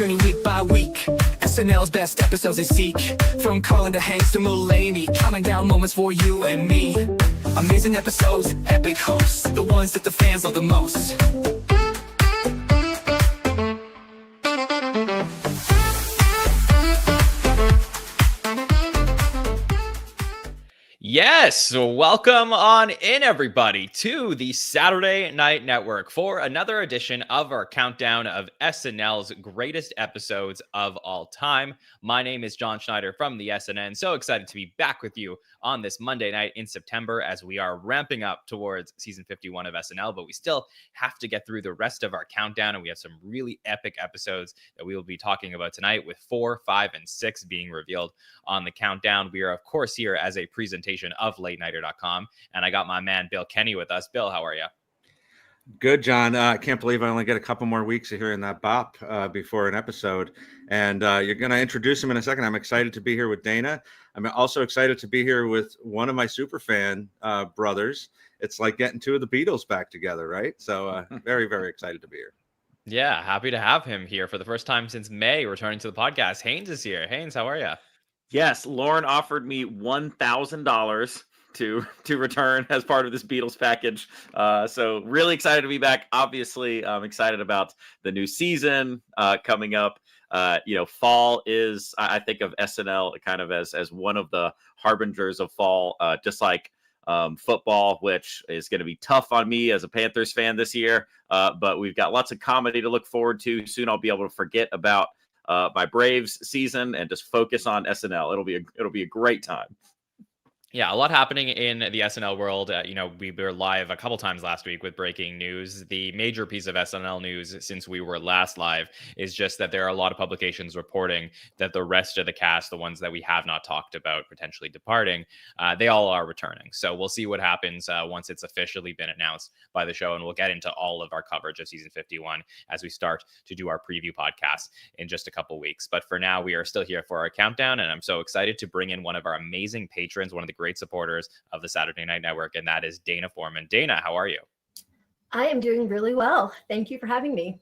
journey week by week. SNL's best episodes they seek. From Carlin to Hanks to Mulaney, counting down moments for you and me. Amazing episodes, epic hosts, the ones that the fans love the most. Yes, welcome on in, everybody, to the Saturday Night Network for another edition of our countdown of SNL's greatest episodes of all time. My name is John Schneider from the SNN. So excited to be back with you on this Monday night in September as we are ramping up towards season 51 of SNL, but we still have to get through the rest of our countdown, and we have some really epic episodes that we will be talking about tonight, with 4, 5, and 6 being revealed on the countdown. We are, of course, here as a presentation of latenighter.com, and I got my man Bill Kenny with us. Bill, how are you? Good, John. I can't believe I only get a couple more weeks of hearing that bop before an episode, and you're going to introduce him in a second. I'm excited to be here with Dana. I'm also excited to be here with one of my superfan brothers. It's like getting two of the Beatles back together, right? So very, very excited to be here. Yeah, happy to have him here for the first time since May, returning to the podcast. Haynes is here. Haynes, how are you? Yes, Lauren offered me $1,000 to return as part of this Beatles package. So really excited to be back. Obviously, I'm excited about the new season coming up. Fall is, I think of SNL kind of as one of the harbingers of fall, just like football, which is going to be tough on me as a Panthers fan this year. But we've got lots of comedy to look forward to. Soon I'll be able to forget about my Braves season and just focus on SNL. It'll be a great time. Yeah, a lot happening in the SNL world. We were live a couple times last week with breaking news. The major piece of SNL news since we were last live is just that there are a lot of publications reporting that the rest of the cast, the ones that we have not talked about potentially departing, they all are returning. So we'll see what happens once it's officially been announced by the show. And we'll get into all of our coverage of season 51 as we start to do our preview podcast in just a couple weeks. But for now, we are still here for our countdown. And I'm so excited to bring in one of our amazing patrons, one of the great supporters of the Saturday Night Network, and that is Dana Foreman. Dana, how are you? I am doing really well. Thank you for having me.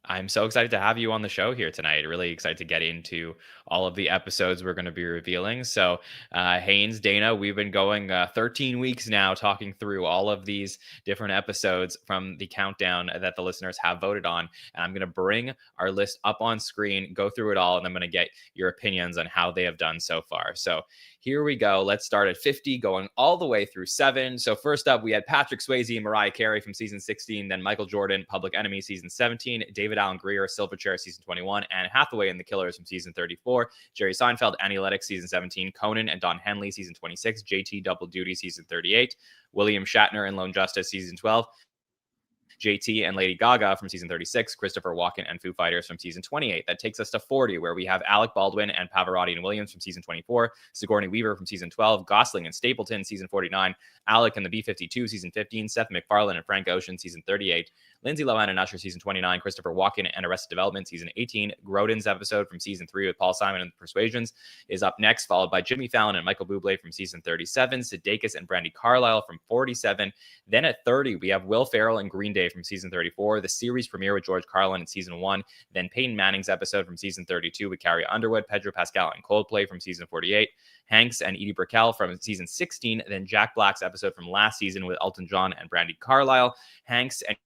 I'm so excited to have you on the show here tonight. Really excited to get into all of the episodes we're going to be revealing. So, Haynes, Dana, we've been going 13 weeks now talking through all of these different episodes from the countdown that the listeners have voted on. And I'm going to bring our list up on screen, go through it all, and I'm going to get your opinions on how they have done so far. So, here we go. Let's start at 50, going all the way through 7. So first up, we had Patrick Swayze and Mariah Carey from season 16, then Michael Jordan, Public Enemy, season 17, David Alan Grier, Silverchair, season 21, Anne Hathaway and the Killers from season 34, Jerry Seinfeld, Annie Lennox, season 17, Conan and Don Henley, season 26, JT Double Duty, season 38, William Shatner and Lone Justice, season 12, JT and Lady Gaga from season 36, Christopher Walken and Foo Fighters from season 28. That takes us to 40, where we have Alec Baldwin and Pavarotti and Williams from season 24, Sigourney Weaver from season 12, Gosling and Stapleton, season 49, Alec and the B-52, season 15, Seth MacFarlane and Frank Ocean, season 38, Lindsay Lohan and Usher, season 29, Christopher Walken and Arrested Development, season 18, Grodin's episode from season 3 with Paul Simon and the Persuasions is up next, followed by Jimmy Fallon and Michael Bublé from season 37, Sudeikis and Brandi Carlile from 47. Then at 30, we have Will Ferrell and Green Day from season 34, the series premiere with George Carlin in season 1, then Peyton Manning's episode from season 32 with Carrie Underwood, Pedro Pascal, and Coldplay from season 48, Hanks and Edie Brickell from season 16, then Jack Black's episode from last season with Elton John and Brandi Carlile, Hanks and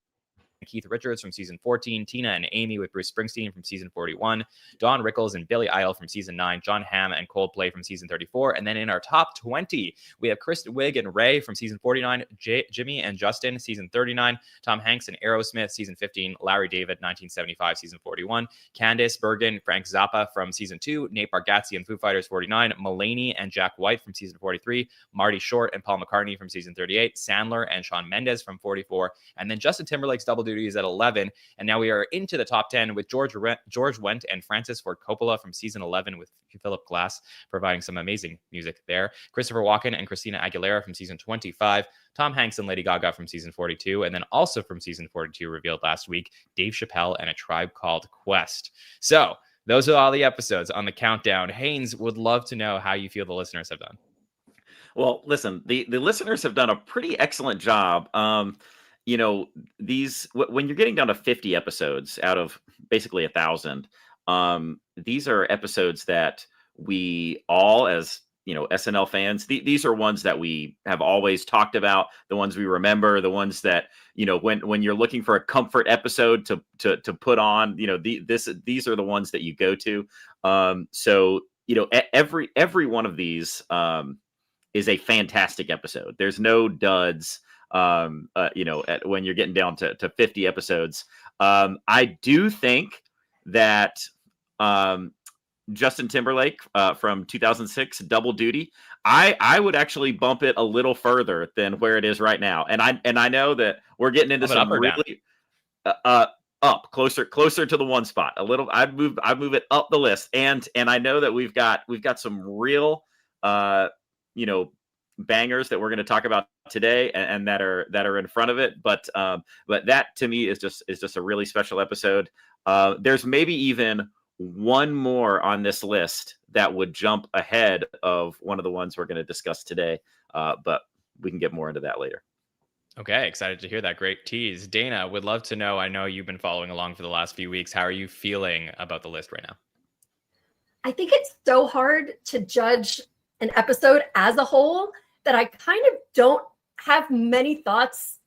Keith Richards from season 14, Tina and Amy with Bruce Springsteen from season 41, Dawn Rickles and Billy Idol from season 9, John Hamm and Coldplay from season 34, and then in our top 20, we have Kristen Wiig and Ray from season 49, Jimmy and Justin, season 39, Tom Hanks and Aerosmith, season 15, Larry David, 1975, season 41, Candice Bergen, Frank Zappa from season 2, Nate Bargatze and Foo Fighters 49, Mulaney and Jack White from season 43, Marty Short and Paul McCartney from season 38, Sandler and Shawn Mendes from 44, and then Justin Timberlake's Double Duty is at 11. And now we are into the top 10 with George Wendt and Francis Ford Coppola from season 11 with Philip Glass providing some amazing music there. Christopher Walken and Christina Aguilera from season 25. Tom Hanks and Lady Gaga from season 42. And then also from season 42 revealed last week, Dave Chappelle and A Tribe Called Quest. So those are all the episodes on the countdown. Haynes, would love to know how you feel the listeners have done. Well, listen, the listeners have done a pretty excellent job. you know, when you're getting down to 50 episodes out of basically 1,000, these are episodes that we all, as you know, SNL fans, these are ones that we have always talked about, the ones we remember, the ones that, you know, when you're looking for a comfort episode to put on, you know, these are the ones that you go to. So, you know, every one of these is a fantastic episode. There's no duds. You know, when you're getting down to 50 episodes. I do think that Justin Timberlake from 2006, Double Duty, I would actually bump it a little further than where it is right now. And I know that we're getting into some really up closer to the one spot. A little, I'd move it up the list. And I know that we've got some real you know, bangers that we're going to talk about today and that are in front of it. But that to me is just a really special episode. There's maybe even one more on this list that would jump ahead of one of the ones we're going to discuss today. But we can get more into that later. Okay, excited to hear that. Great tease. Dana, would love to know, I know you've been following along for the last few weeks. How are you feeling about the list right now? I think it's so hard to judge an episode as a whole that I kind of don't have many thoughts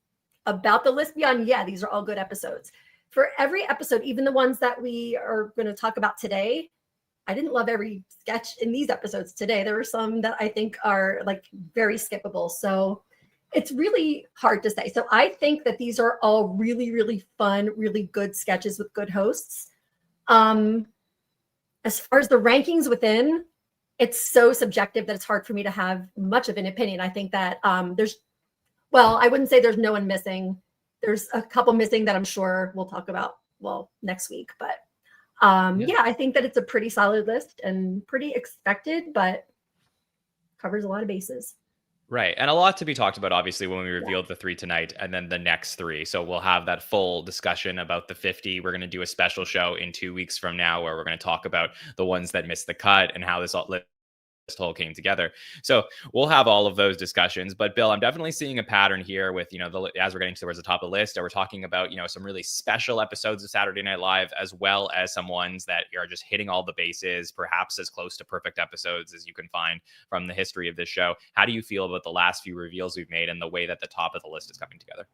about the list beyond, yeah, these are all good episodes. For every episode, even the ones that we are going to talk about today, I didn't love every sketch in these episodes today. There were some that I think are like very skippable. So it's really hard to say. So I think that these are all really, really fun, really good sketches with good hosts. As far as the rankings within, it's so subjective that it's hard for me to have much of an opinion. I think that I wouldn't say there's no one missing. There's a couple missing that I'm sure we'll talk about, next week. But yeah, I think that it's a pretty solid list and pretty expected, but covers a lot of bases. Right. And a lot to be talked about, obviously, when we revealed the 3 tonight and then the next 3. So we'll have that full discussion about the 50. We're going to do a special show in 2 weeks from now where we're going to talk about the ones that missed the cut and how this whole came together. So we'll have all of those discussions. But Bill, I'm definitely seeing a pattern here with, you know, as we're getting towards the top of the list, we're talking about, you know, some really special episodes of Saturday Night Live, as well as some ones that are just hitting all the bases, perhaps as close to perfect episodes as you can find from the history of this show. How do you feel about the last few reveals we've made and the way that the top of the list is coming together?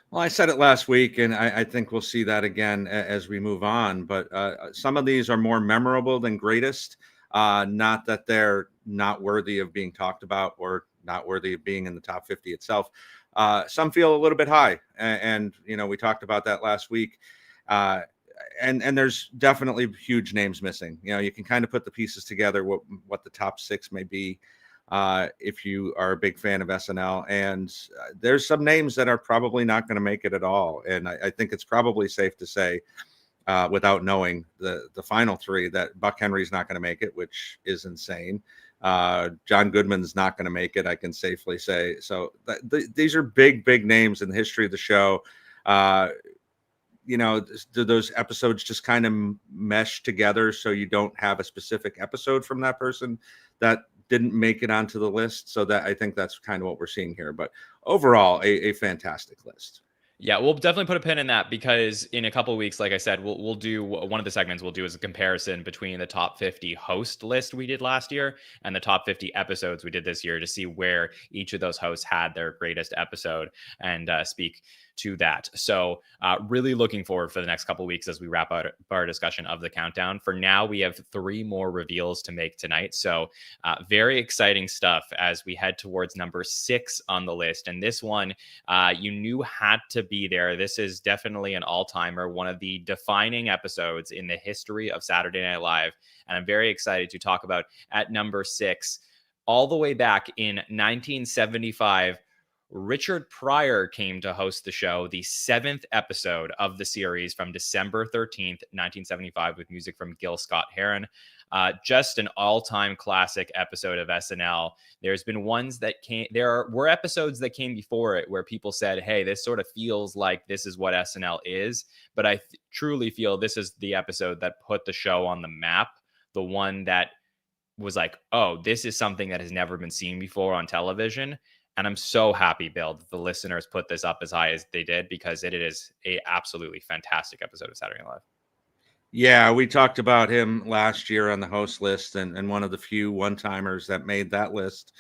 Well, I said it last week, and I think we'll see that again as we move on. But some of these are more memorable than greatest. Not that they're not worthy of being talked about or not worthy of being in the top 50 itself. Some feel a little bit high, and you know, we talked about that last week. And there's definitely huge names missing. You know, you can kind of put the pieces together what the top 6 may be if you are a big fan of SNL. And there's some names that are probably not going to make it at all. And I think it's probably safe to say, without knowing the final 3, that Buck Henry's not going to make it, which is insane. John Goodman's not going to make it, I can safely say. So these are big names in the history of the show. You know, do those episodes just kind of mesh together so you don't have a specific episode from that person that didn't make it onto the list? So that, I think that's kind of what we're seeing here. But overall, a fantastic list. Yeah, we'll definitely put a pin in that, because in a couple of weeks, like I said, we'll do one of the segments we'll do is a comparison between the top 50 host list we did last year and the top 50 episodes we did this year to see where each of those hosts had their greatest episode and speak to that. So really looking forward for the next couple of weeks as we wrap out our discussion of the countdown. For now, we have 3 more reveals to make tonight. So very exciting stuff as we head towards number 6 on the list. And this one you knew had to be there. This is definitely an all-timer, one of the defining episodes in the history of Saturday Night Live. And I'm very excited to talk about at number 6, all the way back in 1975, Richard Pryor came to host the show, the 7th episode of the series from December 13th, 1975, with music from Scott-Heron. Just an all-time classic episode of SNL. There's been ones that were episodes that came before it where people said, hey, this sort of feels like this is what SNL is. But I truly feel this is the episode that put the show on the map. The one that was like, oh, this is something that has never been seen before on television. And I'm so happy, Bill, that the listeners put this up as high as they did, because it is a absolutely fantastic episode of Saturday Night Live. Yeah, we talked about him last year on the host list, and one of the few one-timers that made that list.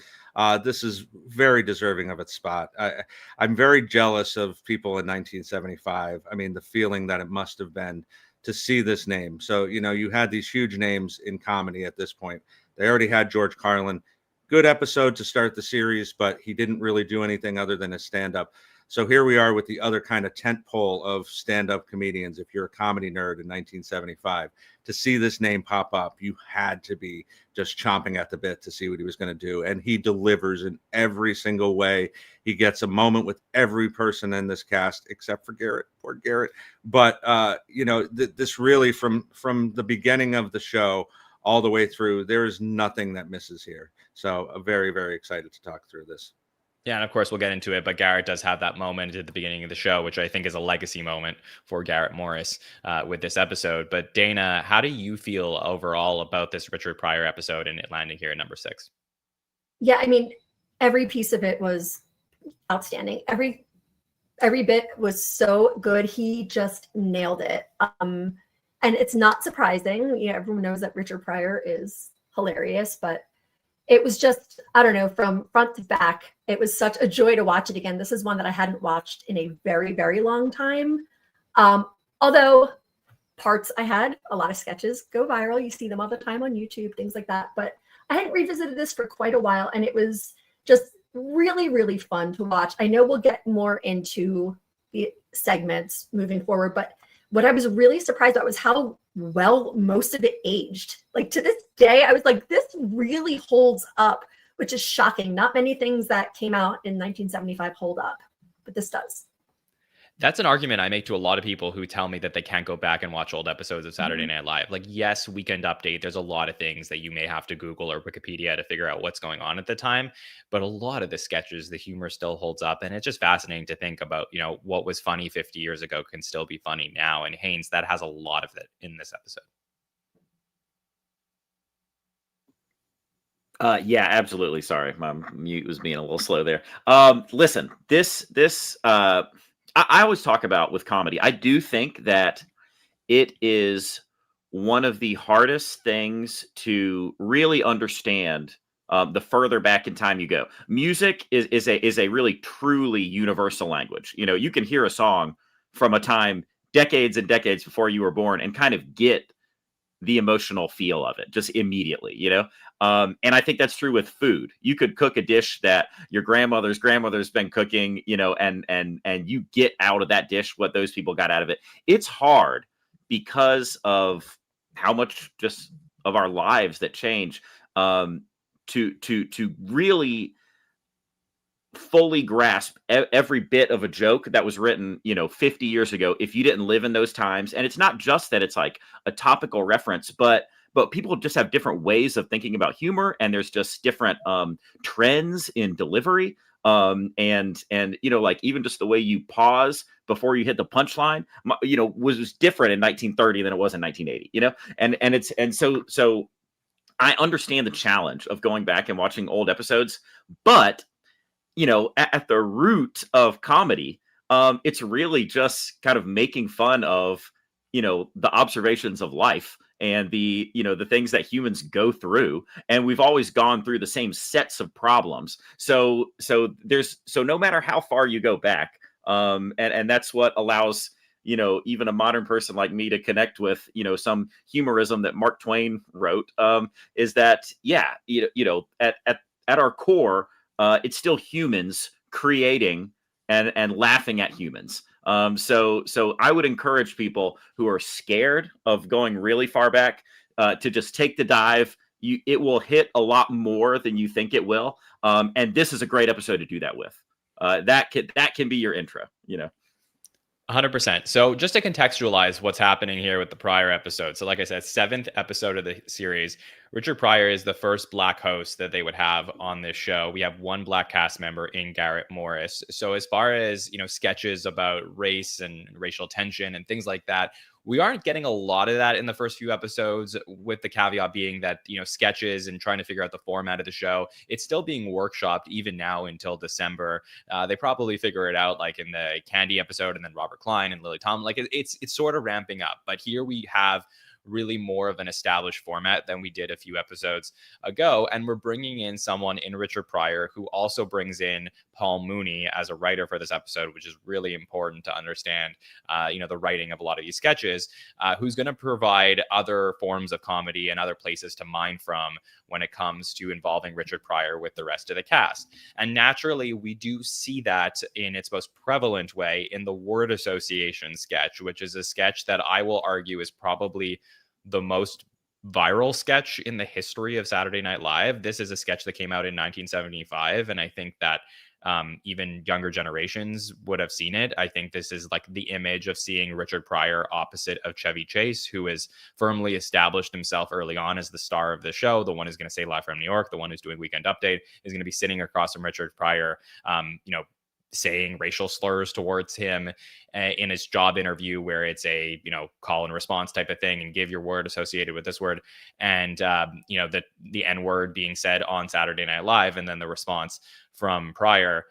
This is very deserving of its spot. I'm very jealous of people in 1975. I mean, the feeling that it must have been to see this name. So, you had these huge names in comedy at this point. They already had George Carlin. Good episode to start the series, but he didn't really do anything other than his stand-up. So here we are with the other kind of tent pole of stand-up comedians. If you're a comedy nerd in 1975, to see this name pop up, you had to be just chomping at the bit to see what he was going to do. And he delivers in every single way. He gets a moment with every person in this cast, except for Garrett, poor Garrett. But, this really, from the beginning of the show all the way through, there is nothing that misses here. So very, very excited to talk through this. Yeah, and of course we'll get into it, but Garrett does have that moment at the beginning of the show, which I think is a legacy moment for Garrett Morris with this episode. But Dana, how do you feel overall about this Richard Pryor episode and it landing here at number 6? Yeah, I mean, every piece of it was outstanding. Every bit was so good. He just nailed it. And it's not surprising. Everyone knows that Richard Pryor is hilarious, but it was just, I don't know, from front to back, it was such a joy to watch it again. This is one that I hadn't watched in a very, very long time. Although parts I had, a lot of sketches go viral. You see them all the time on YouTube, things like that. But I hadn't revisited this for quite a while, and it was just really, really fun to watch. I know we'll get more into the segments moving forward, but what I was really surprised about was how well most of it aged. Like, to this day, I was like, this really holds up, which is shocking. Not many things that came out in 1975 hold up, but this does. That's an argument I make to a lot of people who tell me that they can't go back and watch old episodes of Saturday Night Live. Like, yes, Weekend Update, there's a lot of things that you may have to Google or Wikipedia to figure out what's going on at the time. But a lot of the sketches, the humor still holds up. And it's just fascinating to think about, what was funny 50 years ago can still be funny now. And Haynes, that has a lot of it in this episode. Yeah, absolutely. Sorry, my mute was being a little slow there. Listen, I always talk about with comedy, I do think that it is one of the hardest things to really understand the further back in time you go. Music is a really truly universal language. You can hear a song from a time decades and decades before you were born and kind of get the emotional feel of it just immediately, and I think that's true with food. You could cook a dish that your grandmother's been cooking, and you get out of that dish what those people got out of it. It's hard because of how much just of our lives that change, to really fully grasp every bit of a joke that was written 50 years ago if you didn't live in those times. And it's not just that it's like a topical reference, but people just have different ways of thinking about humor, and there's just different trends in delivery, and like even just the way you pause before you hit the punchline was different in 1930 than it was in 1980, and so I understand the challenge of going back and watching old episodes, but at the root of comedy, it's really just kind of making fun of, the observations of life and the things that humans go through. And we've always gone through the same sets of problems. So no matter how far you go back, and that's what allows, even a modern person like me to connect with, some humorism that Mark Twain wrote, is that, at our core, it's still humans creating and laughing at humans. So I would encourage people who are scared of going really far back to just take the dive. It will hit a lot more than you think it will. And this is a great episode to do that with. That can be your intro, 100%. So just to contextualize what's happening here with the Pryor episode. So like I said, 7th episode of the series, Richard Pryor is the first Black host that they would have on this show. We have one Black cast member in Garrett Morris. So as far as, sketches about race and racial tension and things like that, we aren't getting a lot of that in the first few episodes, with the caveat being that, sketches and trying to figure out the format of the show, it's still being workshopped even now until December. They probably figure it out like in the Candy episode, and then Robert Klein and Lily Tomlin. Like it's sort of ramping up. But here we have really more of an established format than we did a few episodes ago. And we're bringing in someone in Richard Pryor, who also brings in Paul Mooney as a writer for this episode, which is really important to understand, the writing of a lot of these sketches, who's going to provide other forms of comedy and other places to mine from when it comes to involving Richard Pryor with the rest of the cast. And naturally, we do see that in its most prevalent way in the word association sketch, which is a sketch that I will argue is probably the most viral sketch in the history of Saturday Night Live. This is a sketch that came out in 1975, and I think that even younger generations would have seen it. I think this is like the image of seeing Richard Pryor opposite of Chevy Chase, who has firmly established himself early on as the star of the show, the one who's going to say Live from New York, the one who's doing Weekend Update, is going to be sitting across from Richard Pryor, saying racial slurs towards him in his job interview, where it's a, call and response type of thing, and give your word associated with this word. And, the N word being said on Saturday Night Live, and then the response from Pryor.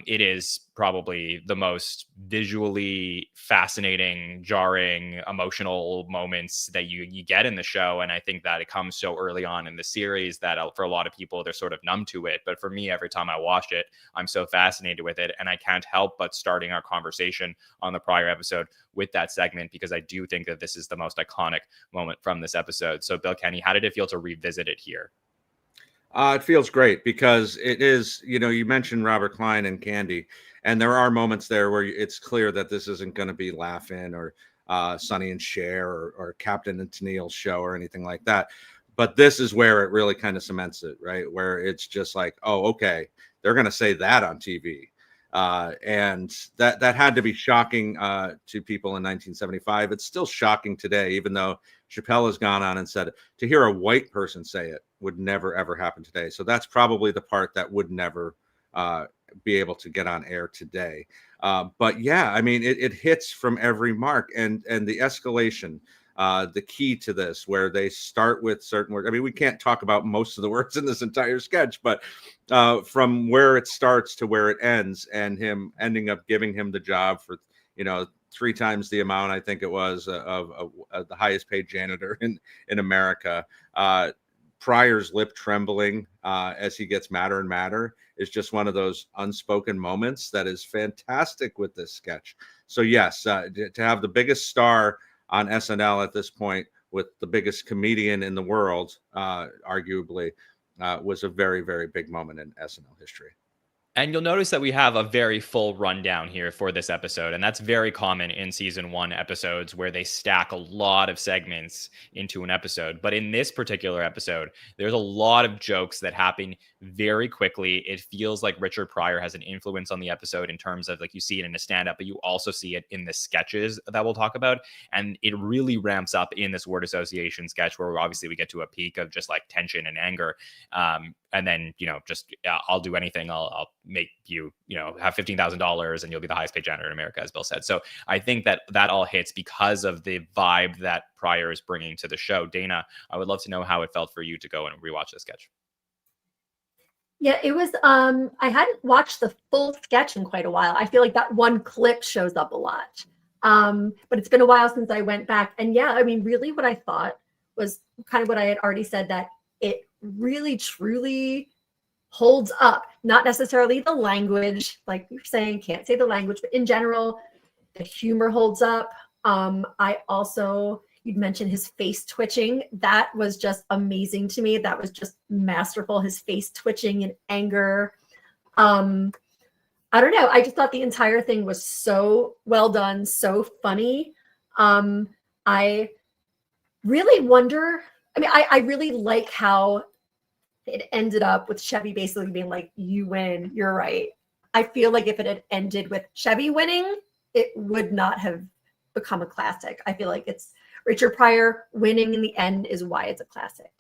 It is probably the most visually fascinating, jarring, emotional moments that you get in the show. And I think that it comes so early on in the series that for a lot of people, they're sort of numb to it. But for me, every time I watch it, I'm so fascinated with it. And I can't help but starting our conversation on the Pryor episode with that segment, because I do think that this is the most iconic moment from this episode. So Bill Kenny, how did it feel to revisit it here? It feels great because it is, you mentioned Robert Klein and Candy, and there are moments there where it's clear that this isn't going to be Laugh-In or Sonny and Cher or Captain and Tennille's show or anything like that. But this is where it really kind of cements it, right? Where it's just like, oh, okay, they're going to say that on TV. And that had to be shocking to people in 1975. It's still shocking today, even though Chappelle has gone on and said it. To hear a white person say it would never, ever happen today. So that's probably the part that would never be able to get on air today. But yeah, I mean, it hits from every mark, and the escalation, the key to this, where they start with certain words. I mean, we can't talk about most of the words in this entire sketch, but from where it starts to where it ends, and him ending up giving him the job for, 3 times the amount, I think it was, of the highest paid janitor in America. Pryor's lip trembling as he gets madder and madder is just one of those unspoken moments that is fantastic with this sketch. So yes, to have the biggest star on SNL at this point with the biggest comedian in the world, arguably, was a very, very big moment in SNL history. And you'll notice that we have a very full rundown here for this episode. And that's very common in season 1 episodes, where they stack a lot of segments into an episode. But in this particular episode, there's a lot of jokes that happen very quickly. It feels like Richard Pryor has an influence on the episode in terms of, like, you see it in a stand-up, but you also see it in the sketches that we'll talk about. And it really ramps up in this word association sketch, where obviously we get to a peak of just like tension and anger. And then, I'll do anything. I'll make you, have $15,000 and you'll be the highest paid janitor in America, as Bill said. So I think that all hits because of the vibe that Pryor is bringing to the show. Dana, I would love to know how it felt for you to go and rewatch the sketch. Yeah, it was, I hadn't watched the full sketch in quite a while. I feel like that one clip shows up a lot. But it's been a while since I went back. And yeah, I mean, really what I thought was kind of what I had already said, that it really truly holds up. Not necessarily the language, like you're saying, can't say the language, but in general, the humor holds up. I also, you'd mentioned his face twitching. That was just amazing to me. That was just masterful. His face twitching in anger. I don't know. I just thought the entire thing was so well done, so funny. I really wonder, I mean, I really like how it ended up with Chevy basically being like, you win, you're right. I feel like if it had ended with Chevy winning, it would not have become a classic. I feel like it's Richard Pryor winning in the end is why it's a classic.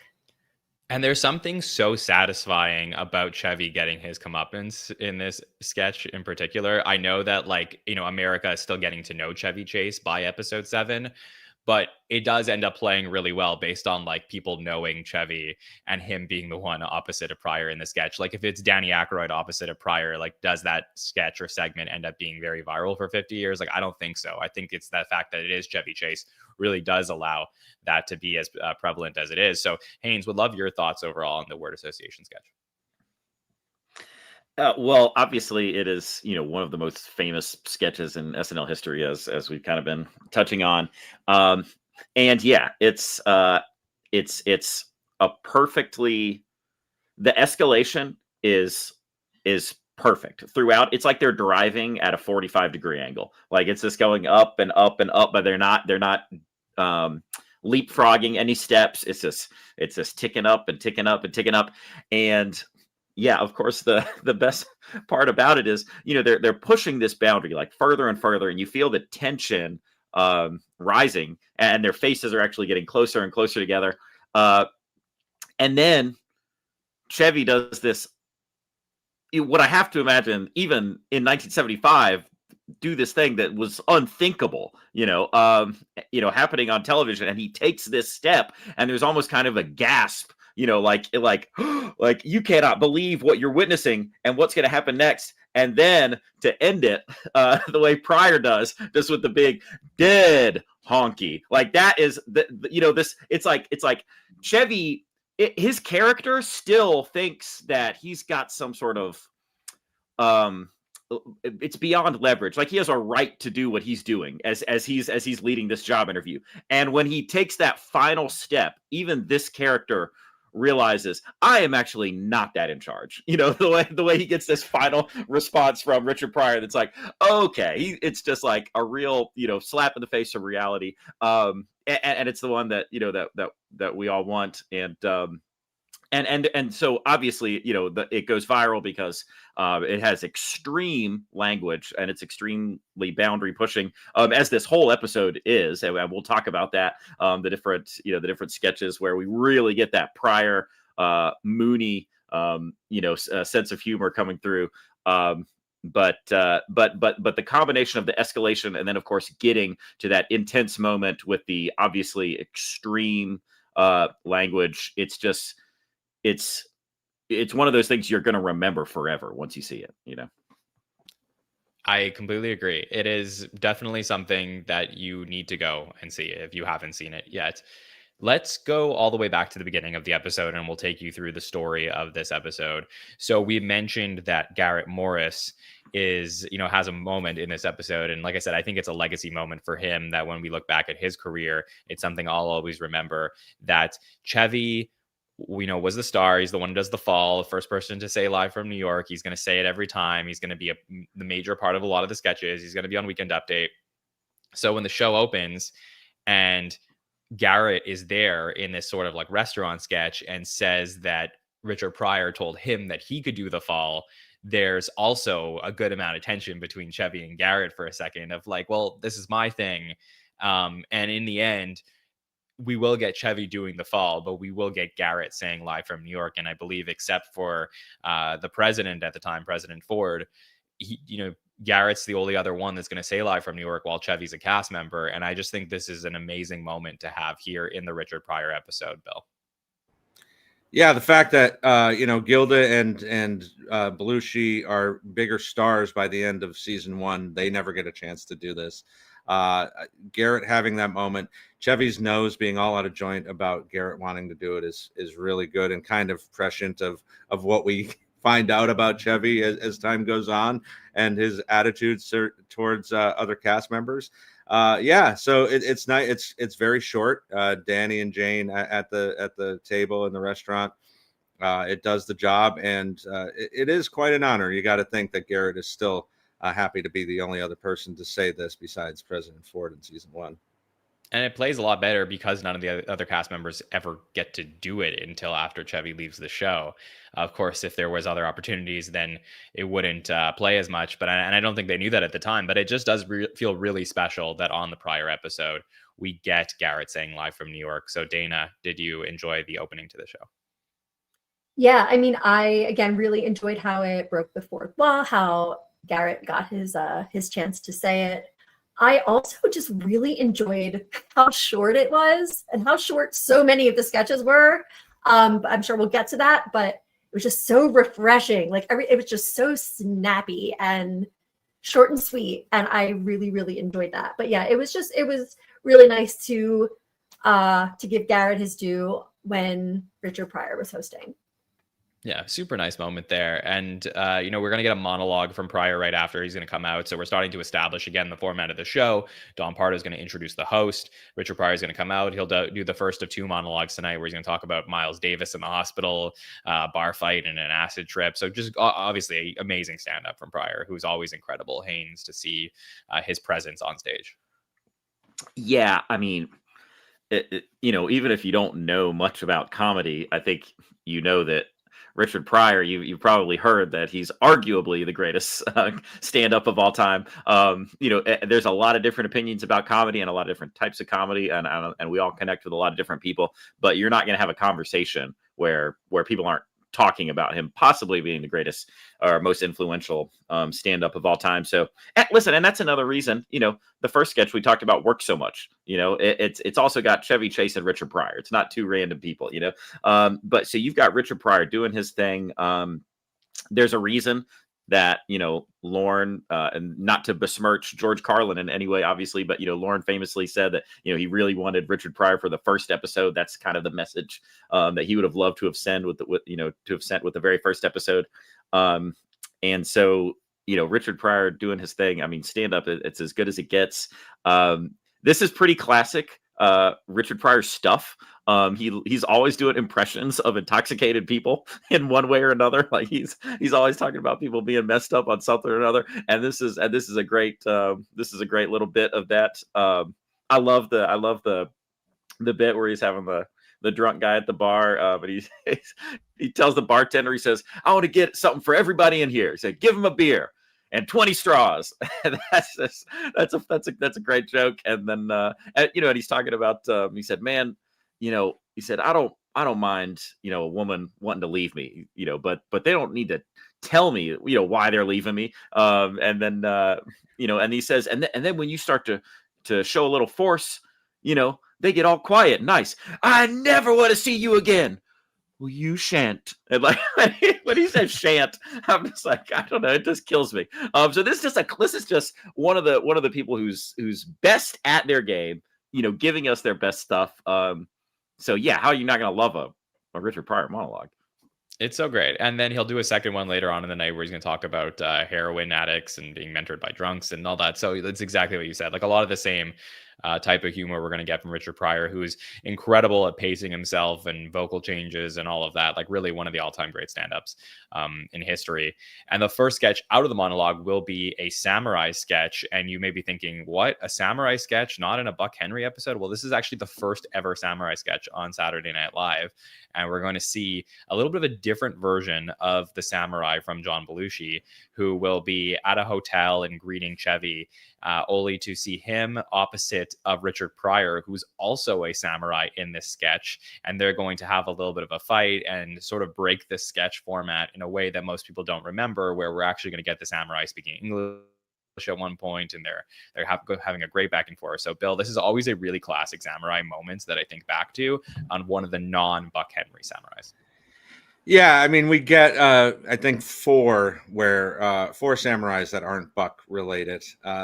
And there's something so satisfying about Chevy getting his comeuppance in this sketch in particular. I know that, like, America is still getting to know Chevy Chase by episode 7, but it does end up playing really well based on like people knowing Chevy and him being the one opposite of Pryor in the sketch. Like if it's Danny Aykroyd opposite of Pryor, like does that sketch or segment end up being very viral for 50 years? Like I don't think so. I think it's that fact that it is Chevy Chase really does allow that to be as prevalent as it is. So Haynes, would love your thoughts overall on the word association sketch. Well, obviously, it is one of the most famous sketches in SNL history, as we've kind of been touching on, and yeah, it's a perfectly the escalation is perfect throughout. It's like they're driving at a 45-degree angle, like it's just going up and up and up, but they're not leapfrogging any steps. It's just ticking up and ticking up and ticking up, and yeah, of course, the best part about it is, they're pushing this boundary like further and further, and you feel the tension rising, and their faces are actually getting closer and closer together. And then Chevy does this, what I have to imagine, even in 1975, do this thing that was unthinkable, happening on television, and he takes this step, and there's almost kind of a gasp. Like you cannot believe what you're witnessing and what's going to happen next. And then to end it the way Pryor does, just with the big dead honky, like that is this. It's like Chevy, his character still thinks that he's got some sort of it's beyond leverage. Like he has a right to do what he's doing as he's leading this job interview. And when he takes that final step, even this character realizes I am actually not that in charge. The way he gets this final response from Richard Pryor, that's like, okay, it's just like a real, slap in the face of reality. And it's the one that, that we all want. And so obviously, it goes viral because it has extreme language and it's extremely boundary pushing, as this whole episode is, and we'll talk about that. The different sketches where we really get that Pryor Mooney sense of humor coming through. But the combination of the escalation and then of course getting to that intense moment with the obviously extreme language, it's one of those things you're going to remember forever once you see it, I completely agree. It is definitely something that you need to go and see if you haven't seen it yet. Let's go all the way back to the beginning of the episode and we'll take you through the story of this episode. So we mentioned that Garrett Morris is, has a moment in this episode. And like I said, I think it's a legacy moment for him that when we look back at his career, it's something I'll always remember, that Chevy was the star. He's the one who does the fall, the first person to say live from New York. He's going to say it every time. He's going to be the major part of a lot of the sketches. He's going to be on Weekend Update. So when the show opens and Garrett is there in this sort of like restaurant sketch and says that Richard Pryor told him that he could do the fall, there's also a good amount of tension between Chevy and Garrett for a second of like, well, this is my thing. And in the end, we will get Chevy doing the fall, but we will get Garrett saying live from New York. And I believe, except for the president at the time, President Ford, Garrett's the only other one that's going to say live from New York while Chevy's a cast member. And I just think this is an amazing moment to have here in the Richard Pryor episode, Bill. Yeah, the fact that Gilda and Belushi are bigger stars by the end of season 1, they never get a chance to do this. Garrett having that moment, Chevy's nose being all out of joint about Garrett wanting to do it is really good and kind of prescient of what we find out about Chevy as time goes on and his attitudes towards other cast members. So it's nice. It's very short. Danny and Jane at the table in the restaurant. It does the job, and it is quite an honor. You got to think that Garrett is still happy to be the only other person to say this besides President Ford in season 1. And it plays a lot better because none of the other cast members ever get to do it until after Chevy leaves the show. Of course, if there was other opportunities, then it wouldn't play as much. But I don't think they knew that at the time. But it just does feel really special that on the Pryor episode, we get Garrett saying live from New York. So Dana, did you enjoy the opening to the show? Yeah, I mean, I again really enjoyed how it broke the fourth wall, how Garrett got his chance to say it. I also just really enjoyed how short it was and how short so many of the sketches were. But I'm sure we'll get to that, but it was just so refreshing. Like it was just so snappy and short and sweet, and I really, really enjoyed that. But yeah, it was really nice to give Garrett his due when Richard Pryor was hosting. Yeah, super nice moment there. And, we're going to get a monologue from Pryor right after he's going to come out. So we're starting to establish again the format of the show. Don Pardo is going to introduce the host. Richard Pryor is going to come out. He'll do the first of 2 monologues tonight where he's going to talk about Miles Davis in the hospital, bar fight, and an acid trip. So just obviously amazing stand up from Pryor, who's always incredible. Haynes, to see his presence on stage. Yeah, I mean, even if you don't know much about comedy, I think you know that Richard Pryor, you've probably heard that he's arguably the greatest stand-up of all time. There's a lot of different opinions about comedy and a lot of different types of comedy, and we all connect with a lot of different people. But you're not going to have a conversation where people aren't talking about him possibly being the greatest or most influential stand-up of all time. So listen, and that's another reason, the first sketch we talked about works so much. It's also got Chevy Chase and Richard Pryor. It's not 2 random people, but so you've got Richard Pryor doing his thing. There's a reason that, Lorne, and not to besmirch George Carlin in any way, obviously, but, Lorne famously said that, he really wanted Richard Pryor for the first episode. That's kind of the message that he would have loved to have sent with the very first episode. And so, Richard Pryor doing his thing. I mean, stand up, it's as good as it gets. This is pretty classic Richard Pryor stuff. He's always doing impressions of intoxicated people in one way or another. Like he's always talking about people being messed up on something or another. And this is a great little bit of that. I love the bit where he's having the drunk guy at the bar, but he tells the bartender, he says, "I want to get something for everybody in here." He said, "Give him a beer and 20 straws." And that's a great joke. And then and he's talking about he said, "Man, he said, I don't mind, a woman wanting to leave me, but they don't need to tell me, why they're leaving me." And then and he says, and then when you start to show a little force, they get all quiet. Nice. "I never want to see you again." "Well, you shan't." And like when he says "shan't," I'm just like, I don't know, it just kills me. So this is just one of the people who's best at their game, giving us their best stuff. So yeah, how are you not gonna love a Richard Pryor monologue? It's so great. And then he'll do a second one later on in the night where he's going to talk about heroin addicts and being mentored by drunks and all that. So that's exactly what you said. Like a lot of the same type of humor we're going to get from Richard Pryor, who is incredible at pacing himself and vocal changes and all of that. Like really one of the all-time great stand-ups in history. And the first sketch out of the monologue will be a samurai sketch. And you may be thinking, what? A samurai sketch, not in a Buck Henry episode? Well, this is actually the first ever samurai sketch on Saturday Night Live. And we're going to see a little bit of a different version of the samurai from John Belushi, who will be at a hotel and greeting Chevy, only to see him opposite of Richard Pryor, who's also a samurai in this sketch. And they're going to have a little bit of a fight and sort of break the sketch format in a way that most people don't remember, where we're actually going to get the samurai speaking English at one point, and they're having a great back and forth. So Bill, this is always a really classic samurai moments that I think back to on one of the non-Buck Henry samurais. Yeah, I mean, we get I think four samurais that aren't Buck related.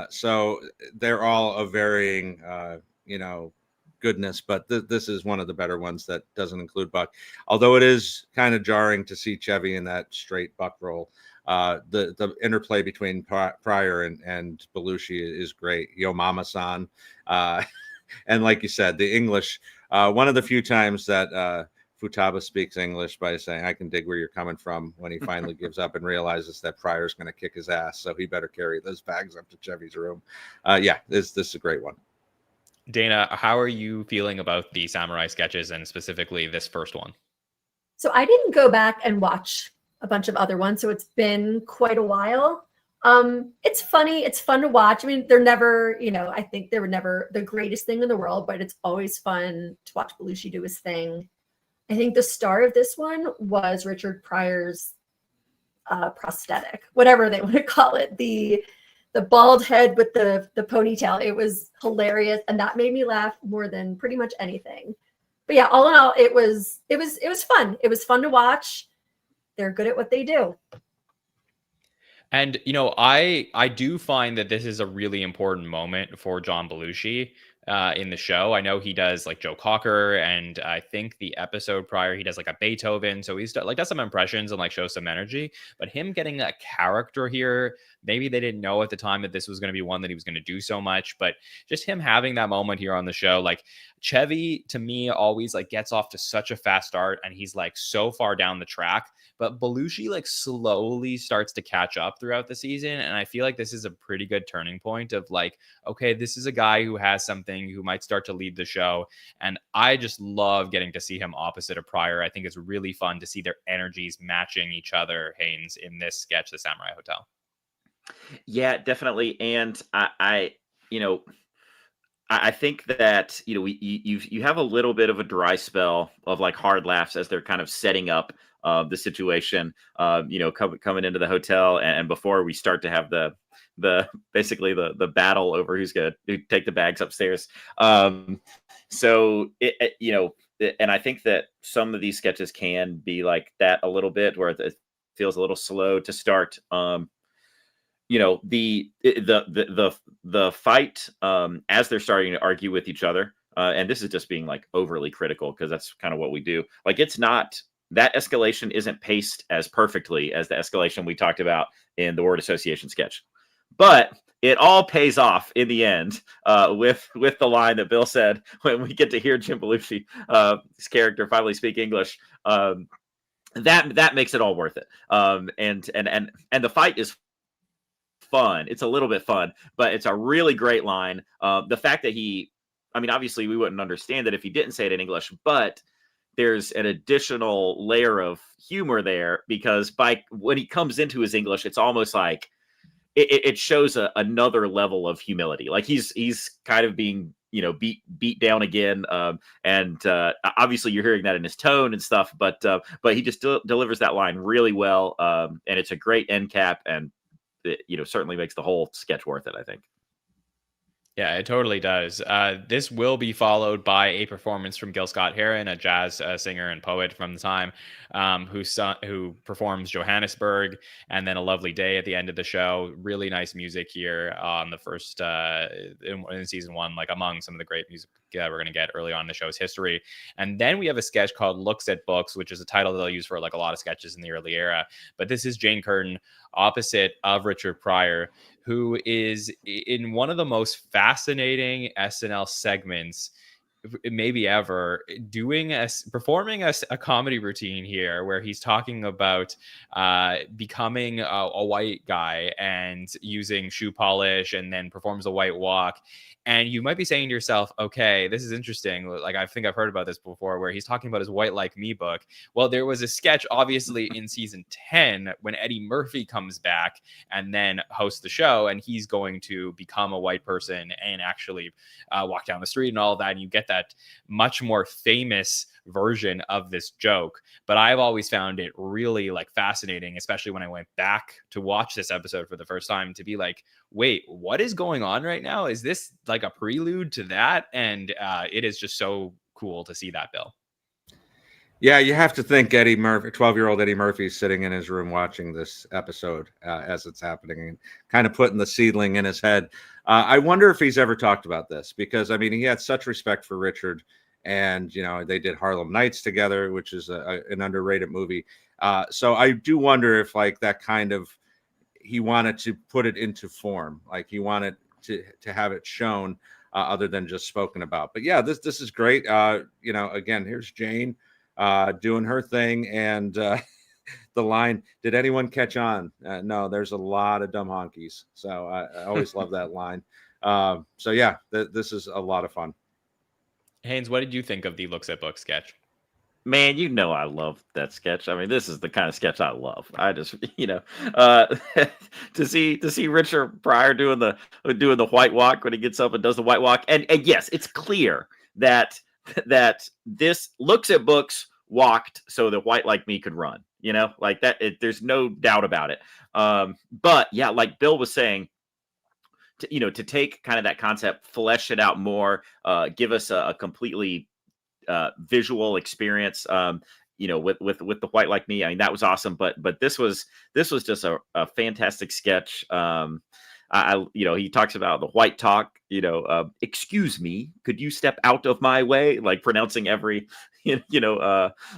So they're all of varying goodness, but this is one of the better ones that doesn't include Buck. Although it is kind of jarring to see Chevy in that straight Buck role. The interplay between Pryor and Belushi is great. Yo Mama-san. And like you said, the English, one of the few times that Futaba speaks English by saying, "I can dig where you're coming from," when he finally gives up and realizes that Pryor's going to kick his ass, so he better carry those bags up to Chevy's room. This is a great one. Dana, how are you feeling about the samurai sketches and specifically this first one? So I didn't go back and watch a bunch of other ones, so it's been quite a while. It's funny. It's fun to watch. I mean, they're never, I think they were never the greatest thing in the world, but it's always fun to watch Belushi do his thing. I think the star of this one was Richard Pryor's prosthetic, whatever they want to call it, the bald head with the ponytail. It was hilarious, and that made me laugh more than pretty much anything. But yeah, all in all, it was fun. It was fun to watch. They're good at what they do. And I do find that this is a really important moment for John Belushi in the show. I know he does like Joe Cocker, and I think the episode prior he does like a Beethoven. So he's like does some impressions and like shows some energy. But him getting a character here, maybe they didn't know at the time that this was going to be one that he was going to do so much. But just him having that moment here on the show, like Chevy to me always like gets off to such a fast start, and he's like so far down the track. But Belushi like slowly starts to catch up throughout the season. And I feel like this is a pretty good turning point of like, okay, this is a guy who has something, who might start to lead the show. And I just love getting to see him opposite of Pryor. I think it's really fun to see their energies matching each other, Haynes, in this sketch, The Samurai Hotel. Yeah, definitely. And I think that, you have a little bit of a dry spell of like hard laughs as they're kind of setting up the situation, coming into the hotel, and before we start to have the basically the battle over who's going to take the bags upstairs. So and I think that some of these sketches can be like that a little bit, where it feels a little slow to start. The fight as they're starting to argue with each other, and this is just being like overly critical because that's kind of what we do. Like, it's not, that escalation isn't paced as perfectly as the escalation we talked about in the word association sketch, but it all pays off in the end with the line that Bill said when we get to hear Jim Belushi, his character, finally speak English. That makes it all worth it. And the fight is fun. It's a little bit fun, but it's a really great line. The fact that obviously we wouldn't understand it if he didn't say it in English, but there's an additional layer of humor there, because when he comes into his English, it's almost like it shows another level of humility. Like he's kind of being, beat down again. And obviously you're hearing that in his tone and stuff, but he just delivers that line really well. And it's a great end cap, and it, certainly makes the whole sketch worth it, I think. Yeah, it totally does. This will be followed by a performance from Scott-Heron, a jazz singer and poet from the time, who performs Johannesburg, and then A Lovely Day at the end of the show. Really nice music here on the first in season one, like among some of the great music that we're going to get early on in the show's history. And then we have a sketch called Looks at Books, which is a title they'll use for like a lot of sketches in the early era. But this is Jane Curtin opposite of Richard Pryor, who is in one of the most fascinating SNL segments maybe ever, performing a comedy routine here where he's talking about becoming a white guy and using shoe polish, and then performs a white walk. And you might be saying to yourself, okay, this is interesting. Like, I think I've heard about this before, where he's talking about his White Like Me book. Well, there was a sketch, obviously, in season 10 when Eddie Murphy comes back and then hosts the show, and he's going to become a white person and actually walk down the street and all of that. And you get that much more famous version of this joke. But I've always found it really like fascinating, especially when I went back to watch this episode for the first time, to be like, wait, what is going on right now? Is this like a prelude to that? And it is just so cool to see that, Bill. Yeah, you have to think Eddie Murphy, 12-year-old Eddie Murphy, is sitting in his room watching this episode as it's happening, and kind of putting the seedling in his head. I wonder if he's ever talked about this, because he had such respect for Richard. And, they did Harlem Nights together, which is an underrated movie. So I do wonder if like that kind of, he wanted to put it into form. Like he wanted to have it shown other than just spoken about. But yeah, this is great. Again, here's Jane doing her thing. And the line, did anyone catch on? No, there's a lot of dumb honkies. So I always love that line. So yeah, this is a lot of fun. Haynes, what did you think of the Looks at Books sketch? Man, I love that sketch. This is the kind of sketch I love. I just, to see Richard Pryor doing the white walk when he gets up and does the white walk. And yes, it's clear that this Looks at Books walked so the white like me could run, like that. There's no doubt about it. But yeah, like Bill was saying, to take kind of that concept, flesh it out more, give us a completely visual experience, with the white like me. I mean, that was awesome. But this was just a fantastic sketch. He talks about the white talk, excuse me, could you step out of my way? Like pronouncing every,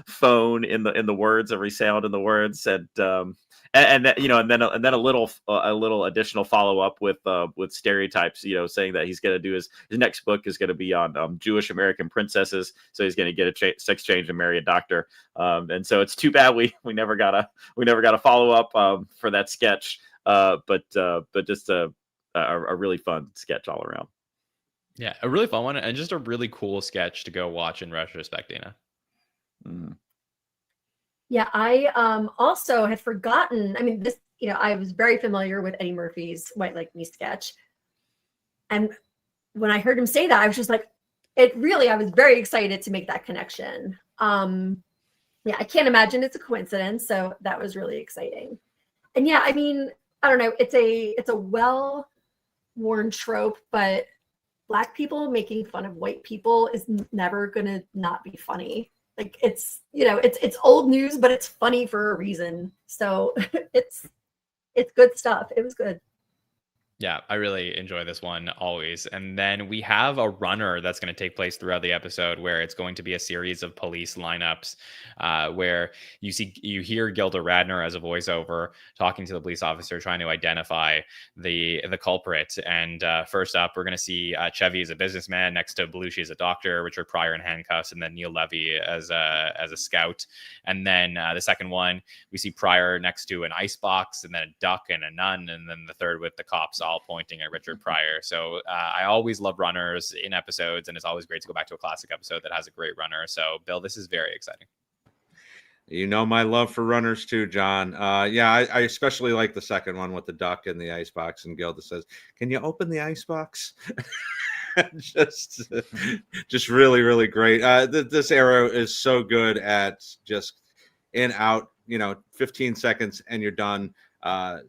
phone in the words, every sound in the words. And then a little additional follow up with stereotypes, saying that he's going to do his next book is going to be on Jewish American princesses. So he's going to get a sex change and marry a doctor. And so it's too bad we never got a follow up for that sketch. But just a really fun sketch all around. Yeah, a really fun one, and just a really cool sketch to go watch in retrospect, Dana. Mm. Yeah, I also had forgotten. I mean, this, I was very familiar with Eddie Murphy's White Like Me sketch. And when I heard him say that, I was just like, I was very excited to make that connection. Yeah, I can't imagine it's a coincidence. So that was really exciting. And yeah, I mean, I don't know, it's a well-worn trope, but Black people making fun of white people is never gonna not be funny. Like it's old news, but it's funny for a reason. So it's good stuff. It was good. Yeah, I really enjoy this one always. And then we have a runner that's going to take place throughout the episode where it's going to be a series of police lineups where you hear Gilda Radner as a voiceover talking to the police officer trying to identify the culprit. And first up, we're going to see Chevy as a businessman, next to Belushi as a doctor, Richard Pryor in handcuffs, and then Neil Levy as a scout. And then the second one, we see Pryor next to an icebox, and then a duck and a nun, and then the third with the cops all pointing at Richard Pryor. So I always love runners in episodes, and it's always great to go back to a classic episode that has a great runner. So Bill, this is very exciting. My love for runners too, John. Yeah, I especially like the second one with the duck and the icebox, and Gilda says, "Can you open the icebox?" just really, really great. This era is so good at just in out, 15 seconds and you're done.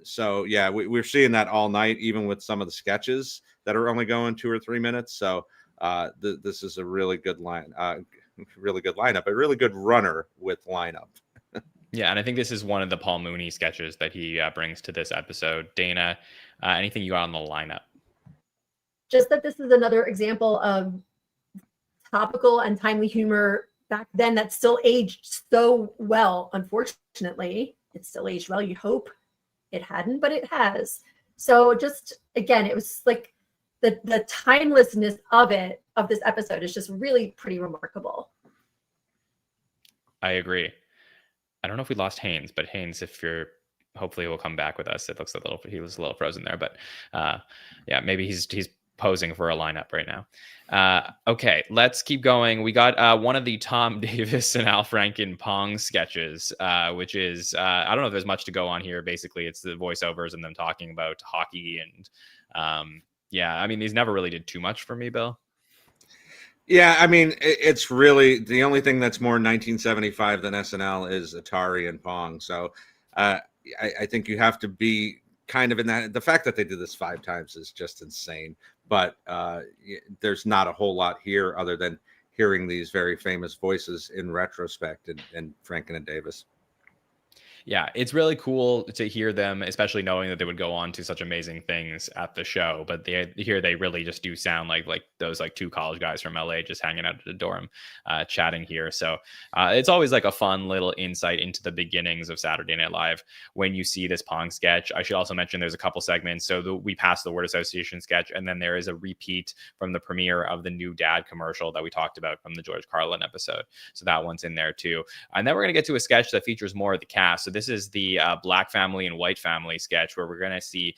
So yeah, we're seeing that all night, even with some of the sketches that are only going 2 or 3 minutes. So this is a really good really good lineup, a really good runner with lineup. Yeah, and I think this is one of the Paul Mooney sketches that he brings to this episode. Dana, anything you got on the lineup? Just that this is another example of topical and timely humor back then that still aged so well. Unfortunately, it still aged well. You'd hope it hadn't, but it has. So just, again, it was like the timelessness of this episode is just really pretty remarkable. I agree. I don't know if we lost Haynes, but Haynes, hopefully will come back with us. It looks he was a little frozen there, but yeah, maybe he's posing for a lineup right now. Okay, let's keep going. We got one of the Tom Davis and Al Franken Pong sketches, which is, I don't know if there's much to go on here. Basically, it's the voiceovers and them talking about hockey. And yeah, I mean, these never really did too much for me, Bill. Yeah, I mean, it's really the only thing that's more 1975 than SNL is Atari and Pong. So I think you have to be kind of in that. The fact that they did this 5 times is just insane. But there's not a whole lot here other than hearing these very famous voices in retrospect and Franken and Davis. Yeah, it's really cool to hear them, especially knowing that they would go on to such amazing things at the show. But they really just do sound like those 2 college guys from LA just hanging out at the dorm, chatting here. So it's always like a fun little insight into the beginnings of Saturday Night Live when you see this Pong sketch. I should also mention there's a couple segments. So we passed the word association sketch, and then there is a repeat from the premiere of the New Dad commercial that we talked about from the George Carlin episode. So that one's in there too. And then we're going to get to a sketch that features more of the cast. So this is the Black family and white family sketch where we're going to see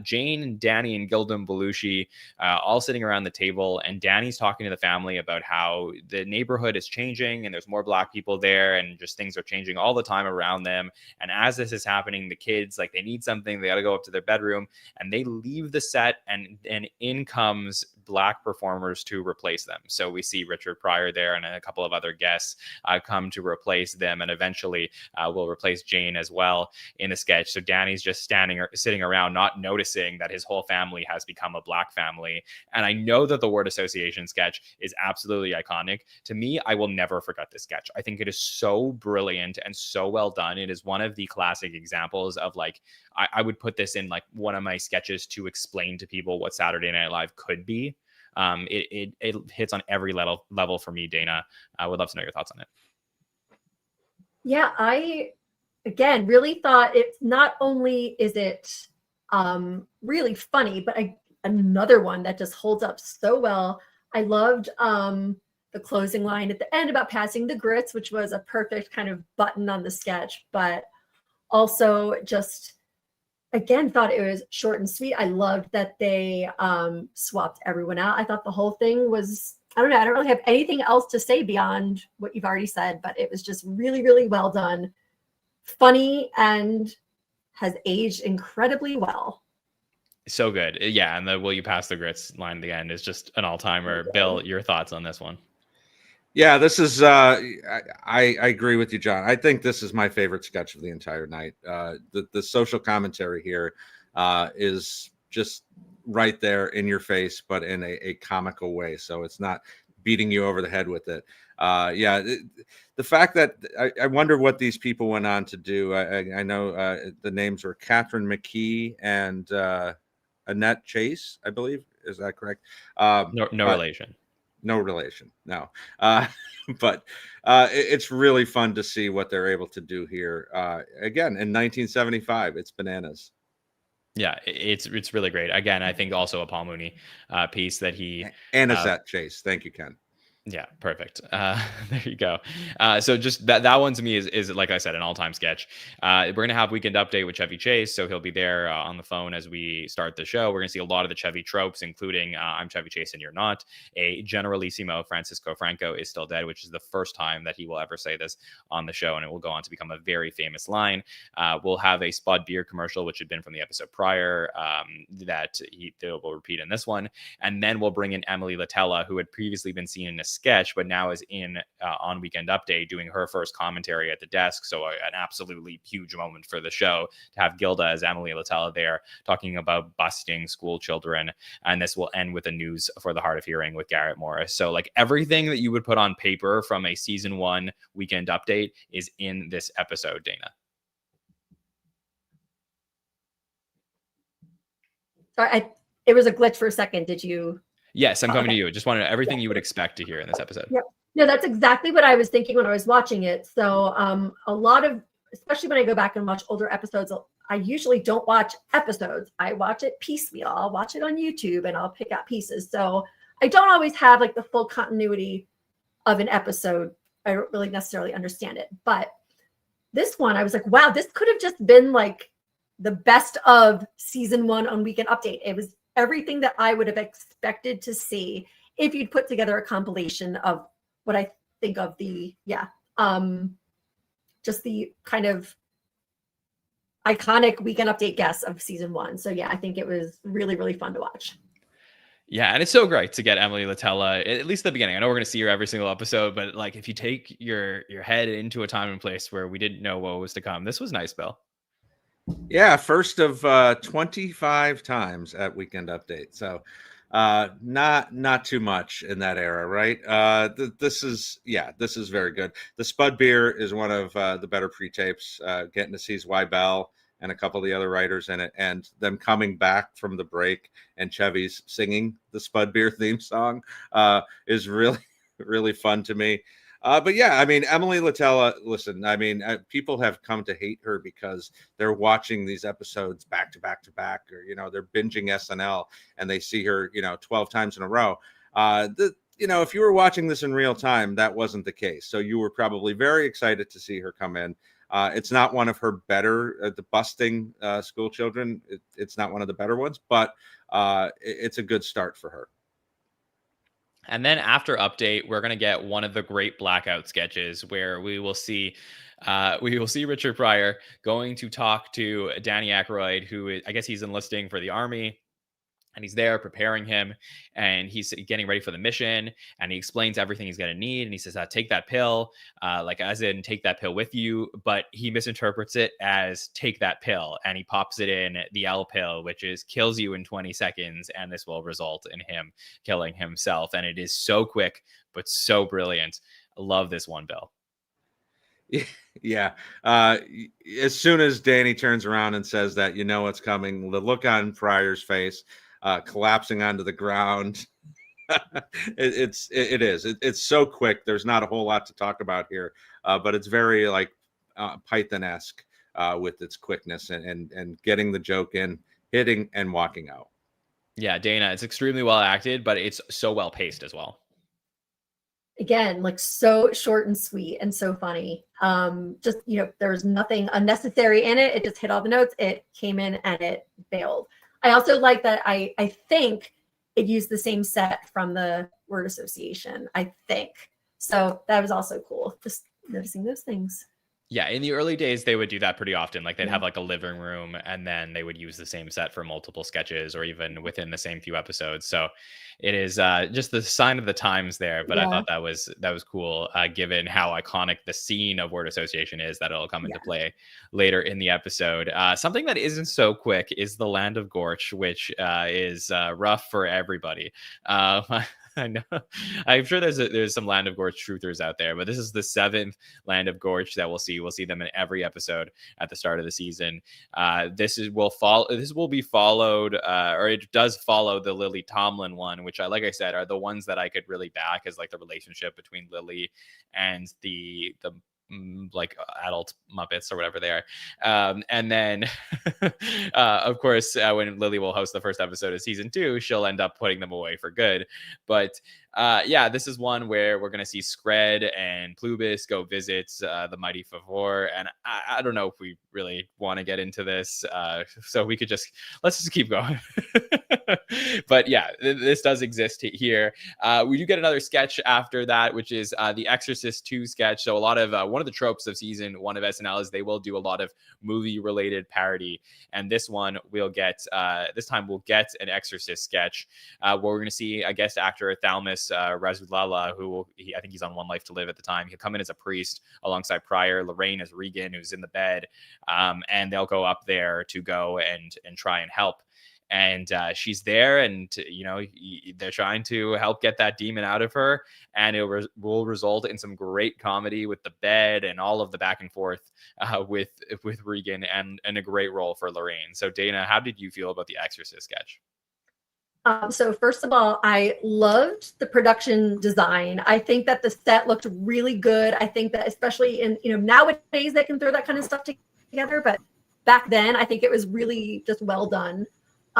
Jane and Danny and Gilda and Belushi all sitting around the table, and Danny's talking to the family about how the neighborhood is changing and there's more Black people there and just things are changing all the time around them. And as this is happening, the kids, they need something, they got to go up to their bedroom, and they leave the set, and in comes Black performers to replace them. So we see Richard Pryor there and a couple of other guests come to replace them, and eventually will replace Jane as well in the sketch. So Danny's just sitting around, not noticing that his whole family has become a Black family. And I know that the word association sketch is absolutely iconic. To me, I will never forget this sketch. I think it is so brilliant and so well done. It is one of the classic examples of like, I would put this in like one of my sketches to explain to people what Saturday Night Live could be. It hits on every level for me, Dana. I would love to know your thoughts on it. Yeah, I again really thought it's not only is it really funny, but another one that just holds up so well. I loved the closing line at the end about passing the grits, which was a perfect kind of button on the sketch, but also just again thought it was short and sweet. I loved that they swapped everyone out. I thought the whole thing was, I don't know, I don't really have anything else to say beyond what you've already said, but it was just really, really well done, funny, and has aged incredibly well. So good. Yeah. And the will you pass the grits line at the end is just an all-timer. Okay. Bill, your thoughts on this one? Yeah, this is I agree with you, John. I think this is my favorite sketch of the entire night. The social commentary here is just right there in your face, but in a comical way. So it's not beating you over the head with it. The fact that I wonder what these people went on to do. I know the names were Catherine McKee and Annette Chase, I believe. Is that correct? No relation. No relation, no. But it's really fun to see what they're able to do here. Again, in 1975, it's bananas. Yeah, it's really great. Again, I think also a Paul Mooney piece that he... And Annette Chase. Thank you, Ken. Yeah, perfect. There you go. So just that one to me is like I said, an all-time sketch. We're going to have Weekend Update with Chevy Chase, so he'll be there on the phone as we start the show. We're going to see a lot of the Chevy tropes, including I'm Chevy Chase and you're not. A Generalissimo Francisco Franco is still dead, which is the first time that he will ever say this on the show, and it will go on to become a very famous line. We'll have a Spud beer commercial, which had been from the episode prior, that he will repeat in this one. And then we'll bring in Emily Latella, who had previously been seen in a sketch, but now is in on Weekend Update doing her first commentary at the desk. So an absolutely huge moment for the show to have Gilda as Emily Latella there talking about busting school children. And this will end with the news for the hard of hearing with Garrett Morris. So like everything that you would put on paper from a season 1 Weekend Update is in this episode, Dana. Sorry, it was a glitch for a second. Did you? Yes, I'm coming to you. Just wanted everything you would expect to hear in this episode. Yep. No, that's exactly what I was thinking when I was watching it. So a lot of, especially when I go back and watch older episodes, I usually don't watch episodes. I watch it piecemeal. I'll watch it on YouTube and I'll pick out pieces. So I don't always have like the full continuity of an episode. I don't really necessarily understand it. But this one, I was like, wow, this could have just been like the best of season 1 on Weekend Update. It was everything that I would have expected to see if you'd put together a compilation of what I think of just the kind of iconic Weekend Update guests of season 1. So yeah, I think it was really, really fun to watch. Yeah, and it's so great to get Emily Latella, at least at the beginning. I know we're going to see her every single episode, but like if you take your head into a time and place where we didn't know what was to come, this was nice, Bill. Yeah, first of 25 times at Weekend Update. So not too much in that era, right? This is very good. The Spud beer is one of the better pre-tapes. Getting to see Zy Bell and a couple of the other writers in it, and them coming back from the break and Chevy's singing the Spud beer theme song is really, really fun to me. But yeah, I mean, Emily Latella, listen, I mean, people have come to hate her because they're watching these episodes back to back to back, or, they're binging SNL and they see her, 12 times in a row. If you were watching this in real time, that wasn't the case. So you were probably very excited to see her come in. It's not one of her better, the busting school children. It's not one of the better ones, but it's a good start for her. And then after Update, we're going to get one of the great blackout sketches where we will see Richard Pryor going to talk to Danny Aykroyd, who I guess he's enlisting for the army. and he's there preparing him, and he's getting ready for the mission, and he explains everything he's going to need, and he says, take that pill, like as in take that pill with you, but he misinterprets it as take that pill, and he pops it in the L pill, which is kills you in 20 seconds, and this will result in him killing himself. And it is so quick but so brilliant. I love this one, Bill. Yeah. As soon as Danny turns around and says that, you know what's coming, the look on Pryor's face, collapsing onto the ground. It's so quick. There's not a whole lot to talk about here, but it's very like Python-esque with its quickness and getting the joke in, hitting and walking out. Yeah, Dana, it's extremely well acted, but it's so well paced as well. Again, like so short and sweet and so funny. Just, there was nothing unnecessary in it. It just hit all the notes. It came in and it bailed. I also like that I think it used the same set from the word association, I think. So that was also cool. Just noticing those things. Yeah, in the early days, they would do that pretty often. Like they'd have like a living room, and then they would use the same set for multiple sketches, or even within the same few episodes. So it is just the sign of the times there. But I thought that was cool, given how iconic the scene of word association is, that it'll come into play later in the episode. Something that isn't so quick is the Land of Gorch, which is rough for everybody. I know. I'm sure there's some Land of Gorch truthers out there, but this is the 7th Land of Gorch that we'll see. We'll see them in every episode at the start of the season. This will be followed, or it does follow the Lily Tomlin one, which like I said, are the ones that I could really back as like the relationship between Lily and the like adult Muppets or whatever they are. And then, of course, when Lily will host the first episode of season 2, she'll end up putting them away for good. But this is one where we're going to see Scred and Plubis go visit the Mighty Favor. And I don't know if we really want to get into this. So let's just keep going. But yeah, this does exist here. We do get another sketch after that, which is the Exorcist 2 sketch. So a lot of one of the tropes of season 1 of SNL is they will do a lot of movie related parody. And this one this time we'll get an Exorcist sketch where we're going to see a guest actor, Thalmus Razulala, I think he's on One Life to Live at the time. He'll come in as a priest alongside Pryor, Lorraine as Regan, who's in the bed. And they'll go up there to go and try and help. And she's there, and they're trying to help get that demon out of her, and it will result in some great comedy with the bed and all of the back and forth with Regan, and a great role for Lorraine. So Dana, how did you feel about the Exorcist sketch? So first of all, I loved the production design. I think that the set looked really good. I think that especially in nowadays they can throw that kind of stuff together, but back then I think it was really just well done.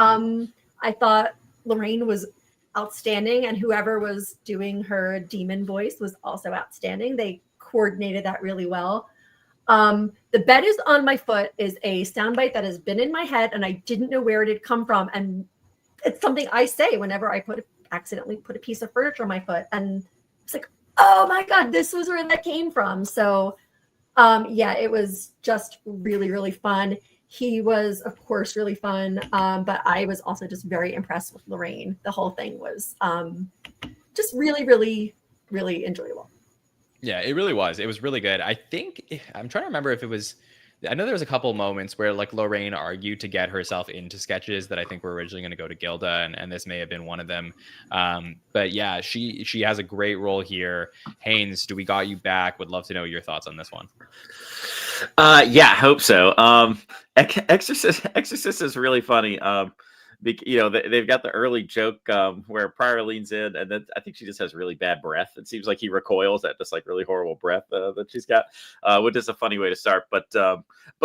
I thought Lorraine was outstanding, and whoever was doing her demon voice was also outstanding. They coordinated that really well. The bed is on my foot is a soundbite that has been in my head, and I didn't know where it had come from. And it's something I say whenever I accidentally put a piece of furniture on my foot, and it's like, oh my God, this was where that came from. So, it was just really, really fun. He was, of course, really fun, but I was also just very impressed with Lorraine. The whole thing was just really, really, really enjoyable. Yeah, it really was. It was really good. I'm trying to remember if it was, I know there was a couple moments where like Lorraine argued to get herself into sketches that I think were originally going to go to Gilda, and this may have been one of them. But yeah, she has a great role here. Haynes, do we got you back? Would love to know your thoughts on this one. I hope so. Exorcist is really funny. They've got the early joke where Pryor leans in, and then I think she just has really bad breath. It seems like he recoils at just like really horrible breath that she's got, which is a funny way to start. But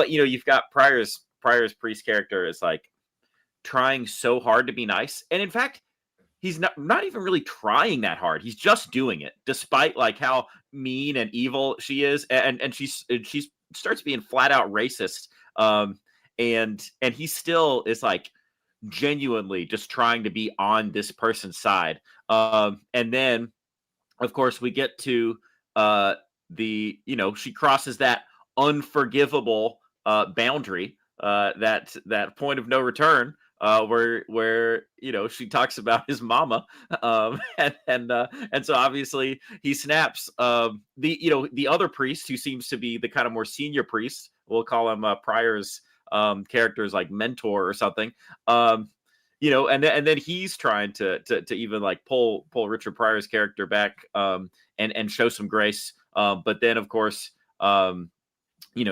you've got Pryor's priest character is like trying so hard to be nice, and in fact, he's not even really trying that hard. He's just doing it, despite like how mean and evil she is, and she starts being flat out racist. And he still is like genuinely just trying to be on this person's side. And then, of course, we get to she crosses that unforgivable boundary, that point of no return, where she talks about his mama, and so obviously he snaps. The other priest, who seems to be the kind of more senior priest, we'll call him Pryor's character's like mentor or something. And then he's trying to even like pull Richard Pryor's character back, and show some grace. But then of course,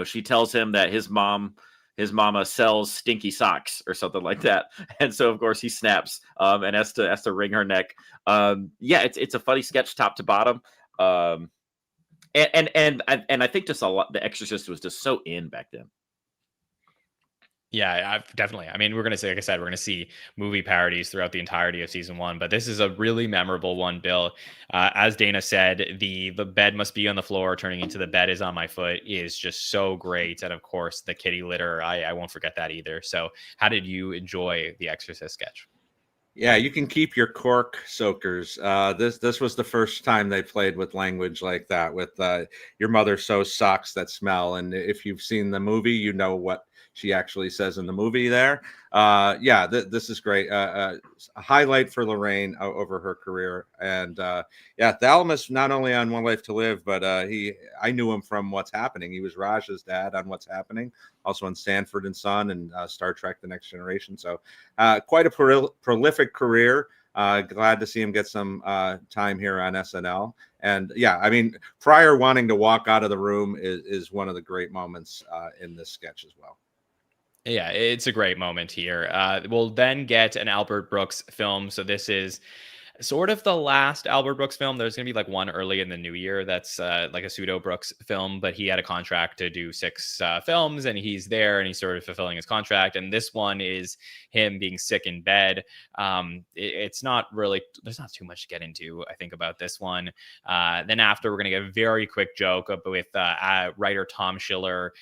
she tells him that his mama sells stinky socks or something like that, and so of course he snaps, and has to wring her neck. It's a funny sketch top to bottom. And I think just a lot. The Exorcist was just so in back then. Yeah, definitely. I mean, we're going to say, like I said, we're going to see movie parodies throughout the entirety of season one, but this is a really memorable one, Bill. As Dana said, the bed must be on the floor, turning into the bed is on my foot is just so great. And of course, the kitty litter, I won't forget that either. So how did you enjoy the Exorcist sketch? Yeah, you can keep your cork soakers. This was the first time they played with language like that, with your mother sews socks that smell. And if you've seen the movie, you know what she actually says in the movie there. This is great. A highlight for Lorraine over her career. And Thalamus, not only on One Life to Live, but I knew him from What's Happening. He was Raj's dad on What's Happening, also on Sanford and Son and Star Trek The Next Generation. So quite a prolific career. Glad to see him get some time here on SNL. And I mean, Pryor wanting to walk out of the room is one of the great moments in this sketch as well. Yeah, it's a great moment here. We'll then get an Albert Brooks film. So this is sort of the last Albert Brooks film. There's going to be like one early in the new year that's like a pseudo Brooks film, but he had a contract to do 6 films, and he's there and he's sort of fulfilling his contract. And this one is him being sick in bed. It's not really, there's not too much to get into, I think, about this one. Then after, we're going to get a very quick joke with writer Tom Schiller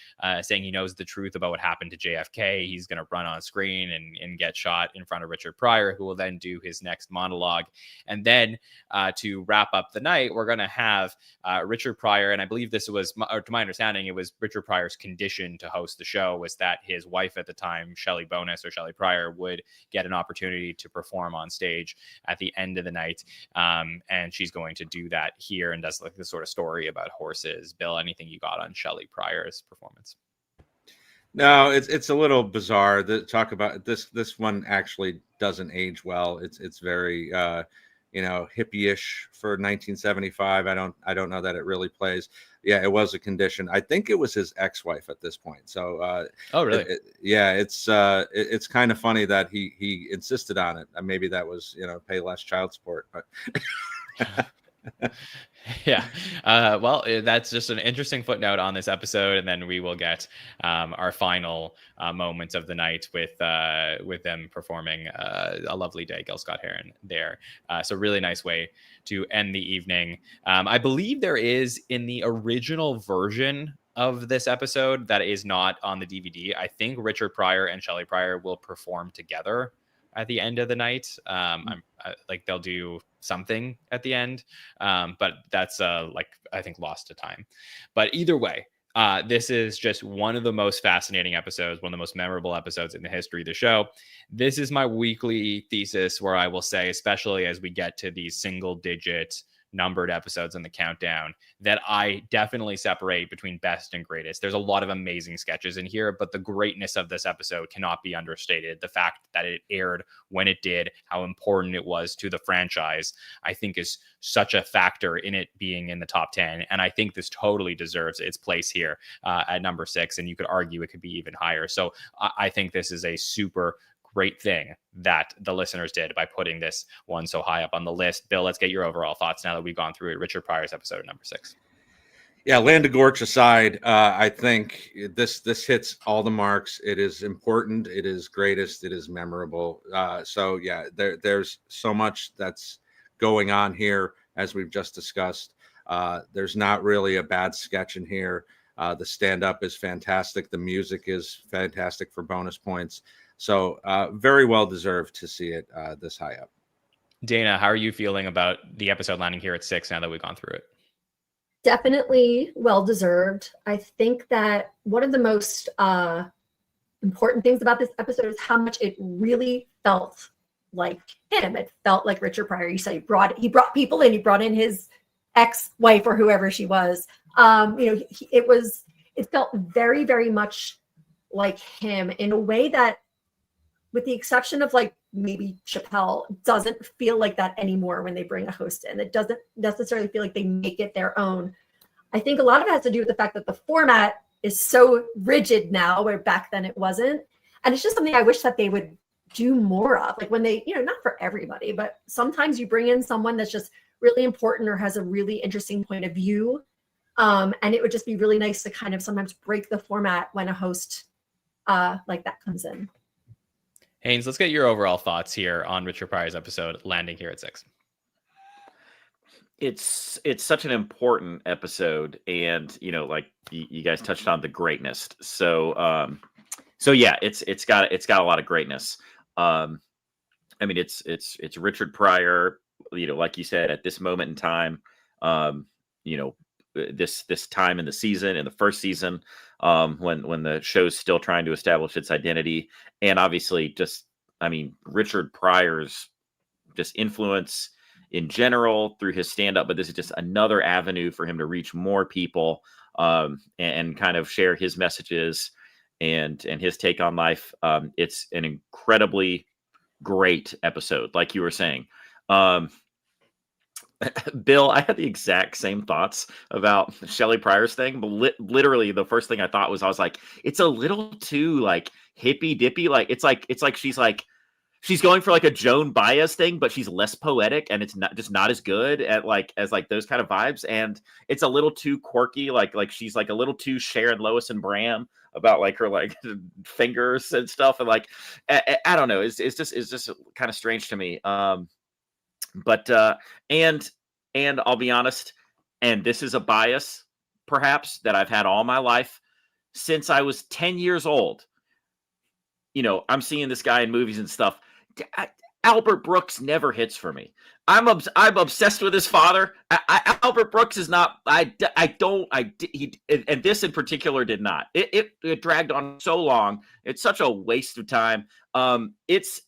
saying he knows the truth about what happened to JFK. He's going to run on screen and get shot in front of Richard Pryor, who will then do his next monologue. And then to wrap up the night, we're going to have Richard Pryor. And I believe this was, to my understanding, it was Richard Pryor's condition to host the show was that his wife at the time, Shelley Bonus or Shelley Pryor, would get an opportunity to perform on stage at the end of the night. And she's going to do that here and does like this sort of story about horses. Bill, anything you got on Shelley Pryor's performance? No, it's a little bizarre. The talk about this one actually doesn't age well. It's very hippie-ish for 1975. I don't know that it really plays. Yeah, it was a condition. I think it was his ex-wife at this point. So oh really? It's kind of funny that he insisted on it. Maybe that was pay less child support, but Yeah. Well, that's just an interesting footnote on this episode. And then we will get our final moments of the night with them performing A Lovely Day, Gil Scott-Heron there. So really nice way to end the evening. I believe there is in the original version of this episode that is not on the DVD. I think Richard Pryor and Shelley Pryor will perform together at the end of the night. Like they'll do something at the end, but that's I think lost to time. But either way, this is just one of the most fascinating episodes, one of the most memorable episodes in the history of the show. This is my weekly thesis where I will say, especially as we get to these single digit numbered episodes in the countdown, that I definitely separate between best and greatest. There's a lot of amazing sketches in here, but the greatness of this episode cannot be understated. The fact that it aired when it did, how important it was to the franchise, I think is such a factor in it being in the top 10. And I think this totally deserves its place here at number 6. And you could argue it could be even higher. So I think this is a super great thing that the listeners did by putting this one so high up on the list. Bill, let's get your overall thoughts now that we've gone through it. Richard Pryor's episode number 6. Yeah, Land of Gorch aside, I think this hits all the marks. It is important. It is greatest. It is memorable. There's so much that's going on here, as we've just discussed. There's not really a bad sketch in here. The stand-up is fantastic. The music is fantastic for bonus points. So very well deserved to see it this high up. Dana, how are you feeling about the episode landing here at 6 now that we've gone through it? Definitely well deserved. I think that one of the most important things about this episode is how much it really felt like him. It felt like Richard Pryor. You said he brought people in. He brought in his ex-wife or whoever she was. It felt very, very much like him in a way that, with the exception of like maybe Chappelle, doesn't feel like that anymore when they bring a host in. It doesn't necessarily feel like they make it their own. I think a lot of it has to do with the fact that the format is so rigid now, where back then it wasn't. And it's just something I wish that they would do more of. Like when they, not for everybody, but sometimes you bring in someone that's just really important or has a really interesting point of view. And it would just be really nice to kind of sometimes break the format when a host like that comes in. Haynes, let's get your overall thoughts here on Richard Pryor's episode landing here at 6. It's such an important episode, and like you guys touched on the greatness. So yeah, it's got a lot of greatness. I mean, it's Richard Pryor, like you said, at this moment in time, this time in the season, in the first season, when the show's still trying to establish its identity, and obviously Richard Pryor's just influence in general through his stand-up, but this is just another avenue for him to reach more people, and kind of share his messages and his take on life. It's an incredibly great episode, like you were saying. Bill, I had the exact same thoughts about Shelley Pryor's thing, but literally the first thing I thought was, I was like, it's a little too like hippy dippy. Like it's like she's going for like a Joan Baez thing, but she's less poetic, and it's not as good at as those kind of vibes. And it's a little too quirky. Like she's like a little too Sharon Lois and Bram about like her like fingers and stuff. And like, I don't know. It's just kind of strange to me. But and I'll be honest, and this is a bias perhaps that I've had all my life since I was 10 years old. I'm seeing this guy in movies and stuff. Albert Brooks never hits for me. I'm obsessed with his father. Albert Brooks is not. And this in particular did not. It dragged on so long. It's such a waste of time. It's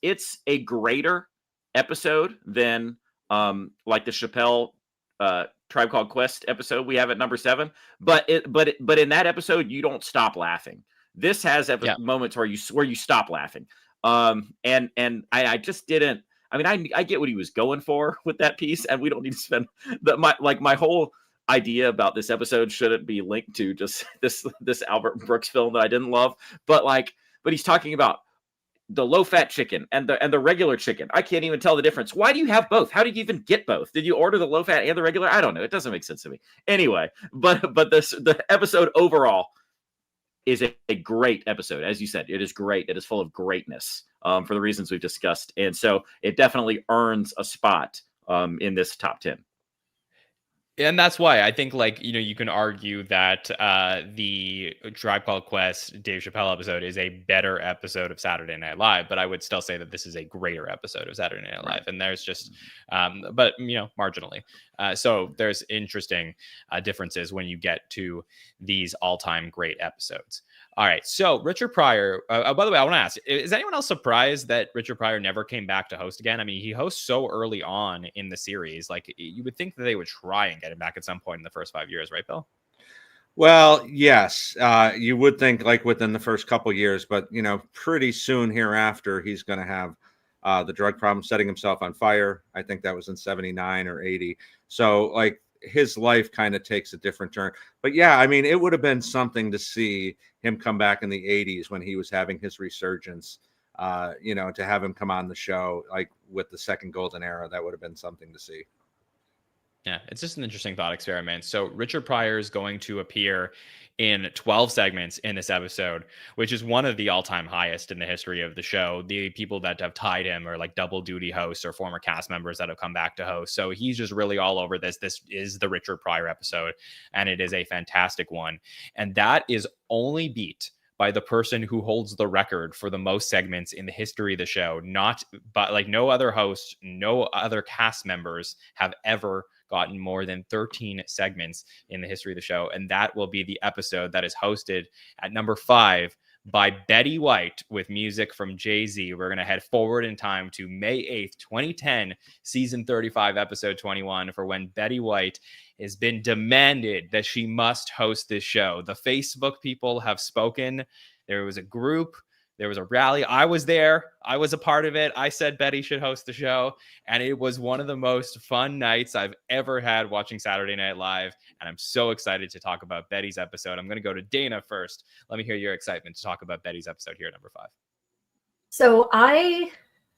a greater episode than like the Chappelle Tribe Called Quest episode we have at number 7. But in that episode you don't stop laughing. This has moments where you stop laughing. And I just didn't. I mean, I get what he was going for with that piece, and we don't need to spend my whole idea about this episode shouldn't be linked to just this Albert Brooks film that I didn't love. But he's talking about the low-fat chicken and the regular chicken. I can't even tell the difference. Why do you have both? How did you even get both? Did you order the low-fat and the regular? I don't know. It doesn't make sense to me. Anyway, but the episode overall is a great episode. As you said, it is great. It is full of greatness, for the reasons we've discussed. And so it definitely earns a spot in this top 10. And that's why I think, you can argue that the Tribe Called Quest Dave Chappelle episode is a better episode of Saturday Night Live, but I would still say that this is a greater episode of Saturday Night Live. And there's just, but marginally. So there's interesting differences when you get to these all-time great episodes. All right. So Richard Pryor, by the way, I want to ask, is anyone else surprised that Richard Pryor never came back to host again? I mean, he hosts so early on in the series. Like, you would think that they would try and get him back at some point in the first 5 years, right, Bill? Well, yes, you would think like within the first couple years, but pretty soon hereafter, he's going to have the drug problem, setting himself on fire. I think that was in 79 or 80. So his life kind of takes a different turn. But yeah, I mean, it would have been something to see him come back in the 80s when he was having his resurgence, to have him come on the show, with the second golden era. That would have been something to see. Yeah, it's just an interesting thought experiment. So Richard Pryor is going to appear in 12 segments in this episode, which is one of the all-time highest in the history of the show. The people that have tied him are double duty hosts or former cast members that have come back to host. So he's just really all over this. This is the Richard Pryor episode, and it is a fantastic one. And that is only beat by the person who holds the record for the most segments in the history of the show. No other host, no other cast members have ever gotten more than 13 segments in the history of the show. And that will be the episode that is hosted at number 5 by Betty White with music from Jay-Z. We're going to head forward in time to May 8th, 2010, season 35, episode 21, for when Betty White has been demanded that she must host this show. The Facebook people have spoken. There was a group. There was a rally. I was there. I was a part of it. I said Betty should host the show. And it was one of the most fun nights I've ever had watching Saturday Night Live. And I'm so excited to talk about Betty's episode. I'm going to go to Dana first. Let me hear your excitement to talk about Betty's episode here at number 5. So I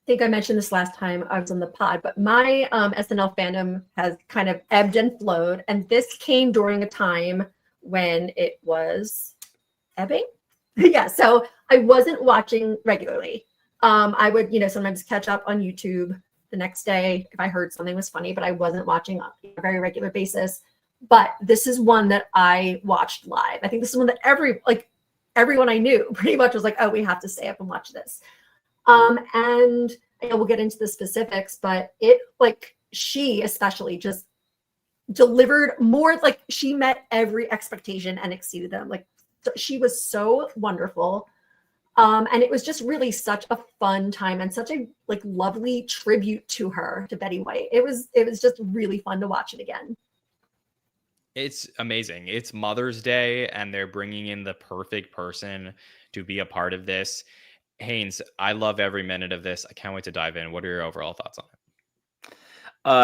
think I mentioned this last time I was on the pod, but my SNL fandom has kind of ebbed and flowed. And this came during a time when it was ebbing. Yeah, so I wasn't watching regularly. I would, sometimes catch up on YouTube the next day if I heard something was funny, but I wasn't watching on a very regular basis. But this is one that I watched live. I think this is one that everyone I knew pretty much was like, oh, we have to stay up and watch this. And I know we'll get into the specifics, but she especially just delivered more, she met every expectation and exceeded them. She was so wonderful. And it was just really such a fun time and such a lovely tribute to her, to Betty White. It was just really fun to watch it again. It's amazing. It's Mother's Day and they're bringing in the perfect person to be a part of this. Haynes, I love every minute of this. I can't wait to dive in. What are your overall thoughts on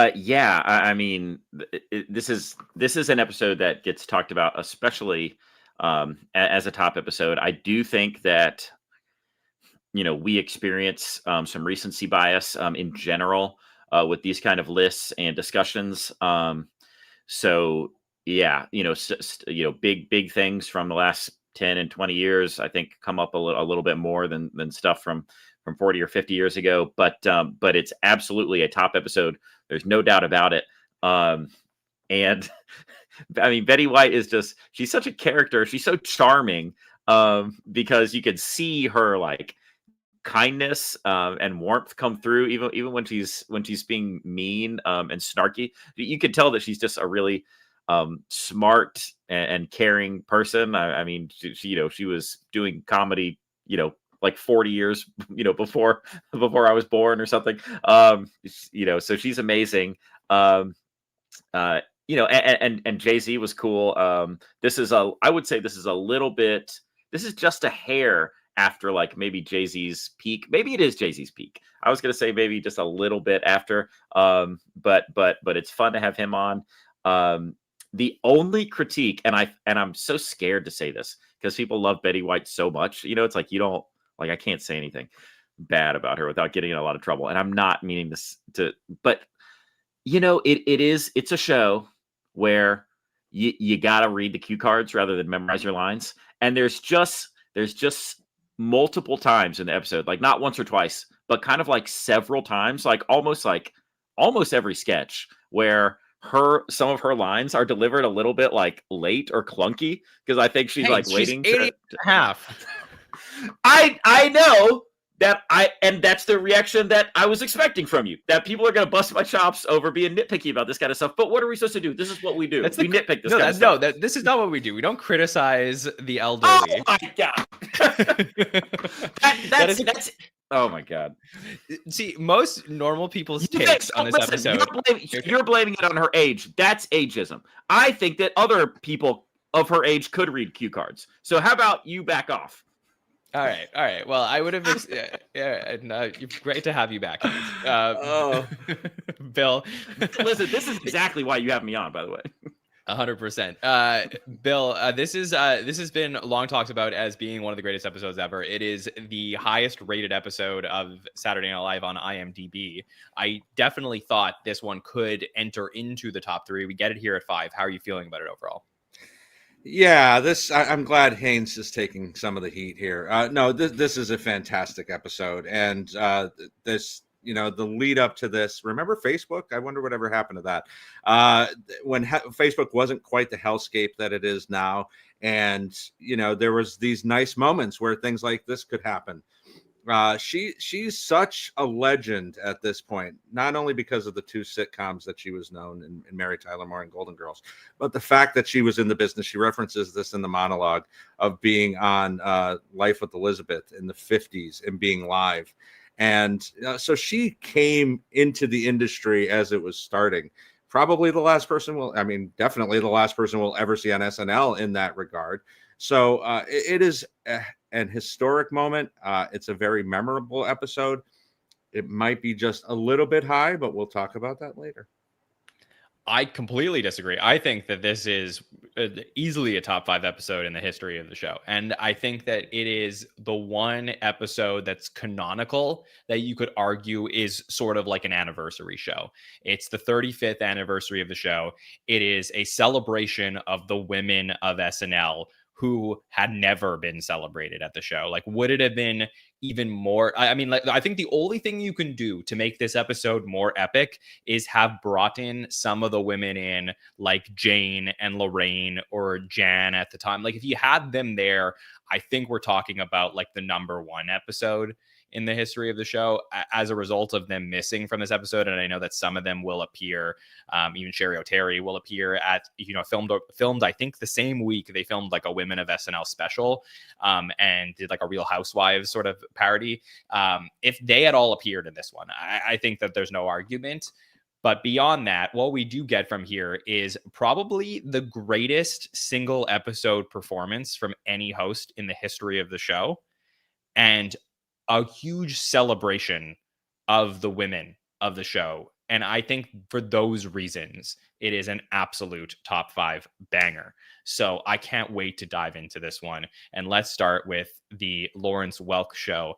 it? Yeah, I mean, this is an episode that gets talked about, especially as a top episode. I do think that, we experience some recency bias in general with these kind of lists and discussions. So yeah, big things from the last 10 and 20 years, I think, come up a little bit more than stuff from 40 or 50 years ago. But it's absolutely a top episode. There's no doubt about it. And I mean, Betty White she's such a character. She's so charming because you could see her kindness and warmth come through even when she's being mean and snarky. You could tell that she's just a really smart and caring person. I mean, she was doing comedy, 40 years, before I was born or something. So she's amazing. And Jay-Z was cool. I would say this is just a hair after maybe Jay-Z's peak. Maybe it is Jay-Z's peak. I was going to say maybe just a little bit after. But it's fun to have him on. The only critique, and I'm so scared to say this because people love Betty White so much, it's I can't say anything bad about her without getting in a lot of trouble. And I'm not meaning this but it's a show where you got to read the cue cards rather than memorize your lines. And there's just multiple times in the episode, not once or twice, but kind of several times, almost every sketch where some of her lines are delivered a little bit late or clunky because I think she's waiting she's 80 and a half. I know that and that's the reaction that I was expecting from you, that people are going to bust my chops over being nitpicky about this kind of stuff. But what are we supposed to do? This is what we do. We nitpick this kind of stuff. No, this is not what we do. We don't criticize the elderly. Oh my God. That's oh my God. See, most normal people's takes on this episode. You're blaming it on her age. That's ageism. I think that other people of her age could read cue cards. So how about you back off? All right. Well, I would have. Great to have you back. Bill. Listen, this is exactly why you have me on, by the way. 100%. Bill, this has been long talked about as being one of the greatest episodes ever. It is the highest rated episode of Saturday Night Live on IMDb. I definitely thought this one could enter into the top 3. We get it here at 5. How are you feeling about it overall? Yeah, I'm glad Haynes is taking some of the heat here. No, this is a fantastic episode, and this, the lead up to this. Remember Facebook? I wonder whatever happened to that. When Facebook wasn't quite the hellscape that it is now, and there was these nice moments where things like this could happen. She's such a legend at this point, not only because of the two sitcoms that she was known in Mary Tyler Moore and Golden Girls, but the fact that she was in the business. She references this in the monologue of being on Life with Elizabeth in the 50s and being live. And so she came into the industry as it was starting. Probably the last person definitely the last person we'll ever see on SNL in that regard. So it is an historic moment. It's a very memorable episode. It might be just a little bit high, but we'll talk about that later. I completely disagree. I think that this is easily a top 5 episode in the history of the show. And I think that it is the one episode that's canonical that you could argue is sort of like an anniversary show. It's the 35th anniversary of the show. It is a celebration of the women of SNL who had never been celebrated at the show. Like, would it have been even more? I mean, like, I think the only thing you can do to make this episode more epic is have brought in some of the women in, like Jane and Lorraine or Jan at the time. Like, if you had them there, I think we're talking about like the number 1 episode in the history of the show as a result of them missing from this episode. And I know that some of them will appear, even Sherry O'Terry will appear at, filmed, I think the same week they filmed like a Women of SNL special and did like a Real Housewives sort of parody. If they had all appeared in this one, I think that there's no argument. But beyond that, what we do get from here is probably the greatest single episode performance from any host in the history of the show. And a huge celebration of the women of the show. And I think for those reasons, it is an absolute top 5 banger. So I can't wait to dive into this one. And let's start with the Lawrence Welk Show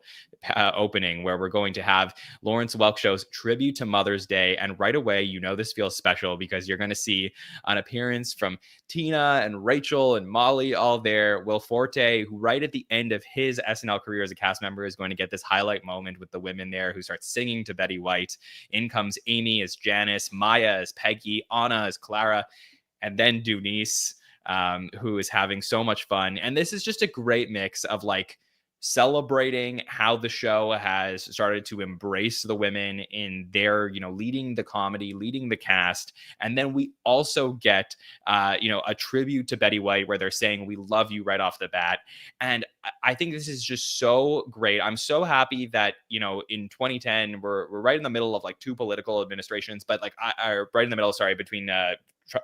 opening, where we're going to have Lawrence Welk Show's tribute to Mother's Day. And right away, this feels special because you're going to see an appearance from Tina and Rachel and Molly all there. Will Forte, who right at the end of his SNL career as a cast member is going to get this highlight moment with the women there who start singing to Betty White. In comes Amy as Janice, Maya as Peggy, Anna as Clara, and then Dunice, who is having so much fun. And this is just a great mix of like celebrating how the show has started to embrace the women in their, leading the comedy, leading the cast. And then we also get, a tribute to Betty White where they're saying, "We love you" right off the bat. And I think this is just so great. I'm so happy that, in 2010, we're right in the middle of like 2 political administrations, but like right in the middle, between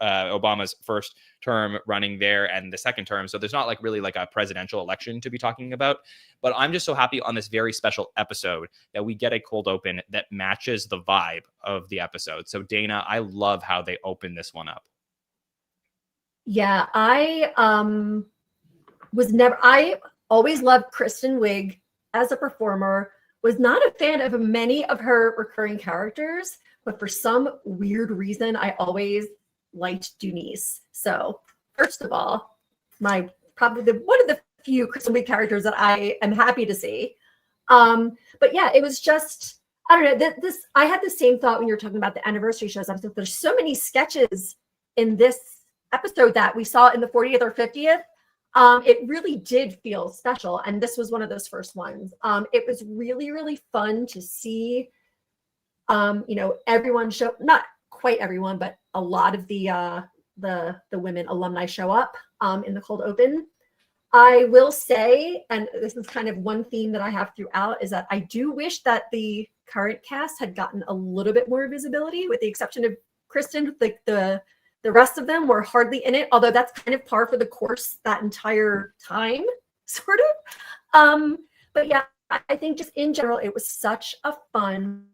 Obama's first term running there and the second term. So there's not like really like a presidential election to be talking about, but I'm just so happy on this very special episode that we get a cold open that matches the vibe of the episode. So Dana, I love how they open this one up. Yeah, I always loved Kristen Wiig as a performer, was not a fan of many of her recurring characters, but for some weird reason, I always liked Dunice. So first of all, probably one of the few Kristen Wiig characters that I am happy to see. But yeah, it was just, I don't know, this I had the same thought when you were talking about the anniversary shows. I was like, there's so many sketches in this episode that we saw in the 40th or 50th. It really did feel special. And this was one of those first ones. It was really, really fun to see, everyone show, not quite everyone, but a lot of the women alumni show up in the cold open. I will say, and this is kind of one theme that I have throughout, is that I do wish that the current cast had gotten a little bit more visibility, with the exception of Kristen. Like the rest of them were hardly in it, although that's kind of par for the course that entire time, sort of. But yeah, I think just in general, it was such a fun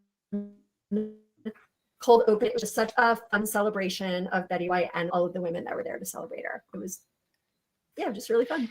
cold open. It was just such a fun celebration of Betty White and all of the women that were there to celebrate her. It was, just really fun.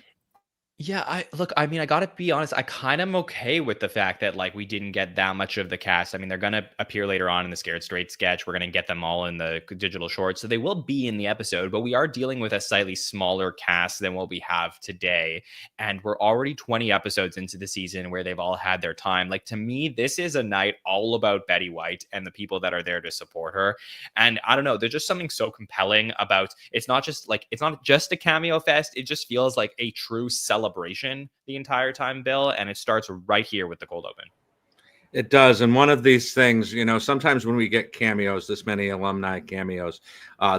Yeah, I mean, I gotta be honest, I kind of am okay with the fact that like we didn't get that much of the cast. I mean, they're gonna appear later on in the Scared Straight sketch. We're gonna get them all in the digital shorts, so they will be in the episode, but we are dealing with a slightly smaller cast than what we have today. And we're already 20 episodes into the season where they've all had their time. Like, to me, this is a night all about Betty White and the people that are there to support her. And I don't know, there's just something so compelling about it's not just a cameo fest, it just feels like a true celebration celebration the entire time, Bill, and it starts right here with the cold open. It does. And one of these things, sometimes when we get cameos, this many alumni cameos,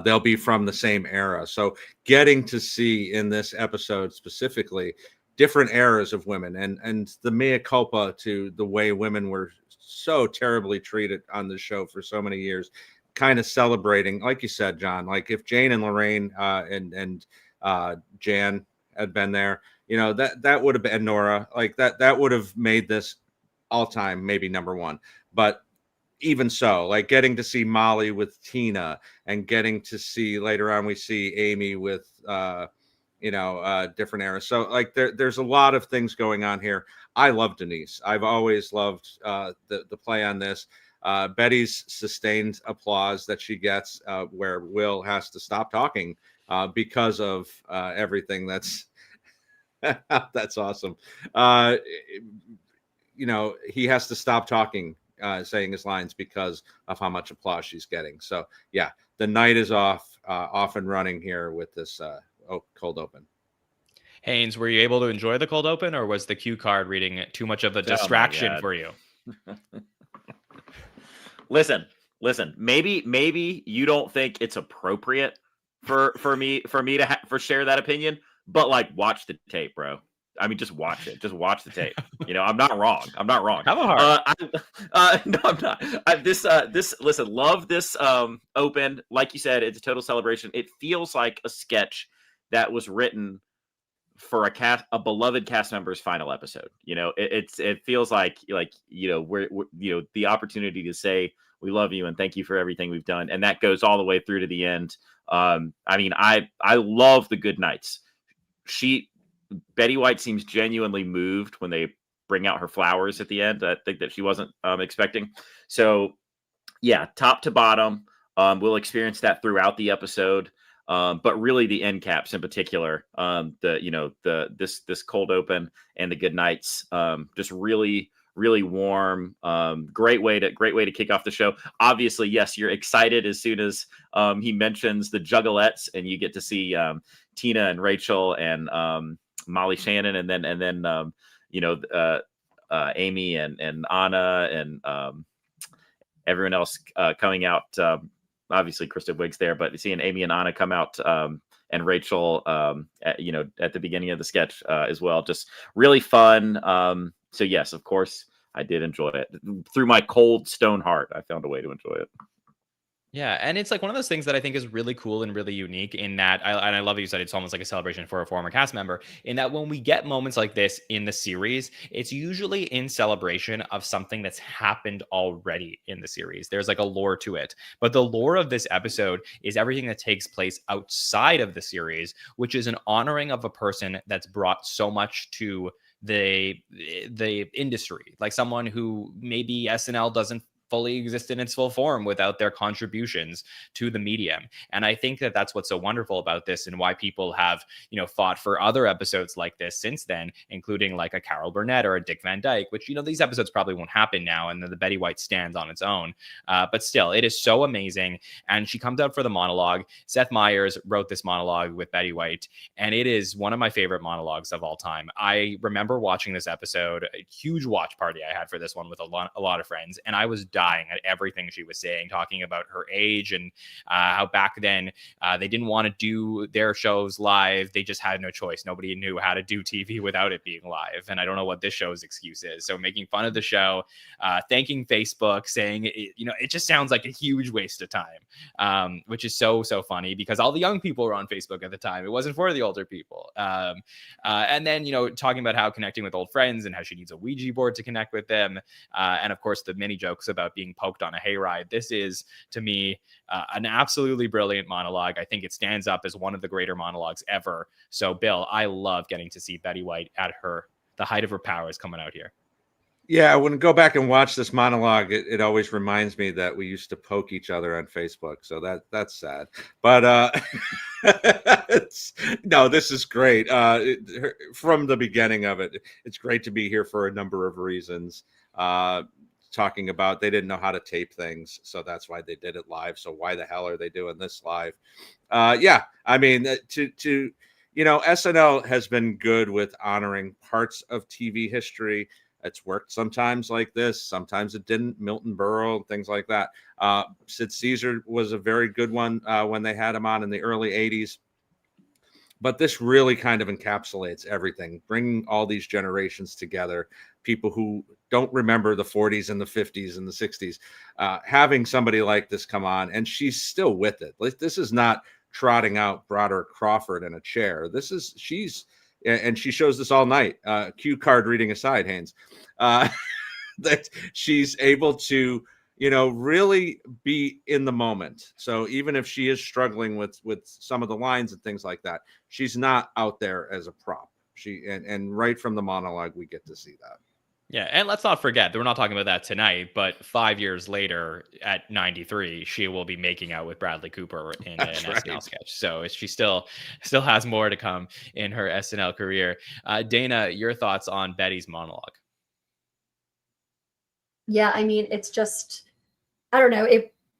they'll be from the same era. So getting to see in this episode specifically different eras of women and the mea culpa to the way women were so terribly treated on the show for so many years, kind of celebrating, like you said, John, like if Jane and Lorraine and Jan had been there, that would have been Nora, like that would have made this all time maybe number one. But even so, like getting to see Molly with Tina and getting to see later on, we see Amy with different eras. So like there's a lot of things going on here. I love Denise. I've always loved the play on this. Betty's sustained applause that she gets where Will has to stop talking because of everything that's that's awesome. He has to stop talking, saying his lines because of how much applause she's getting. So yeah, the night is off and running here with this cold open. Haynes, were you able to enjoy the cold open, or was the cue card reading too much of a distraction for you? Listen, maybe you don't think it's appropriate for me to share that opinion, but like watch the tape, bro. I mean, just watch it. Just watch the tape. I'm not wrong. Have a heart. No, I'm not. Listen, love this open. Like you said, it's a total celebration. It feels like a sketch that was written for a beloved cast member's final episode. It feels like we're the opportunity to say we love you and thank you for everything we've done, and that goes all the way through to the end. I mean, I love the good nights. Betty White seems genuinely moved when they bring out her flowers at the end. I think that she wasn't expecting. So yeah, top to bottom, we'll experience that throughout the episode. But really the end caps in particular, this cold open and the good nights, just really, really warm. Great way to kick off the show. Obviously, yes, you're excited as soon as he mentions the Juggalettes and you get to see Tina and Rachel and Molly Shannon, and then Amy and Anna and everyone else coming out. Obviously, Krista Wiig's there, but seeing Amy and Anna come out and Rachel, at the beginning of the sketch as well, just really fun. So yes, of course, I did enjoy it. Through my cold stone heart, I found a way to enjoy it. Yeah, and it's like one of those things that I think is really cool and really unique in that, and I love that you said it's almost like a celebration for a former cast member, in that when we get moments like this in the series, it's usually in celebration of something that's happened already in the series. There's like a lore to it. But the lore of this episode is everything that takes place outside of the series, which is an honoring of a person that's brought so much to the industry, like someone who maybe SNL doesn't fully exist in its full form without their contributions to the medium. And I think that that's what's so wonderful about this and why people have, fought for other episodes like this since then, including like a Carol Burnett or a Dick Van Dyke, which, these episodes probably won't happen now. And then the Betty White stands on its own. But still, it is so amazing. And she comes out for the monologue. Seth Meyers wrote this monologue with Betty White, and it is one of my favorite monologues of all time. I remember watching this episode, a huge watch party I had for this one with a lot of friends, and I was dying at everything she was saying, talking about her age and how back then they didn't want to do their shows live. They just had no choice. Nobody knew how to do TV without it being live. And I don't know what this show's excuse is. So making fun of the show, thanking Facebook, saying, it just sounds like a huge waste of time, which is so funny because all the young people were on Facebook at the time. It wasn't for the older people. And then, talking about how connecting with old friends and how she needs a Ouija board to connect with them. And of course, the mini jokes about being poked on a hayride. This is, to me, an absolutely brilliant monologue. I think it stands up as one of the greater monologues ever. So, Bill, I love getting to see Betty White at the height of her powers coming out here. Yeah, when I go back and watch this monologue, it always reminds me that we used to poke each other on Facebook. So that's sad. But no, this is great. From the beginning of it, it's great to be here for a number of reasons. Talking about they didn't know how to tape things, so that's why they did it live. So why the hell are they doing this live? Yeah, I mean, to SNL has been good with honoring parts of TV history. It's worked sometimes like this, sometimes it didn't. Milton Berle, things like that. Sid Caesar was a very good one when they had him on in the early 80s. But this really kind of encapsulates everything, bringing all these generations together, people who don't remember the 40s and the 50s and the 60s, having somebody like this come on, and she's still with it. Like, this is not trotting out Broderick Crawford in a chair. And she shows this all night, cue card reading aside, Haynes, that she's able to really be in the moment. So even if she is struggling with some of the lines and things like that, she's not out there as a prop. And right from the monologue, we get to see that. Yeah, and let's not forget that we're not talking about that tonight, but 5 years later at 93, she will be making out with Bradley Cooper in an SNL sketch. So she still has more to come in her SNL career. Dana, your thoughts on Betty's monologue? Yeah, I mean, it's just, I don't know.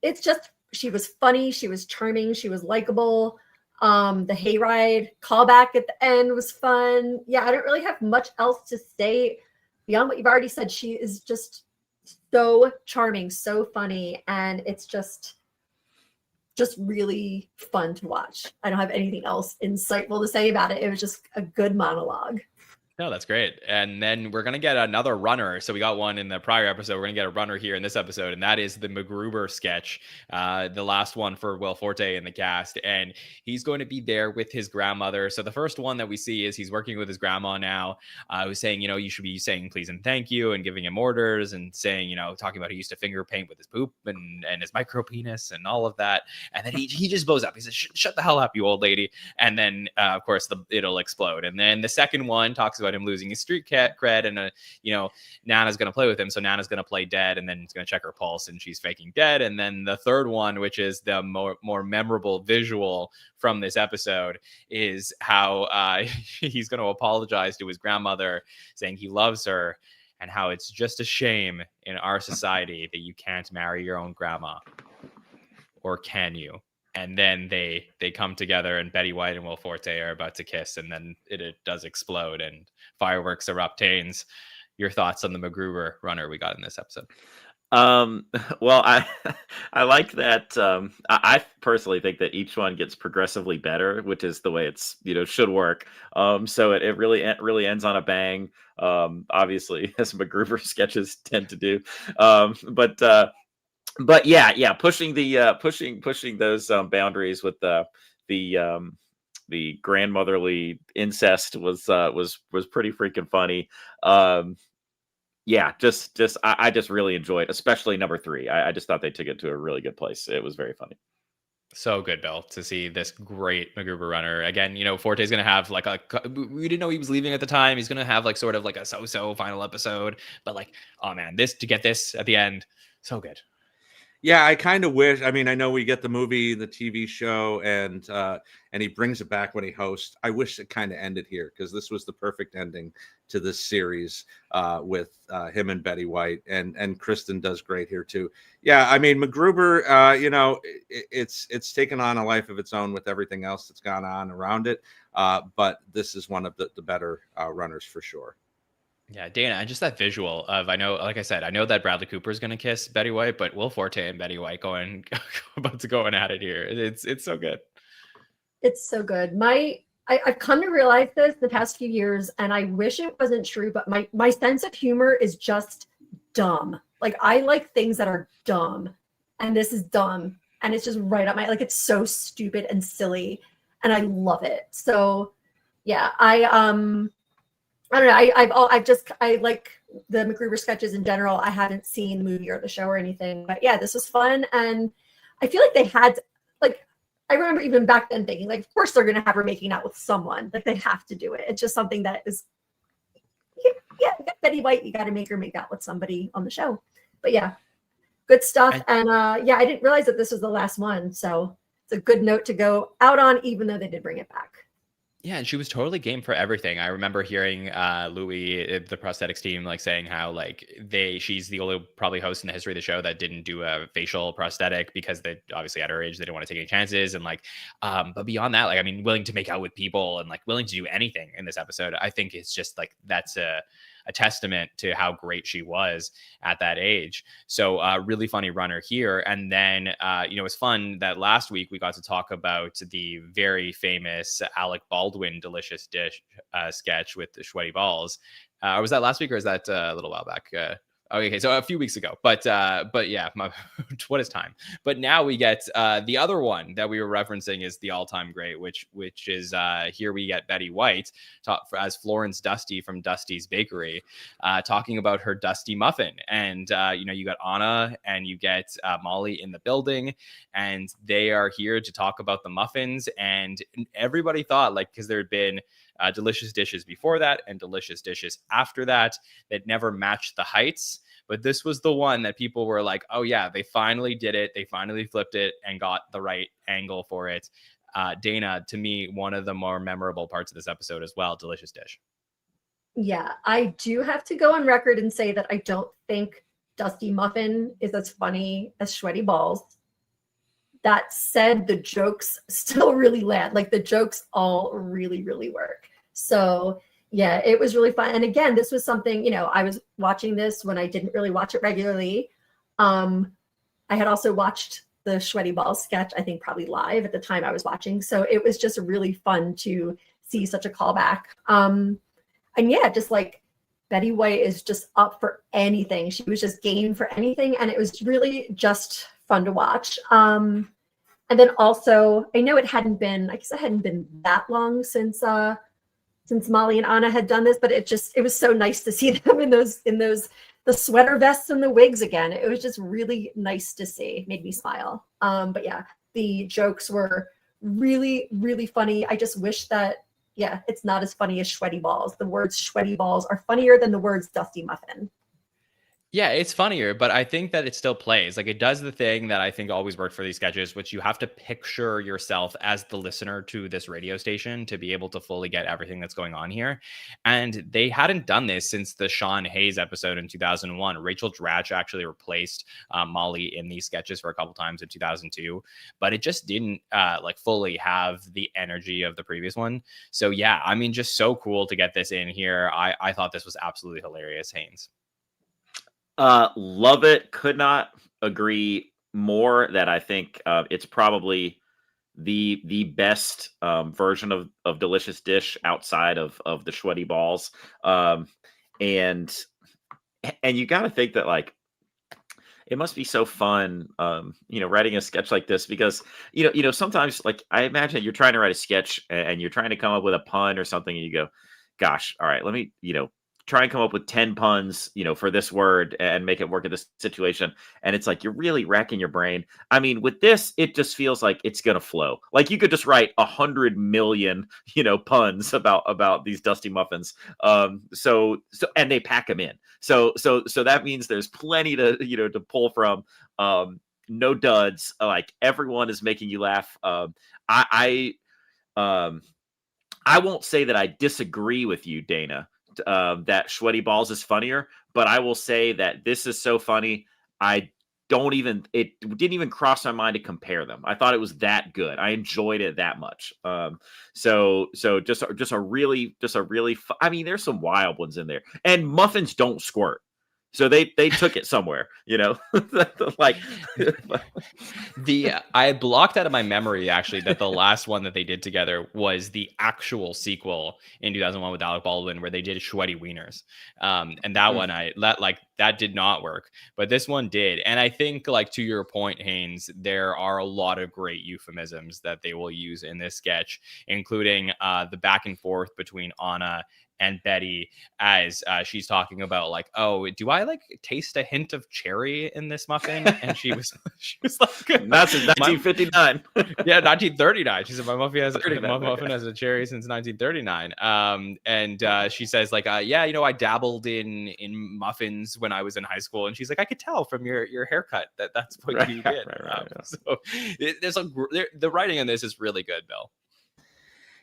It's just, she was funny. She was charming. She was likable. The hayride callback at the end was fun. Yeah, I don't really have much else to say beyond what you've already said. She is just so charming, so funny, and it's just really fun to watch. I don't have anything else insightful to say about it. It was just a good monologue. No, that's great. And then we're going to get another runner. So we got one in the prior episode. We're going to get a runner here in this episode. And that is the MacGruber sketch, the last one for Will Forte in the cast. And he's going to be there with his grandmother. So the first one that we see is he's working with his grandma now, who's saying, you should be saying please and thank you and giving him orders and saying, talking about he used to finger paint with his poop and his micro penis and all of that. And then he just blows up. He says, shut the hell up, you old lady. And then, of course, it'll explode. And then the second one talks about him losing his street cred, and Nana's gonna play with him, so Nana's gonna play dead, and then he's gonna check her pulse and she's faking dead. And then the third one, which is the more memorable visual from this episode, is how he's gonna apologize to his grandmother, saying he loves her and how it's just a shame in our society that you can't marry your own grandma. Or can you? And then they come together, and Betty White and Will Forte are about to kiss, and then it does explode and fireworks erupt. Haynes, your thoughts on the MacGruber runner we got in this episode? Well, I like that. I personally think that each one gets progressively better, which is the way it's should work. So it really ends on a bang. Obviously, as MacGruber sketches tend to do. But yeah, pushing those boundaries with the grandmotherly incest was pretty freaking funny. Yeah, I just really enjoyed, especially number 3. I just thought they took it to a really good place. It was very funny. So good, Bill, to see this great MacGruber runner again. Forte's gonna have we didn't know he was leaving at the time. He's gonna have sort of a so-so final episode, but oh man, to get this at the end, so good. Yeah, I kind of wish. I mean, I know we get the movie, the TV show, and he brings it back when he hosts. I wish it kind of ended here, because this was the perfect ending to this series with him and Betty White, and Kristen does great here too. Yeah, I mean, MacGruber, it's taken on a life of its own with everything else that's gone on around it. But this is one of the better runners for sure. Yeah, Dana, and just that visual of, I know, like I said, I know that Bradley Cooper is going to kiss Betty White, but Will Forte and Betty White about to go at it here. It's so good. It's so good. I've come to realize this the past few years, and I wish it wasn't true, but my sense of humor is just dumb. I like things that are dumb, and this is dumb, and it's just right up my, it's so stupid and silly, and I love it. So yeah, I don't know. I like the MacGruber sketches in general. I haven't seen the movie or the show or anything, but yeah, this was fun. And I feel like they had, I remember even back then thinking, of course they're going to have her making out with someone. They have to do it. It's just something that is, yeah, Betty White, you got to make her make out with somebody on the show. But yeah, good stuff. And yeah, I didn't realize that this was the last one. So it's a good note to go out on, even though they did bring it back. Yeah, and she was totally game for everything. I remember hearing Louis, the prosthetics team, like saying how like she's the only probably host in the history of the show that didn't do a facial prosthetic because they obviously at her age they didn't want to take any chances. And like, but beyond that, like I mean, willing to make out with people and like willing to do anything in this episode. I think it's just like that's a testament to how great she was at that age. So really funny runner here. And then, it was fun that last week we got to talk about the very famous Alec Baldwin delicious dish sketch with the sweaty balls. Was that last week or is that a little while back? Okay, so a few weeks ago, but yeah, what is time? But now we get the other one that we were referencing is the all-time great, which is here we get Betty White as Florence Dusty from Dusty's Bakery, talking about her Dusty muffin, and you got Anna and you get Molly in the building, and they are here to talk about the muffins, and everybody thought like because there had been delicious dishes before that and delicious dishes after that never matched the heights. But this was the one that people were like, oh yeah, they finally did it. They finally flipped it and got the right angle for it. Dana, to me, one of the more memorable parts of this episode as well, delicious dish. Yeah, I do have to go on record and say that I don't think Dusty Muffin is as funny as Sweaty Balls. That said, the jokes still really land. Like the jokes all really, really work. So yeah, it was really fun. And again, this was something, I was watching this when I didn't really watch it regularly. I had also watched the Sweaty Balls sketch, I think probably live at the time I was watching. So it was just really fun to see such a callback. And yeah, just like Betty White is just up for anything. She was just game for anything. And it was really just fun to watch. And then also, I know it hadn't been that long since Molly and Anna had done this, but it was so nice to see them in the sweater vests and the wigs again. It was just really nice to see. It made me smile. But yeah, the jokes were really, really funny. I just wish that, yeah, it's not as funny as Sweaty Balls. The words Sweaty Balls are funnier than the words Dusty Muffin. Yeah, it's funnier, but I think that it still plays. Like it does the thing that I think always worked for these sketches, which you have to picture yourself as the listener to this radio station to be able to fully get everything that's going on here. And they hadn't done this since the Sean Hayes episode in 2001. Rachel Dratch actually replaced Molly in these sketches for a couple times in 2002, but it just didn't like fully have the energy of the previous one. So yeah, I mean, just so cool to get this in here. I thought this was absolutely hilarious, Haynes. Love it. Could not agree more that I think it's probably the best version of Delicious Dish outside of the Sweaty Balls. And you got to think that like it must be so fun, writing a sketch like this because, sometimes like I imagine you're trying to write a sketch and you're trying to come up with a pun or something and you go, gosh, all right, let me, try and come up with 10 puns, for this word and make it work in this situation. And it's like, you're really racking your brain. I mean, with this, it just feels like it's going to flow. Like you could just write 100 million, puns about these Dusty Muffins. So, and they pack them in. So that means there's plenty to, to pull from, no duds. Like everyone is making you laugh. I won't say that I disagree with you, Dana, that Sweaty Balls is funnier, but I will say that this is so funny. It didn't even cross my mind to compare them. I thought it was that good. I enjoyed it that much. So just a really, I mean, there's some wild ones in there and muffins don't squirt. So they took it somewhere, like I blocked out of my memory actually that the last one that they did together was the actual sequel in 2001 with Alec Baldwin where they did Sweaty Wieners. And that one that did not work, but this one did. And I think like to your point, Haynes, there are a lot of great euphemisms that they will use in this sketch, including the back and forth between Anna and Betty as she's talking about like, oh, do I like taste a hint of cherry in this muffin? And she was like, that's 1959. Yeah, 1939. She said my muffin has a cherry since 1939. And she says like, yeah, I dabbled in muffins when I was in high school. And she's like, I could tell from your haircut that's what you did. So the writing on this is really good, Bill.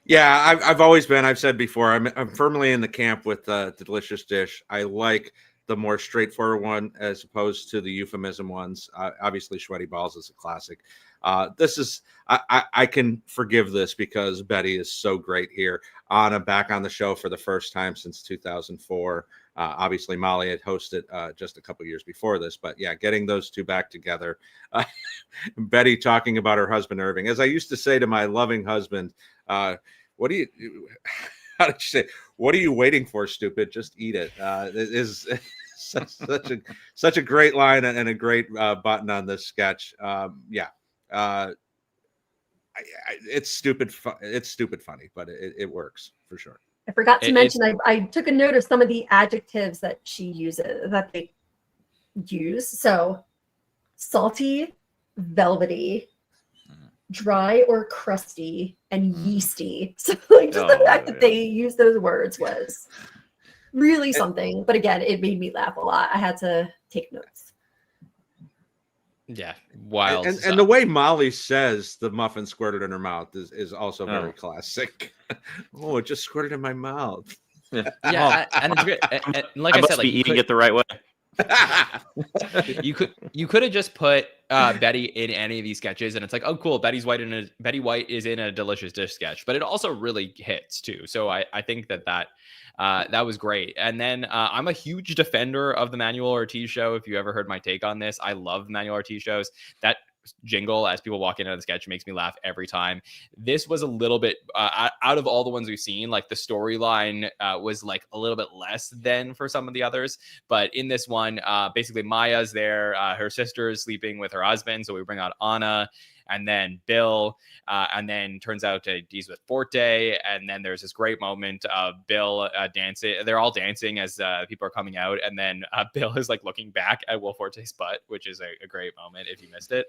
Yeah, I've always been. I've said before. I'm firmly in the camp with the delicious dish. I like the more straightforward one as opposed to the euphemism ones. Obviously, sweaty balls is a classic. This is I can forgive this because Betty is so great here. Anna back on the show for the first time since 2004. Obviously, Molly had hosted just a couple years before this, but yeah, getting those two back together. Betty talking about her husband Irving, as I used to say to my loving husband. What do you? How did you say? What are you waiting for, stupid? Just eat it. It is such a great line and a great button on this sketch. Yeah, it's stupid. It's stupid funny, but it works for sure. I forgot to mention, I took a note of some of the adjectives that she uses, that they use. So salty, velvety, dry or crusty, and yeasty. So like just the fact that they use those words was really something. But again, it made me laugh a lot. I had to take notes. Yeah, wild. And the way Molly says the muffin squirted in her mouth is also very classic. Oh, it just squirted in my mouth. Yeah, and it's great. And like I must said, like, be eating it the right way. you could have just put Betty in any of these sketches, and it's like, oh, cool, Betty White is in a delicious dish sketch, but it also really hits too. So I think that was great. And then I'm a huge defender of the Manuel Ortiz show. If you ever heard my take on this, I love Manuel Ortiz shows. That jingle as people walk into the sketch makes me laugh every time. This was a little bit out of all the ones we've seen, like the storyline was like a little bit less than for some of the others, but in this one, basically Maya's there, her sister is sleeping with her husband, so we bring out Anna and then Bill, and then turns out he's with Forte, and then there's this great moment of Bill dancing. They're all dancing as people are coming out, and then Bill is like looking back at Will Forte's butt, which is a great moment if you missed it.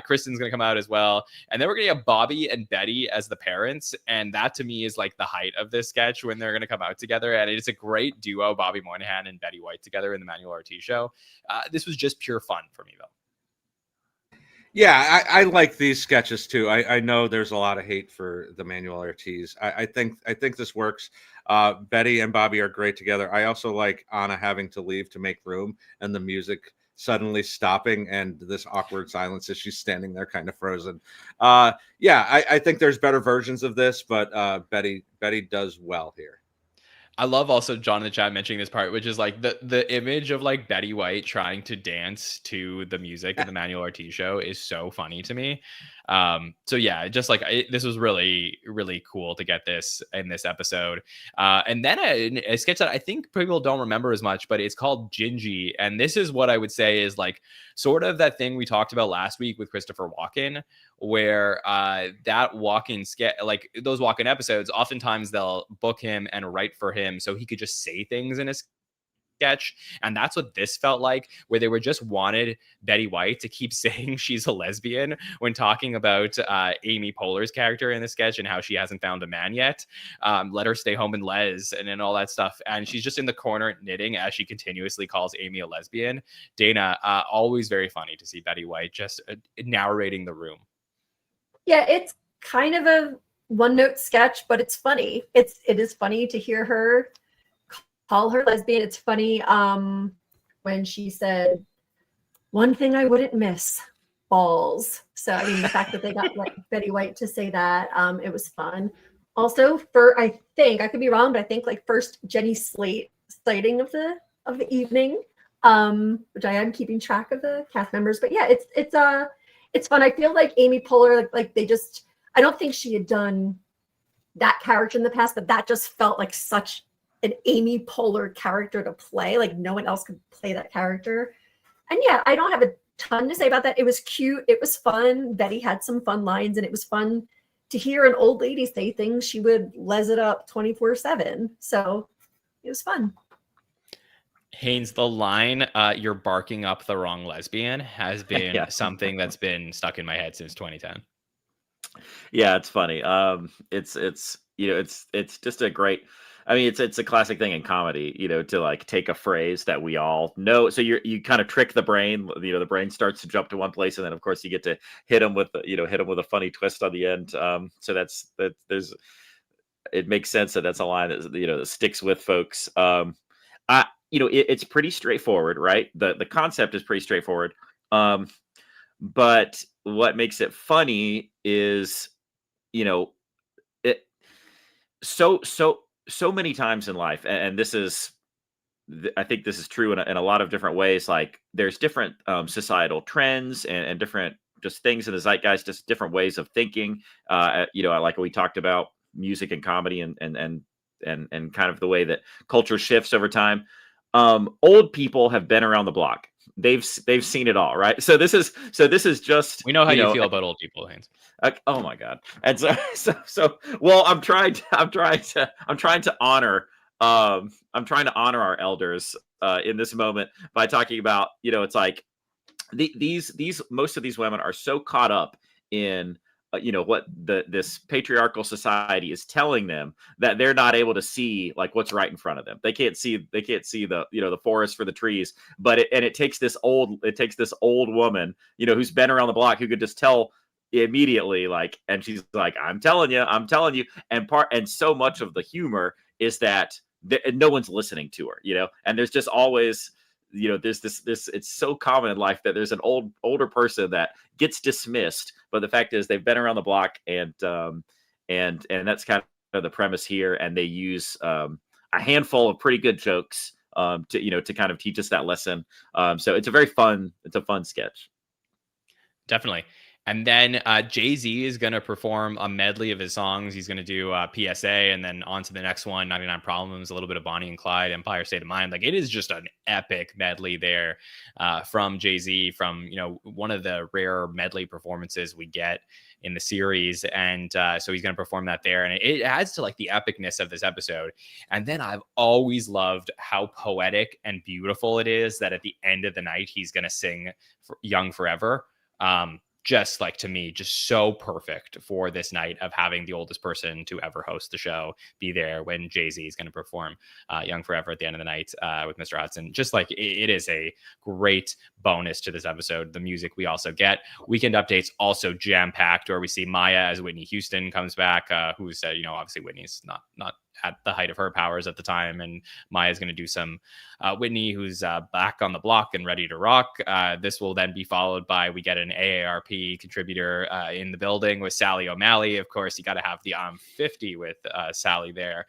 Kristen's gonna come out as well, and then we're gonna have Bobby and Betty as the parents, and that to me is like the height of this sketch when they're gonna come out together, and it's a great duo, Bobby Moynihan and Betty White together in the Manuel Ortiz show. This was just pure fun for me though. Yeah, I like these sketches too. I know there's a lot of hate for the Manuel Ortiz. I think this works. Betty and Bobby are great together. I also like Anna having to leave to make room and the music suddenly stopping and this awkward silence as she's standing there kind of frozen. Yeah, I think there's better versions of this, but Betty does well here. I love also John in the chat mentioning this part, which is like the image of like Betty White trying to dance to the music of the Manuel Ortiz show is so funny to me. So yeah, just like this was really, really cool to get this in this episode. And then a sketch that I think people don't remember as much, but it's called Gingy. And this is what I would say is like sort of that thing we talked about last week with Christopher Walken, where that Walken sketch, like those Walken episodes, oftentimes they'll book him and write for him so he could just say things in his sketch. And that's what this felt like, where they were just wanted Betty White to keep saying she's a lesbian when talking about Amy Poehler's character in the sketch and how she hasn't found a man yet. Let her stay home and les and then all that stuff. And she's just in the corner knitting as she continuously calls Amy a lesbian. Dana, always very funny to see Betty White just narrating the room. Yeah, it's kind of a one-note sketch, but it's funny. It is funny to hear her call her lesbian. It's funny when she said, "One thing I wouldn't miss, balls." So I mean, the fact that they got Betty White to say that, it was fun. Also, I think I could be wrong, but I think like first Jenny Slate sighting of the evening, which I am keeping track of the cast members. But yeah, it's fun. I feel like Amy Poehler, like they just, I don't think she had done that character in the past, but that just felt like such an Amy Poehler character to play. Like no one else could play that character. And yeah, I don't have a ton to say about that. It was cute. It was fun. Betty had some fun lines, and it was fun to hear an old lady say things. She would les it up 24/7. So it was fun. Haynes, the line, "you're barking up the wrong lesbian" has been something that's been stuck in my head since 2010. Yeah, it's funny. It's you know, it's just a great. I mean, it's a classic thing in comedy, you know, to like take a phrase that we all know. So you kind of trick the brain. You know, the brain starts to jump to one place, and then of course you get to hit them with a funny twist on the end. So there's it makes sense that that's a line that that sticks with folks. It's pretty straightforward, right? The concept is pretty straightforward. But what makes it funny is, it so many times in life, and this is, I think this is true in a lot of different ways. Like there's different societal trends and different just things in the zeitgeist, just different ways of thinking. Like we talked about music and comedy and kind of the way that culture shifts over time. Old people have been around the block. They've seen it all, right? So this is just, We know how you feel about old people, Haynes. oh my God. And so well, I'm trying to honor our elders in this moment by talking about, it's like these most of these women are so caught up in what this patriarchal society is telling them that they're not able to see like what's right in front of them. They can't see the the forest for the trees. But it takes this old woman who's been around the block, who could just tell immediately, like, and she's like, I'm telling you, and so much of the humor is that no one's listening to her, and there's just always there's this it's so common in life that there's an older person that gets dismissed, but the fact is they've been around the block, and that's kind of the premise here, and they use a handful of pretty good jokes to kind of teach us that lesson. So it's a fun sketch. Definitely. And then Jay-Z is going to perform a medley of his songs. He's going to do PSA, and then on to the next one, 99 Problems, a little bit of Bonnie and Clyde, Empire State of Mind. Like, it is just an epic medley there from Jay-Z, from, one of the rare medley performances we get in the series. And so he's going to perform that there. And it adds to like the epicness of this episode. And then I've always loved how poetic and beautiful it is that at the end of the night, he's going to sing Young Forever. Just like, to me, just so perfect for this night of having the oldest person to ever host the show be there when Jay-Z is going to perform Young Forever at the end of the night with Mr. Hudson. Just like, it is a great bonus to this episode. The music we also get. Weekend updates also jam-packed, where we see Maya as Whitney Houston comes back, who's, obviously Whitney's not at the height of her powers at the time, and Maya's going to do some Whitney, who's back on the block and ready to rock. This will then be followed by, we get an AARP contributor in the building with Sally O'Malley. Of course, you got to have the 50 with Sally there.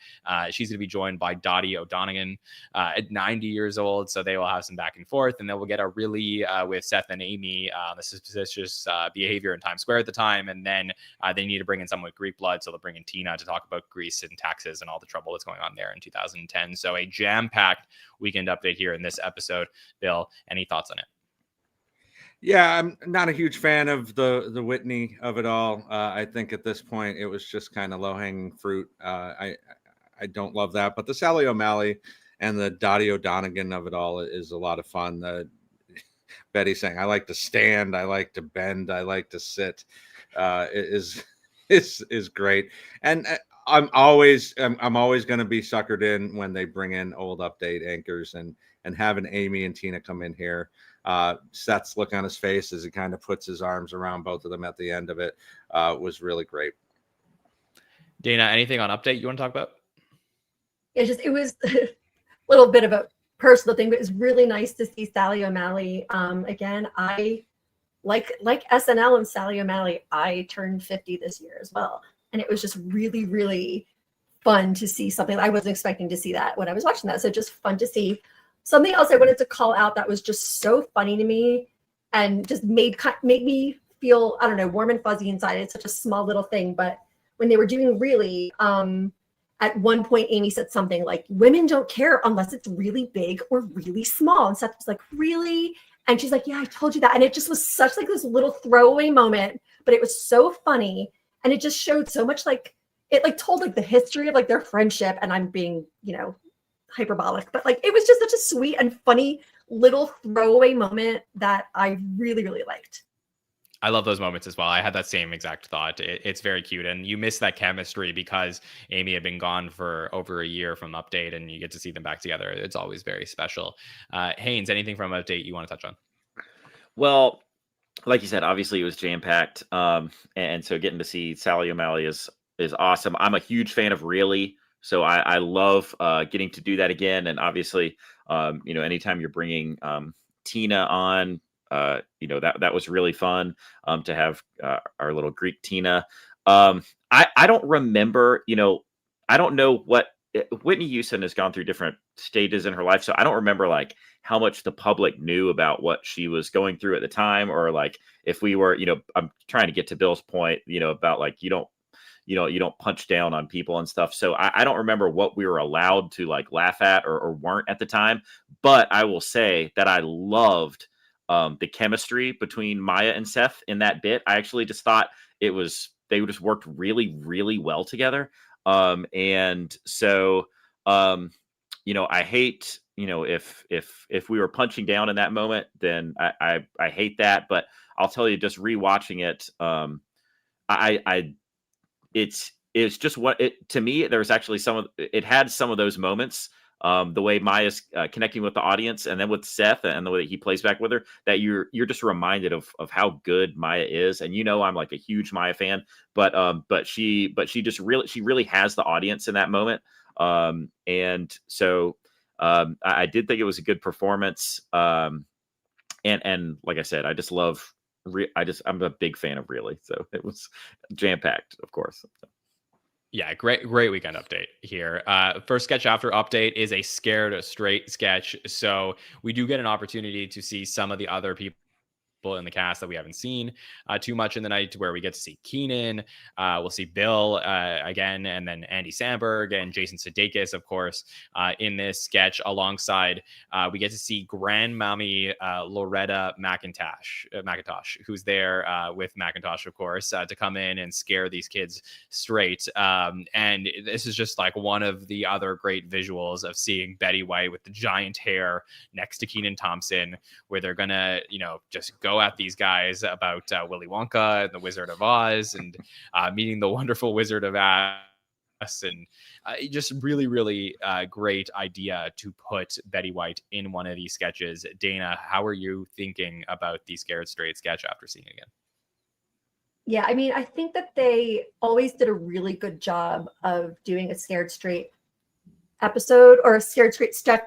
She's going to be joined by Dottie O'Donegan at 90 years old, so they will have some back and forth, and then we'll get a really with Seth and Amy, the suspicious behavior in Times Square at the time, and then they need to bring in someone with Greek blood, so they'll bring in Tina to talk about Greece and taxes and all the trouble that's going on there in 2010. So a jam-packed weekend update here in this episode. Bill, any thoughts on it? Yeah, I'm not a huge fan of the Whitney of it all. I think at this point it was just kind of low-hanging fruit. I don't love that, but the Sally O'Malley and the Dottie O'Donegan of it all is a lot of fun. Betty saying, "I like to stand, I like to bend, I like to sit," is great. And I'm always going to be suckered in when they bring in old update anchors and having Amy and Tina come in here. Seth's look on his face as he kind of puts his arms around both of them at the end of it was really great. Dana, anything on update you want to talk about? It was a little bit of a personal thing, but it was really nice to see Sally O'Malley again. I like SNL and Sally O'Malley. I turned 50 this year as well. And it was just really, really fun to see something. I wasn't expecting to see that when I was watching that. So just fun to see. Something else I wanted to call out that was just so funny to me and just made me feel, I don't know, warm and fuzzy inside. It's such a small little thing. But when they were doing Really, at one point, Amy said something like, women don't care unless it's really big or really small. And Seth was like, really? And she's like, yeah, I told you that. And it just was such like this little throwaway moment, but it was so funny. And it just showed so much, like, it like told like the history of like their friendship. And I'm being, hyperbolic, but like, it was just such a sweet and funny little throwaway moment that I really, really liked. I love those moments as well. I had that same exact thought. It's very cute. And you miss that chemistry because Amy had been gone for over a year from Update, and you get to see them back together. It's always very special. Haynes, anything from Update you want to touch on? Well, like you said, obviously it was jam-packed. And so getting to see Sally O'Malley as is awesome. I'm a huge fan of Really, so I love getting to do that again. And obviously, anytime you're bringing Tina on, that was really fun to have our little Greek Tina. I don't remember, I don't know what Whitney Houston has gone through different stages in her life, so I don't remember like how much the public knew about what she was going through at the time, or like if we were, I'm trying to get to Bill's point, about like you don't punch down on people and stuff. So I don't remember what we were allowed to like laugh at or weren't at the time. But I will say that I loved the chemistry between Maya and Seth in that bit. I actually just thought they just worked really, really well together. And so, I hate, if we were punching down in that moment, then I hate that. But I'll tell you, just rewatching it, it's just what it to me. There's actually it had some of those moments. The way Maya's connecting with the audience, and then with Seth, and the way that he plays back with her, that you're just reminded of how good Maya is. And I'm like a huge Maya fan, but she really has the audience in that moment. And so I did think it was a good performance. And like I said, I just love. I'm a big fan of Really, so it was jam packed, of course. Yeah, great weekend update here. First sketch after update is a Scared Straight sketch. So we do get an opportunity to see some of the other people in the cast that we haven't seen too much in the night, where we get to see Keenan. We'll see Bill again, and then Andy Samberg and Jason Sudeikis, of course, in this sketch. Alongside, we get to see Grandmommy Loretta McIntosh, who's there with Macintosh, of course, to come in and scare these kids straight. And this is just like one of the other great visuals of seeing Betty White with the giant hair next to Kenan Thompson, where they're gonna, just go at these guys about Willy Wonka and the Wizard of Oz, and meeting the wonderful Wizard of Oz. And just really, really great idea to put Betty White in one of these sketches. Dana, how are you thinking about the Scared Straight sketch after seeing it again? Yeah, I mean, I think that they always did a really good job of doing a Scared Straight episode, or a Scared Straight sketch,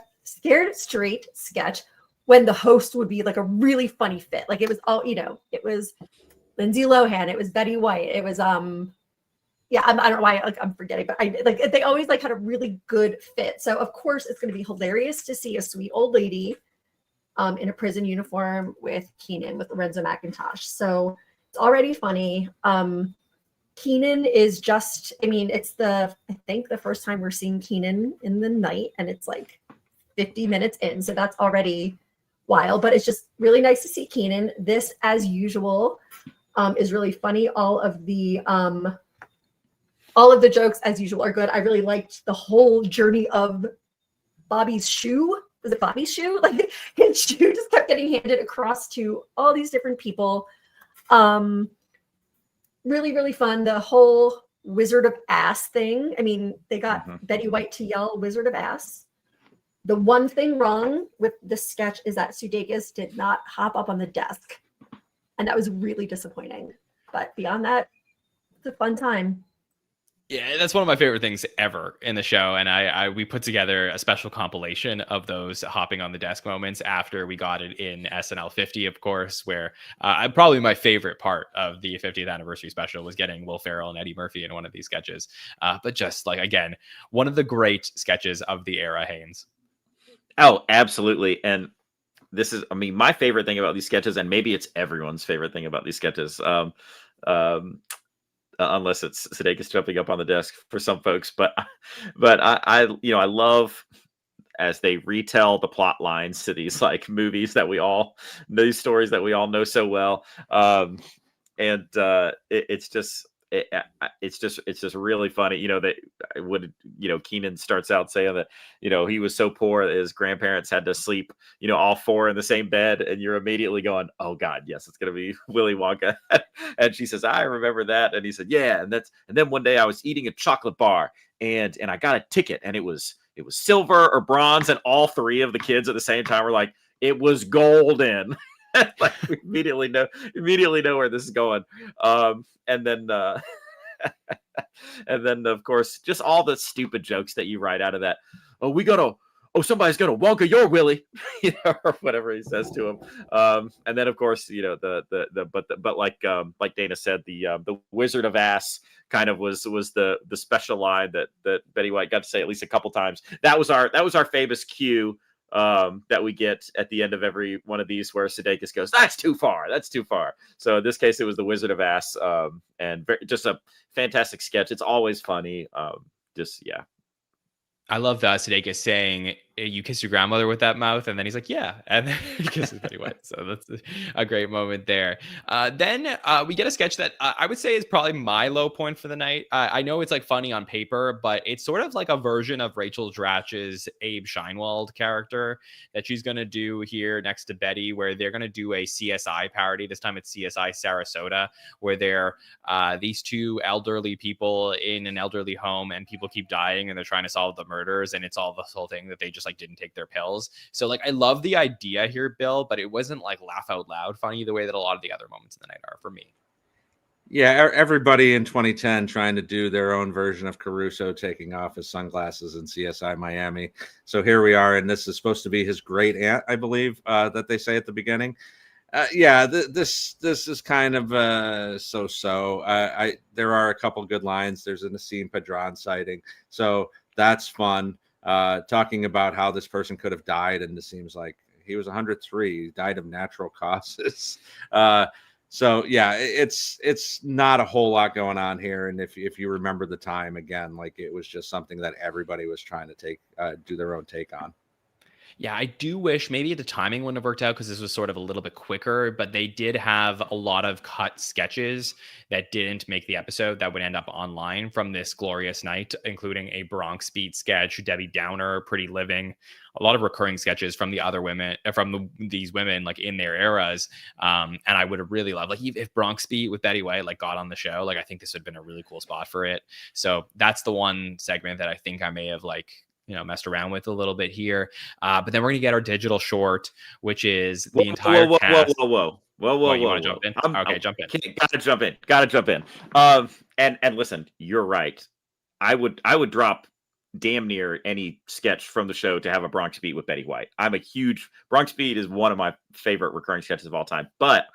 when the host would be like a really funny fit. Like it was all, it was Lindsay Lohan, it was Betty White, it was I don't know why I'm forgetting, but they always like had a really good fit. So of course it's going to be hilarious to see a sweet old lady in a prison uniform with Kenan, with Lorenzo McIntosh. So it's already funny. Kenan is just, it's I think the first time we're seeing Kenan in the night, and it's like 50 minutes in. So that's already wild, but it's just really nice to see Kenan. This, as usual, is really funny. All of the jokes, as usual, are good. I really liked the whole journey of Bobby's shoe. Was it Bobby's shoe? Like his shoe just kept getting handed across to all these different people. Really, really fun. The whole Wizard of Ass thing. They got Betty White to yell Wizard of Ass. The one thing wrong with the sketch is that Sudeikis did not hop up on the desk. And that was really disappointing. But beyond that, it's a fun time. Yeah, that's one of my favorite things ever in the show. And we put together a special compilation of those hopping on the desk moments after we got it in SNL 50, of course, where probably my favorite part of the 50th anniversary special was getting Will Ferrell and Eddie Murphy in one of these sketches. But just like, again, one of the great sketches of the era, Haynes. Oh, absolutely. And this is, my favorite thing about these sketches, and maybe it's everyone's favorite thing about these sketches, unless it's Sudeikis jumping up on the desk for some folks. But I love as they retell the plot lines to these like movies that these stories that we all know so well. It's just really funny, that when, Kenan starts out saying that, he was so poor that his grandparents had to sleep, all four in the same bed. And you're immediately going, oh God, yes, it's going to be Willy Wonka. And she says, I remember that. And he said, yeah. And then one day I was eating a chocolate bar and I got a ticket, and it was silver or bronze. And all three of the kids at the same time were like, it was golden. Like we immediately know where this is going. And then And then, of course, just all the stupid jokes that you write out of that. Somebody's gonna Wonka your Willie, or whatever he says to him. And then, of course, but like Dana said, the Wizard of Ass kind of was the special line that Betty White got to say at least a couple times. That was our famous cue that we get at the end of every one of these, where Sudeikis goes, "That's too far. That's too far." So in this case, it was the Wizard of Ass, and just a fantastic sketch. It's always funny. Yeah. I love that Sudeikis saying, "You kiss your grandmother with that mouth," and then he's like, "Yeah," and then he kisses Betty White. So that's a great moment there. Then we get a sketch that I would say is probably my low point for the night. I know it's like funny on paper, but it's sort of like a version of Rachel Dratch's Abe Scheinwald character that she's going to do here next to Betty, where they're going to do a CSI parody. This time it's CSI Sarasota, where they're these two elderly people in an elderly home, and people keep dying, and they're trying to solve the murders, and it's all this whole thing that they just like didn't take their pills. So like I love the idea here, Bill, but it wasn't like laugh out loud funny the way that a lot of the other moments of the night are for me. Yeah, everybody in 2010 trying to do their own version of Caruso taking off his sunglasses in CSI Miami. So here we are, and this is supposed to be his great aunt, I believe, that they say at the beginning. This is kind of so-so. There are a couple good lines. There's a Nassim Padran sighting, so that's fun. Talking about how this person could have died, and it seems like he was 103. He died of natural causes. So yeah, it's not a whole lot going on here. And if you remember the time, again, like it was just something that everybody was trying to do their own take on. Yeah, I do wish maybe the timing wouldn't have worked out because this was sort of a little bit quicker, but they did have a lot of cut sketches that didn't make the episode that would end up online from this glorious night, including a Bronx Beat sketch, Debbie Downer, Pretty Living, a lot of recurring sketches from the other women, these women like in their eras. And I would have really loved, like, if Bronx Beat with Betty White like got on the show, like I think this would have been a really cool spot for it. So that's the one segment that I think I may have messed around with a little bit here. But then we're going to get our digital short, which is the entire cast. Whoa. You want to jump in? Okay, jump in. Gotta jump in. And listen, you're right. I would drop damn near any sketch from the show to have a Bronx Beat with Betty White. I'm a huge Bronx Beat is one of my favorite recurring sketches of all time. But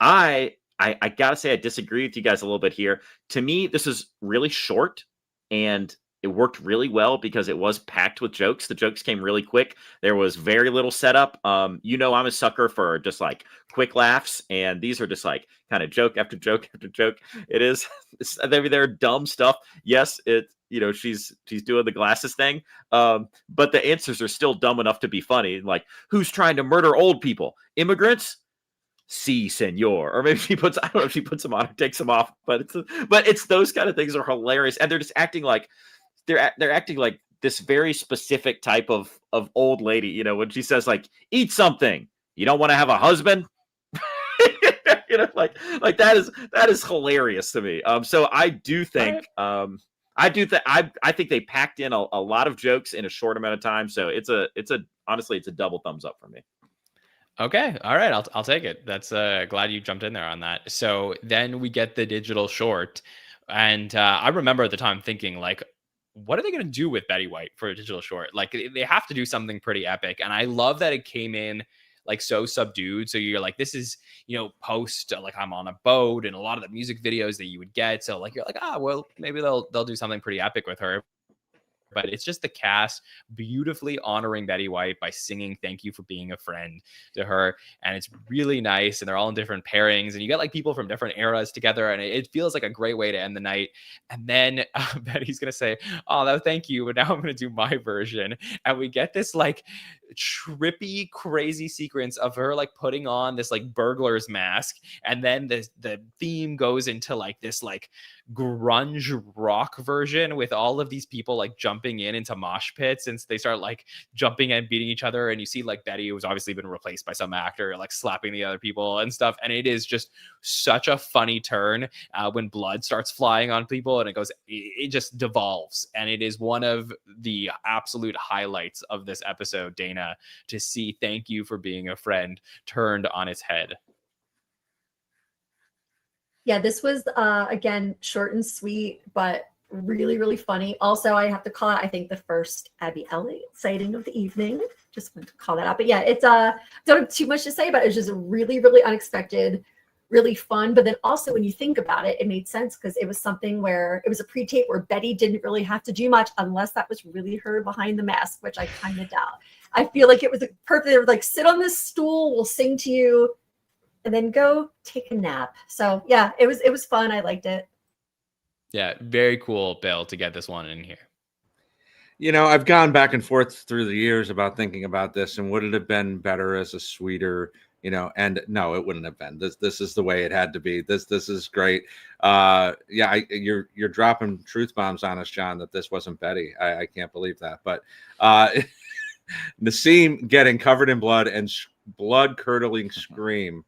I gotta say I disagree with you guys a little bit here. To me, this is really short, and it worked really well because it was packed with jokes. The jokes came really quick. There was very little setup. I'm a sucker for just like quick laughs, and these are just like kind of joke after joke after joke. They're dumb stuff. Yes, she's doing the glasses thing, but the answers are still dumb enough to be funny. Like, who's trying to murder old people? Immigrants? Si, senor. Or maybe I don't know if she puts them on or takes them off, but it's those kind of things are hilarious, and they're just acting like they're acting like this very specific type of old lady, when she says like, eat something, you don't want to have a husband. Like that is hilarious to me. So I do think I think they packed in a lot of jokes in a short amount of time. So honestly it's a double thumbs up for me. Okay. All right. I'll take it. That's glad you jumped in there on that. So then we get the digital short. And I remember at the time thinking like, what are they going to do with Betty White for a digital short? Like they have to do something pretty epic. And I love that it came in like so subdued. So you're like, this is, post like I'm on a boat and a lot of the music videos that you would get. So like, you're like, well, maybe they'll do something pretty epic with her. But it's just the cast beautifully honoring Betty White by singing "Thank You for Being a Friend" to her. And it's really nice. And they're all in different pairings. And you get like people from different eras together. And it feels like a great way to end the night. And then Betty's going to say, "Oh, no, thank you. But now I'm going to do my version." And we get this like trippy, crazy sequence of her like putting on this like burglar's mask. And then the theme goes into like this like grunge rock version with all of these people like jumping into mosh pits, and they start like jumping and beating each other, and you see like Betty, who's obviously been replaced by some actor, like slapping the other people and stuff. And it is just such a funny turn when blood starts flying on people, and it just devolves. And it is one of the absolute highlights of this episode, Dana, to see "Thank You for Being a Friend" turned on its head. Yeah, this was again short and sweet, but really, really funny. Also, I have to call out, I think, the first Abby Elliott sighting of the evening. Just want to call that out. But yeah, it's don't have too much to say about it. It's just really, really unexpected, really fun. But then also when you think about it, it made sense because it was something where it was a pre-tape where Betty didn't really have to do much unless that was really her behind the mask, which I kind of doubt. I feel like it was perfect. They were like, sit on this stool, we'll sing to you, and then go take a nap. So yeah, it was fun. I liked it. Yeah, very cool, Bill, to get this one in here. You know, I've gone back and forth through the years about thinking about this, and would it have been better as a sweeter, you know? And no, it wouldn't have been. This is the way it had to be. This is great. You're dropping truth bombs on us, John. That this wasn't Betty. I can't believe that. But Nassim getting covered in blood and blood curdling scream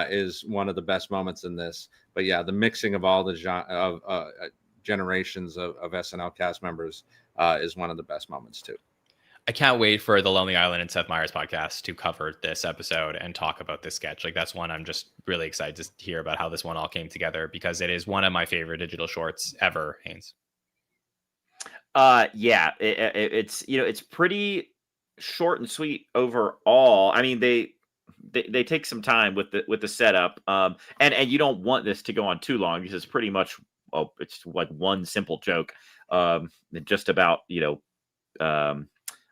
is one of the best moments in this. But yeah, the mixing of all the generations of SNL cast members is one of the best moments too. I can't wait for the Lonely Island and Seth Meyers podcast to cover this episode and talk about this sketch. Like, that's one I'm just really excited to hear about how this one all came together, because it is one of my favorite digital shorts ever, Haynes. It's it's pretty short and sweet overall. I mean, they take some time with the setup, and you don't want this to go on too long because it's pretty much it's like one simple joke, just about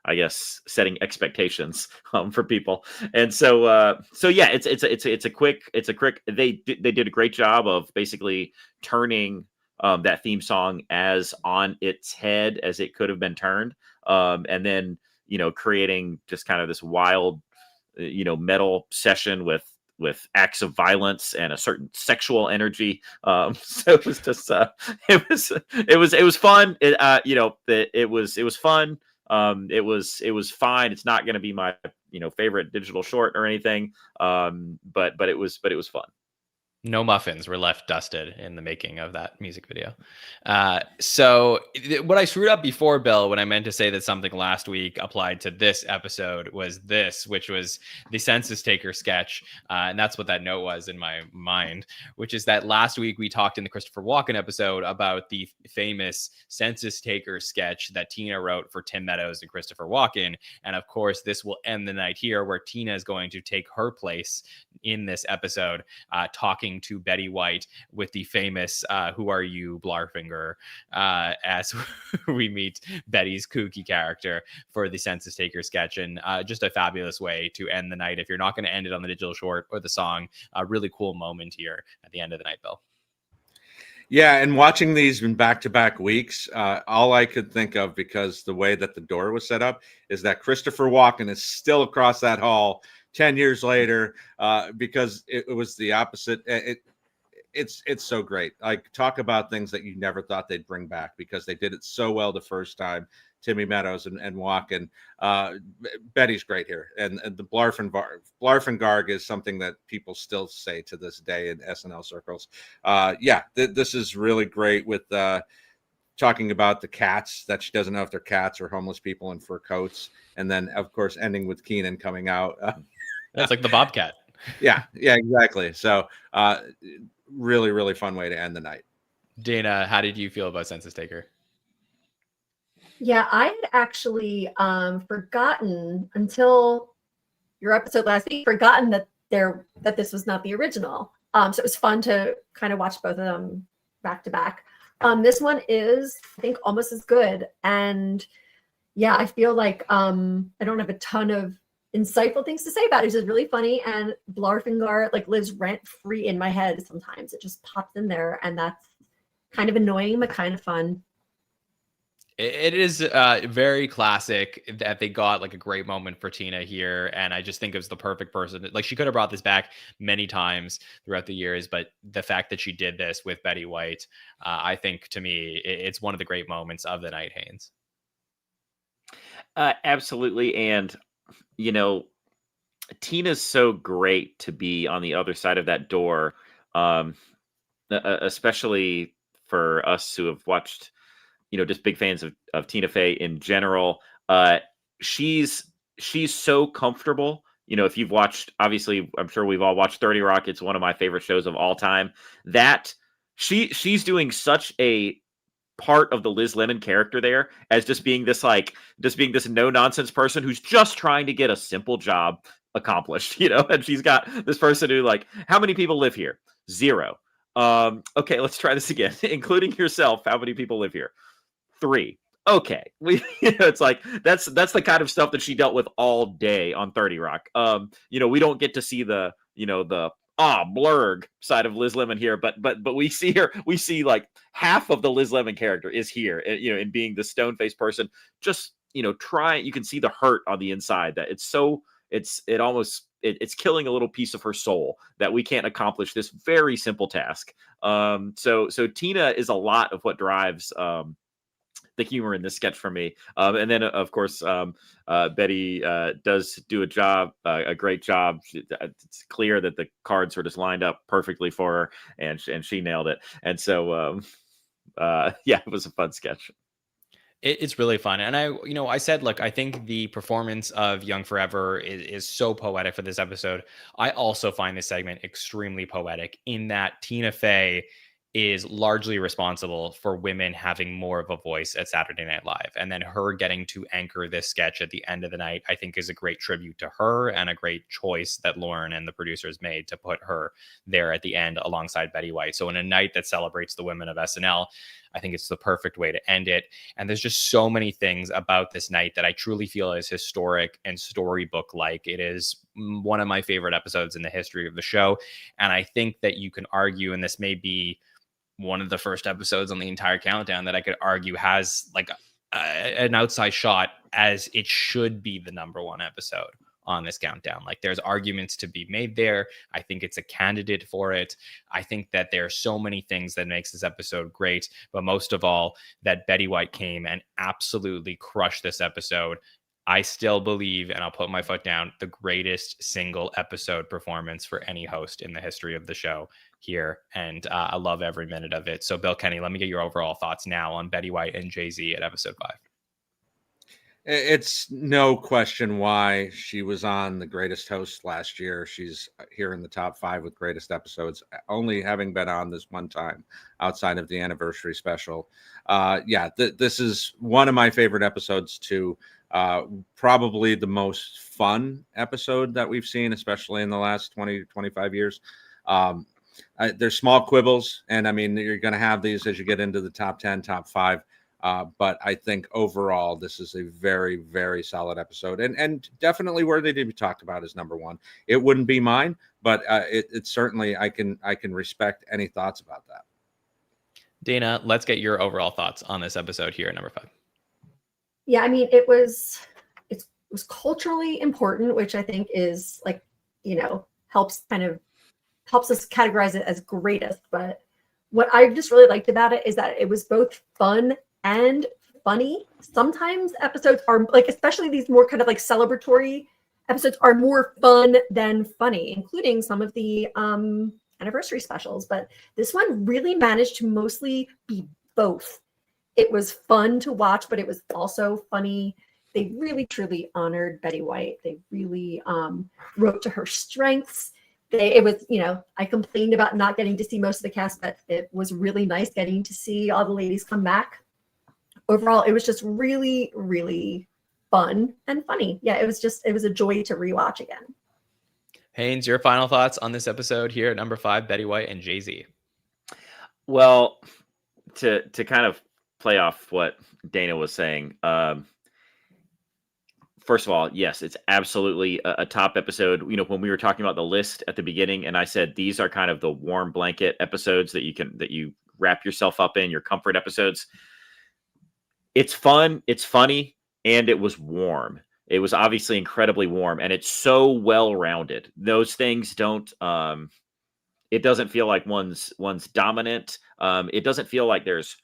I guess setting expectations for people, and so yeah, it's a quick they did a great job of basically turning that theme song as on its head as it could have been turned, and then creating just kind of this wild metal session with acts of violence and a certain sexual energy. So it was just it was fun. It was fun. It was fine. It's not going to be my favorite digital short or anything. But it was fun. No muffins were left dusted in the making of that music video. So what I screwed up before, Bill, when I meant to say that something last week applied to this episode, was this, which was the census taker sketch. And that's what that note was in my mind, which is that last week we talked in the Christopher Walken episode about the famous census taker sketch that Tina wrote for Tim Meadows and Christopher Walken. And of course, this will end the night here, where Tina is going to take her place in this episode, talking to Betty White with the famous "Who are you, Blarfinger?" As we meet Betty's kooky character for the census taker sketch, and just a fabulous way to end the night. If you're not going to end it on the digital short or the song, a really cool moment here at the end of the night, Bill. Yeah, and watching these in back-to-back weeks, all I could think of, because the way that the door was set up, is that Christopher Walken is still across that hall 10 years later, because it was the opposite. It's so great. Like, talk about things that you never thought they'd bring back, because they did it so well the first time. Timmy Meadows and Walken. Betty's great here, and the Blarfingarg is something that people still say to this day in SNL circles. This is really great, with talking about the cats, that she doesn't know if they're cats or homeless people in fur coats, and then of course ending with Keenan coming out. That's like the Bobcat. Yeah, exactly. So really, really fun way to end the night. Dana, how did you feel about Census Taker? Yeah, I had actually forgotten until your episode last week, forgotten that this was not the original. So it was fun to kind of watch both of them back to back. This one is, I think, almost as good. And yeah, I feel like I don't have a ton of insightful things to say about it. It's just really funny, and Blarfingar like lives rent free in my head sometimes. It just pops in there, and that's kind of annoying but kind of fun. It is very classic that they got like a great moment for Tina here, and I just think it was the perfect person. Like, she could have brought this back many times throughout the years, but the fact that she did this with Betty White, I think, to me, it's one of the great moments of the night, Haynes. Absolutely. And Tina's so great to be on the other side of that door, especially for us who have watched, just big fans of Tina Fey in general. She's so comfortable. If you've watched, obviously, I'm sure we've all watched 30 Rock. It's one of my favorite shows of all time. That she's doing such a part of the Liz Lemon character there as just being this no nonsense person who's just trying to get a simple job accomplished, and she's got this person who like, how many people live here? 0. Okay, let's try this again. Including yourself, how many people live here? 3. Okay. It's like that's the kind of stuff that she dealt with all day on 30 Rock. We don't get to see the blurg side of Liz Lemon here, but we see like half of the Liz Lemon character is here, in being the stone-faced person, just, trying. You can see the hurt on the inside, that it's killing a little piece of her soul that we can't accomplish this very simple task. So Tina is a lot of what drives the humor in this sketch for me. And then, of course, Betty does do a great job. It's clear that the cards were just lined up perfectly for her, and she nailed it. And so, it was a fun sketch. It's really fun. And I said, look, I think the performance of Young Forever is so poetic for this episode. I also find this segment extremely poetic in that Tina Fey is largely responsible for women having more of a voice at Saturday Night Live. And then her getting to anchor this sketch at the end of the night, I think is a great tribute to her and a great choice that Lauren and the producers made to put her there at the end alongside Betty White. So in a night that celebrates the women of SNL, I think it's the perfect way to end it. And there's just so many things about this night that I truly feel is historic and storybook-like. It is one of my favorite episodes in the history of the show. And I think that you can argue, and this may be one of the first episodes on the entire countdown that I could argue has like an outside shot as it should be the number one episode on this countdown. Like there's arguments to be made there. I think it's a candidate for it. I think that there are so many things that makes this episode great, but most of all that Betty White came and absolutely crushed this episode. I still believe, and I'll put my foot down, the greatest single episode performance for any host in the history of the show here. And I love every minute of it. So Bill Kenny, let me get your overall thoughts now on Betty White and Jay-Z at episode 5. It's no question why she was on The Greatest Host last year. She's here in the top 5 with greatest episodes, only having been on this one time outside of the anniversary special. This is one of my favorite episodes too. Probably the most fun episode that we've seen, especially in the last 20, 25 years. There's small quibbles, and I mean, you're going to have these as you get into the top 10, top 5. But I think overall, this is a very, very solid episode, and definitely worthy to be talked about as number one. It wouldn't be mine, but it certainly I can respect any thoughts about that. Dana, let's get your overall thoughts on this episode here at number 5. Yeah, I mean, it was culturally important, which I think is like, helps us categorize it as greatest. But what I just really liked about it is that it was both fun and funny. Sometimes episodes are like, especially these more kind of like celebratory episodes, are more fun than funny, including some of the anniversary specials. But this one really managed to mostly be both. It was fun to watch, but it was also funny. They really, truly honored Betty White. They really wrote to her strengths. I complained about not getting to see most of the cast, but it was really nice getting to see all the ladies come back. Overall, it was just really, really fun and funny. Yeah, it was a joy to rewatch again. Haynes, your final thoughts on this episode here at number 5, Betty White and Jay-Z. Well, to kind of play off what Dana was saying, first of all, yes, it's absolutely a top episode. When we were talking about the list at the beginning, and I said these are kind of the warm blanket episodes that you wrap yourself up in, your comfort episodes. It's fun, it's funny, and it was warm. It was obviously incredibly warm, and it's so well-rounded. Those things don't. It doesn't feel like one's dominant. It doesn't feel like there's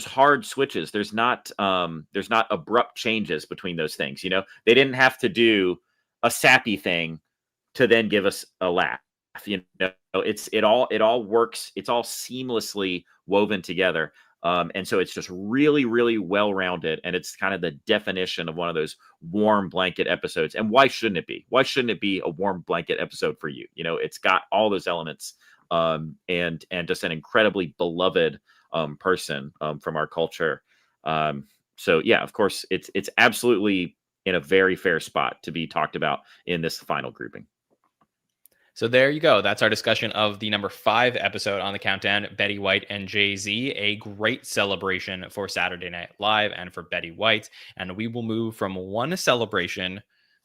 hard switches. There's not abrupt changes between those things. They didn't have to do a sappy thing to then give us a laugh. It all works. It's all seamlessly woven together. And so it's just really, really well-rounded. And it's kind of the definition of one of those warm blanket episodes. And why shouldn't it be? Why shouldn't it be a warm blanket episode for you? It's got all those elements and just an incredibly beloved person from our culture. So yeah, of course, it's absolutely in a very fair spot to be talked about in this final grouping. So there you go. That's our discussion of the number 5 episode on the countdown, Betty White and Jay-Z. A great celebration for Saturday Night Live and for Betty White. And we will move from one celebration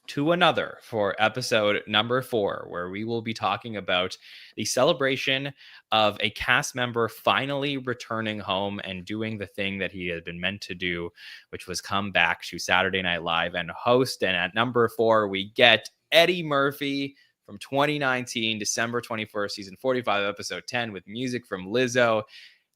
to another for episode number 4, where we will be talking about the celebration of a cast member finally returning home and doing the thing that he had been meant to do, which was come back to Saturday Night Live and host. And at number 4, we get Eddie Murphy from 2019, December 21st, season 45, episode 10, with music from Lizzo.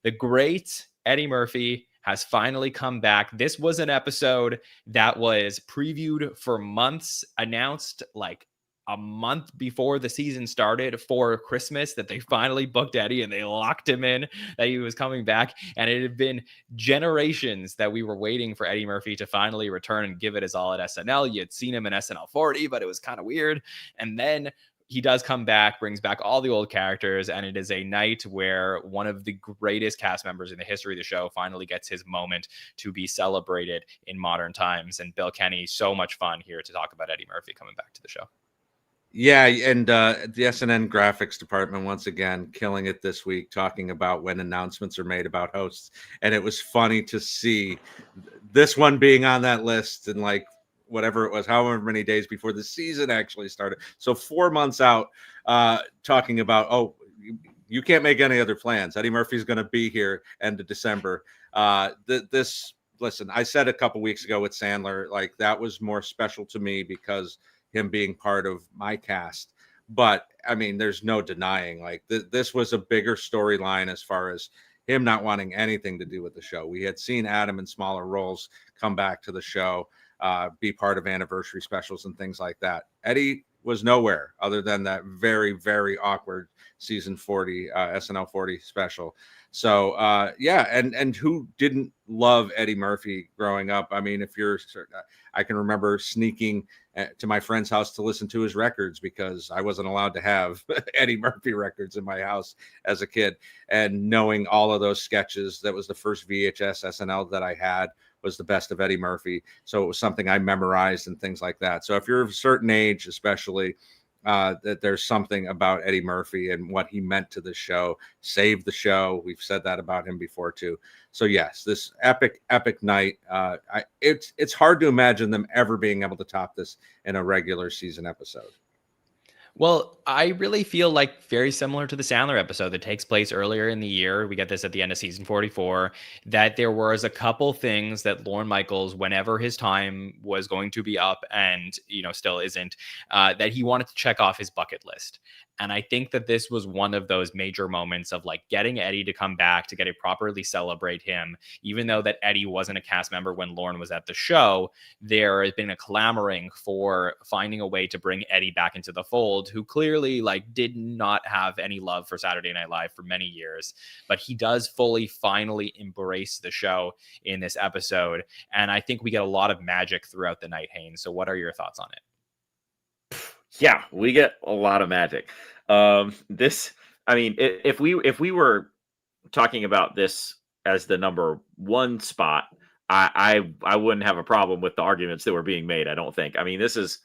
The great Eddie Murphy has finally come back. This was an episode that was previewed for months, announced like a month before the season started for Christmas, that they finally booked Eddie and they locked him in, that he was coming back. And it had been generations that we were waiting for Eddie Murphy to finally return and give it his all at SNL. You had seen him in SNL 40, but it was kind of weird. And then he does come back, brings back all the old characters, and it is a night where one of the greatest cast members in the history of the show finally gets his moment to be celebrated in modern times. And Bill Kenny, so much fun here to talk about Eddie Murphy coming back to the show. Yeah, and the SNN graphics department once again killing it this week, talking about when announcements are made about hosts. And it was funny to see this one being on that list and like whatever it was, however many days before the season actually started. So 4 months out, talking about, oh, you can't make any other plans. Eddie Murphy's going to be here end of December. Listen, I said a couple weeks ago with Sandler, like that was more special to me because him being part of my cast. But I mean, there's no denying like this was a bigger storyline as far as him not wanting anything to do with the show. We had seen Adam in smaller roles come back to the show, be part of anniversary specials and things like that. Eddie was nowhere other than that very, very awkward season 40 SNL 40 special. So yeah, and who didn't love Eddie Murphy growing up? I mean, I can remember sneaking to my friend's house to listen to his records because I wasn't allowed to have Eddie Murphy records in my house as a kid, and knowing all of those sketches. That was the first VHS SNL that I had, was the best of Eddie Murphy. So it was something I memorized and things like that. So if you're of a certain age, especially, that there's something about Eddie Murphy and what he meant to the show, saved the show. We've said that about him before too. So yes, this epic night. It's hard to imagine them ever being able to top this in a regular season episode. Well, I really feel like very similar to the Sandler episode that takes place earlier in the year. We get this at the end of season 44, that there was a couple things that Lorne Michaels, whenever his time was going to be up and, still isn't, that he wanted to check off his bucket list. And I think that this was one of those major moments of like getting Eddie to come back to get to properly celebrate him. Even though that Eddie wasn't a cast member when Lorne was at the show, there has been a clamoring for finding a way to bring Eddie back into the fold, who clearly like did not have any love for Saturday Night Live for many years, but he does finally embrace the show in this episode. And I think we get a lot of magic throughout the night, Haynes. So what are your thoughts on it? Yeah, we get a lot of magic. If we were talking about this as the number 1 spot, I wouldn't have a problem with the arguments that were being made. I don't think. I mean, this is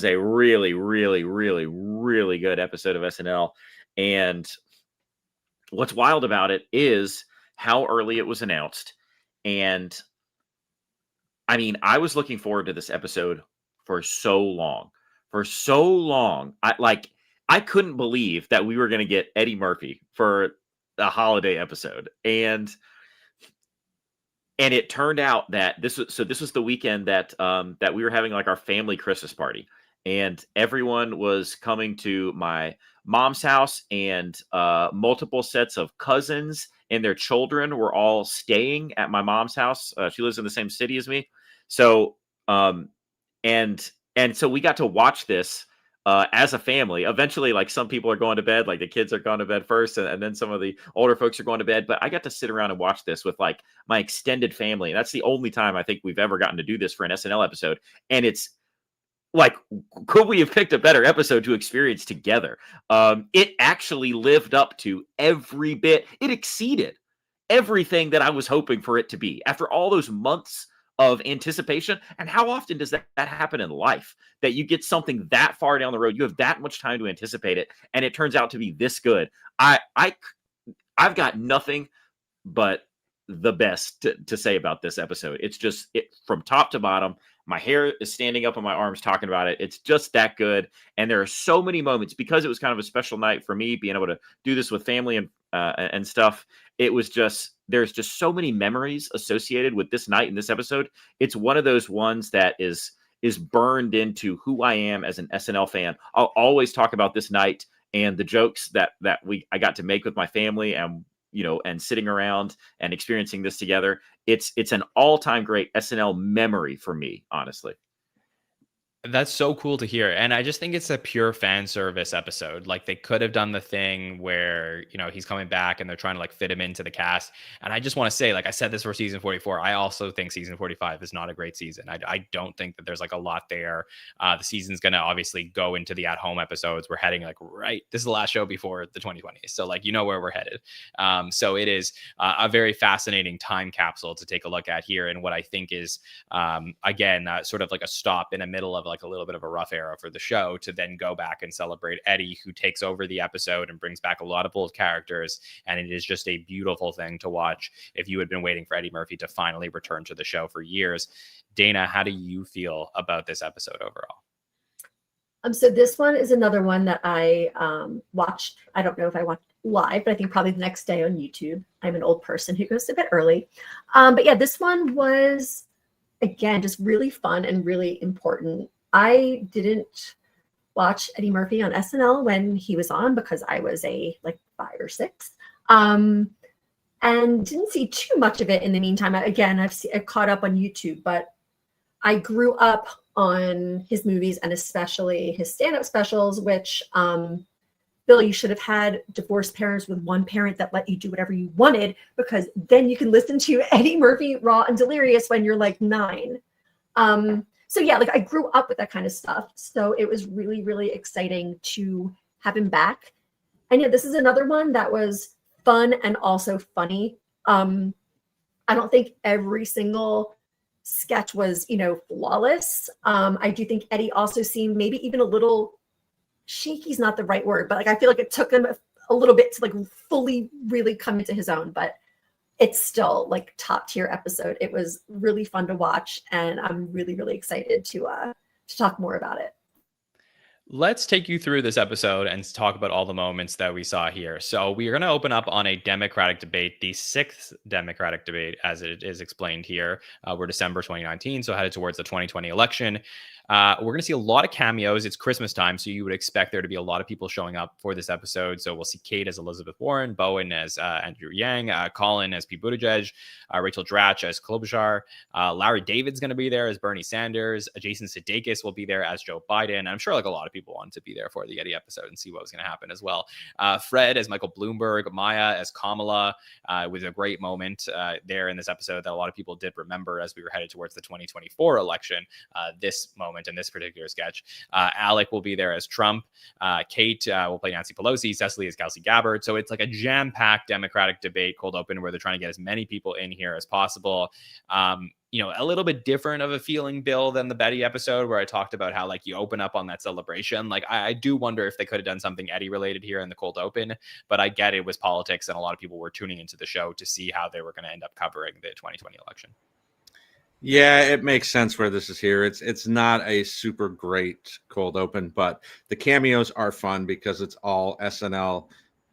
a really, really, really, really good episode of SNL. And what's wild about it is how early it was announced. And I mean, I was looking forward to this episode for so long. I couldn't believe that we were going to get Eddie Murphy for a holiday episode. And it turned out that this was the weekend that we were having like our family Christmas party, and everyone was coming to my mom's house, and multiple sets of cousins and their children were all staying at my mom's house. She lives in the same city as me. So, and so we got to watch this as a family. Eventually, like some people are going to bed, like the kids are going to bed first, and then some of the older folks are going to bed. But I got to sit around and watch this with like my extended family. And that's the only time I think we've ever gotten to do this for an SNL episode. And it's like, could we have picked a better episode to experience together? It actually lived up to every bit. It exceeded everything that I was hoping for it to be after all those months of anticipation. And how often does that happen in life, that you get something that far down the road, you have that much time to anticipate it, and it turns out to be this good? I've got nothing but the best to say about this episode. It's just from top to bottom. My hair is standing up on my arms talking about it. It's just that good. And there are so many moments, because it was kind of a special night for me, being able to do this with family and stuff. It was just, there's just so many memories associated with this night and this episode. It's one of those ones that is burned into who I am as an SNL fan. I'll always talk about this night and the jokes that I got to make with my family, and and sitting around and experiencing this together. It's an all-time great SNL memory for me, honestly. That's so cool to hear. And I just think it's a pure fan service episode. Like, they could have done the thing where, he's coming back and they're trying to like fit him into the cast. And I just want to say, like I said this for season 44, I also think season 45 is not a great season. I don't think that there's like a lot there. The season's going to obviously go into the at-home episodes. We're heading like, right, this is the last show before the 2020s. So like, where we're headed. So it is a very fascinating time capsule to take a look at here. And what I think is, again, sort of like a stop in the middle of like a little bit of a rough era for the show, to then go back and celebrate Eddie, who takes over the episode and brings back a lot of old characters. And it is just a beautiful thing to watch if you had been waiting for Eddie Murphy to finally return to the show for years. Dana, how do you feel about this episode overall? So this one is another one that I watched. I don't know if I watched live, but I think probably the next day on YouTube. I'm an old person who goes to bed early. But yeah, this one was, again, just really fun and really important. I didn't watch Eddie Murphy on SNL when he was on, because I was like 5 or 6, and didn't see too much of it in the meantime. Again, I've caught up on YouTube, but I grew up on his movies, and especially his stand-up specials, which, Bill, you should have had divorced parents with one parent that let you do whatever you wanted, because then you can listen to Eddie Murphy Raw and Delirious when you're like 9. So yeah, like I grew up with that kind of stuff. So it was really, really exciting to have him back. And yeah, this is another one that was fun and also funny. I don't think every single sketch was, flawless. I do think Eddie also seemed maybe even a little shaky is not the right word, but like I feel like it took him a little bit to like fully really come into his own, but it's still like top tier episode. It was really fun to watch, and I'm really, really excited to talk more about it. Let's take you through this episode and talk about all the moments that we saw here. So we are going to open up on a Democratic debate, the 6th Democratic debate, as it is explained here. We're December 2019, so headed towards the 2020 election. We're going to see a lot of cameos. It's Christmas time, so you would expect there to be a lot of people showing up for this episode. So we'll see Kate as Elizabeth Warren, Bowen as Andrew Yang, Colin as Pete Buttigieg, Rachel Dratch as Klobuchar, Larry David's going to be there as Bernie Sanders, Jason Sudeikis will be there as Joe Biden. And I'm sure like a lot of people wanted to be there for the Eddie episode and see what was going to happen as well. Fred as Michael Bloomberg, Maya as Kamala. Was a great moment there in this episode that a lot of people did remember as we were headed towards the 2024 election. This moment in this particular sketch. Alec will be there as Trump. Kate will play Nancy Pelosi. Cecily is Kelsey Gabbard. So it's like a jam-packed Democratic debate cold open where they're trying to get as many people in here as possible. A little bit different of a feeling, Bill, than the Betty episode where I talked about how like you open up on that celebration. Like I do wonder if they could have done something Eddie related here in the cold open, but I get it was politics and a lot of people were tuning into the show to see how they were going to end up covering the 2020 election. Yeah, it makes sense where this is here. It's not a super great cold open, but the cameos are fun because it's all SNL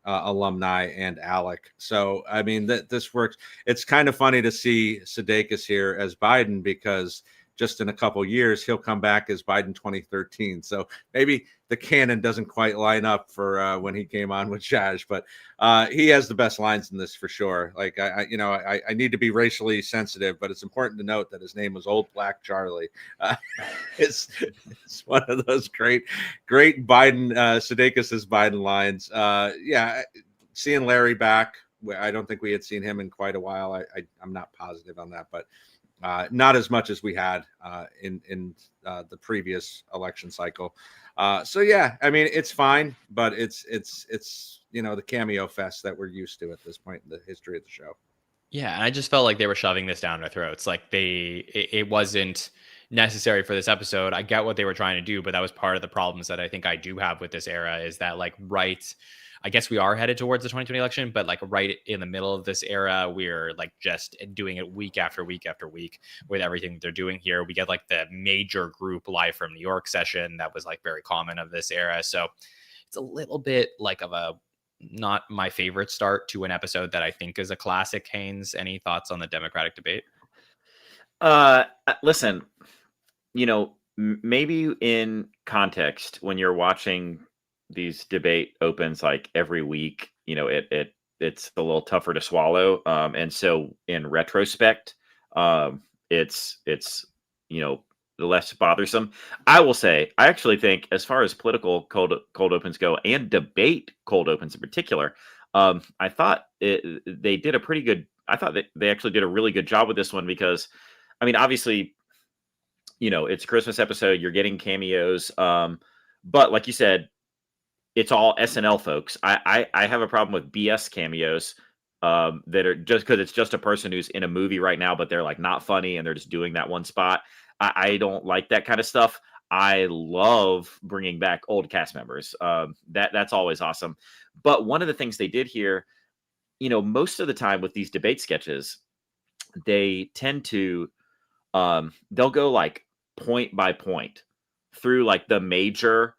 alumni and Alec. So, I mean, this works. It's kind of funny to see Sudeikis here as Biden because just in a couple years, he'll come back as Biden 2013. So maybe the canon doesn't quite line up for when he came on with Zhazh, but he has the best lines in this for sure. Like, I need to be racially sensitive, but it's important to note that his name was Old Black Charlie. It's one of those great Biden, Sudeikis' Biden lines. Yeah, seeing Larry back, I don't think we had seen him in quite a while. I'm not positive on that, but not as much as we had in the previous election cycle. So yeah, I mean, it's fine, but it's the cameo fest that we're used to at this point in the history of the show. Yeah, and I just felt like they were shoving this down our throats. Like it wasn't necessary for this episode. I get what they were trying to do, but that was part of the problems that I think I do have with this era is that like I guess we are headed towards the 2020 election, but like right in the middle of this era, we're like just doing it week after week after week with everything they're doing here. We get like the major group live from New York session that was like very common of this era. So it's a little bit like of a not my favorite start to an episode that I think is a classic. Haynes, any thoughts on the Democratic debate? Listen, maybe in context when you're watching these debate opens like every week, it's a little tougher to swallow. And so in retrospect, it's less bothersome. I will say, I actually think as far as political cold opens go and debate cold opens in particular, I thought they did a pretty good. I thought that they actually did a really good job with this one because, I mean, obviously, it's a Christmas episode. You're getting cameos, but like you said, it's all SNL folks. I have a problem with BS cameos that are just because it's just a person who's in a movie right now, but they're like not funny and they're just doing that one spot. I don't like that kind of stuff. I love bringing back old cast members. That's always awesome. But one of the things they did here, most of the time with these debate sketches, they tend to they'll go like point by point through like the major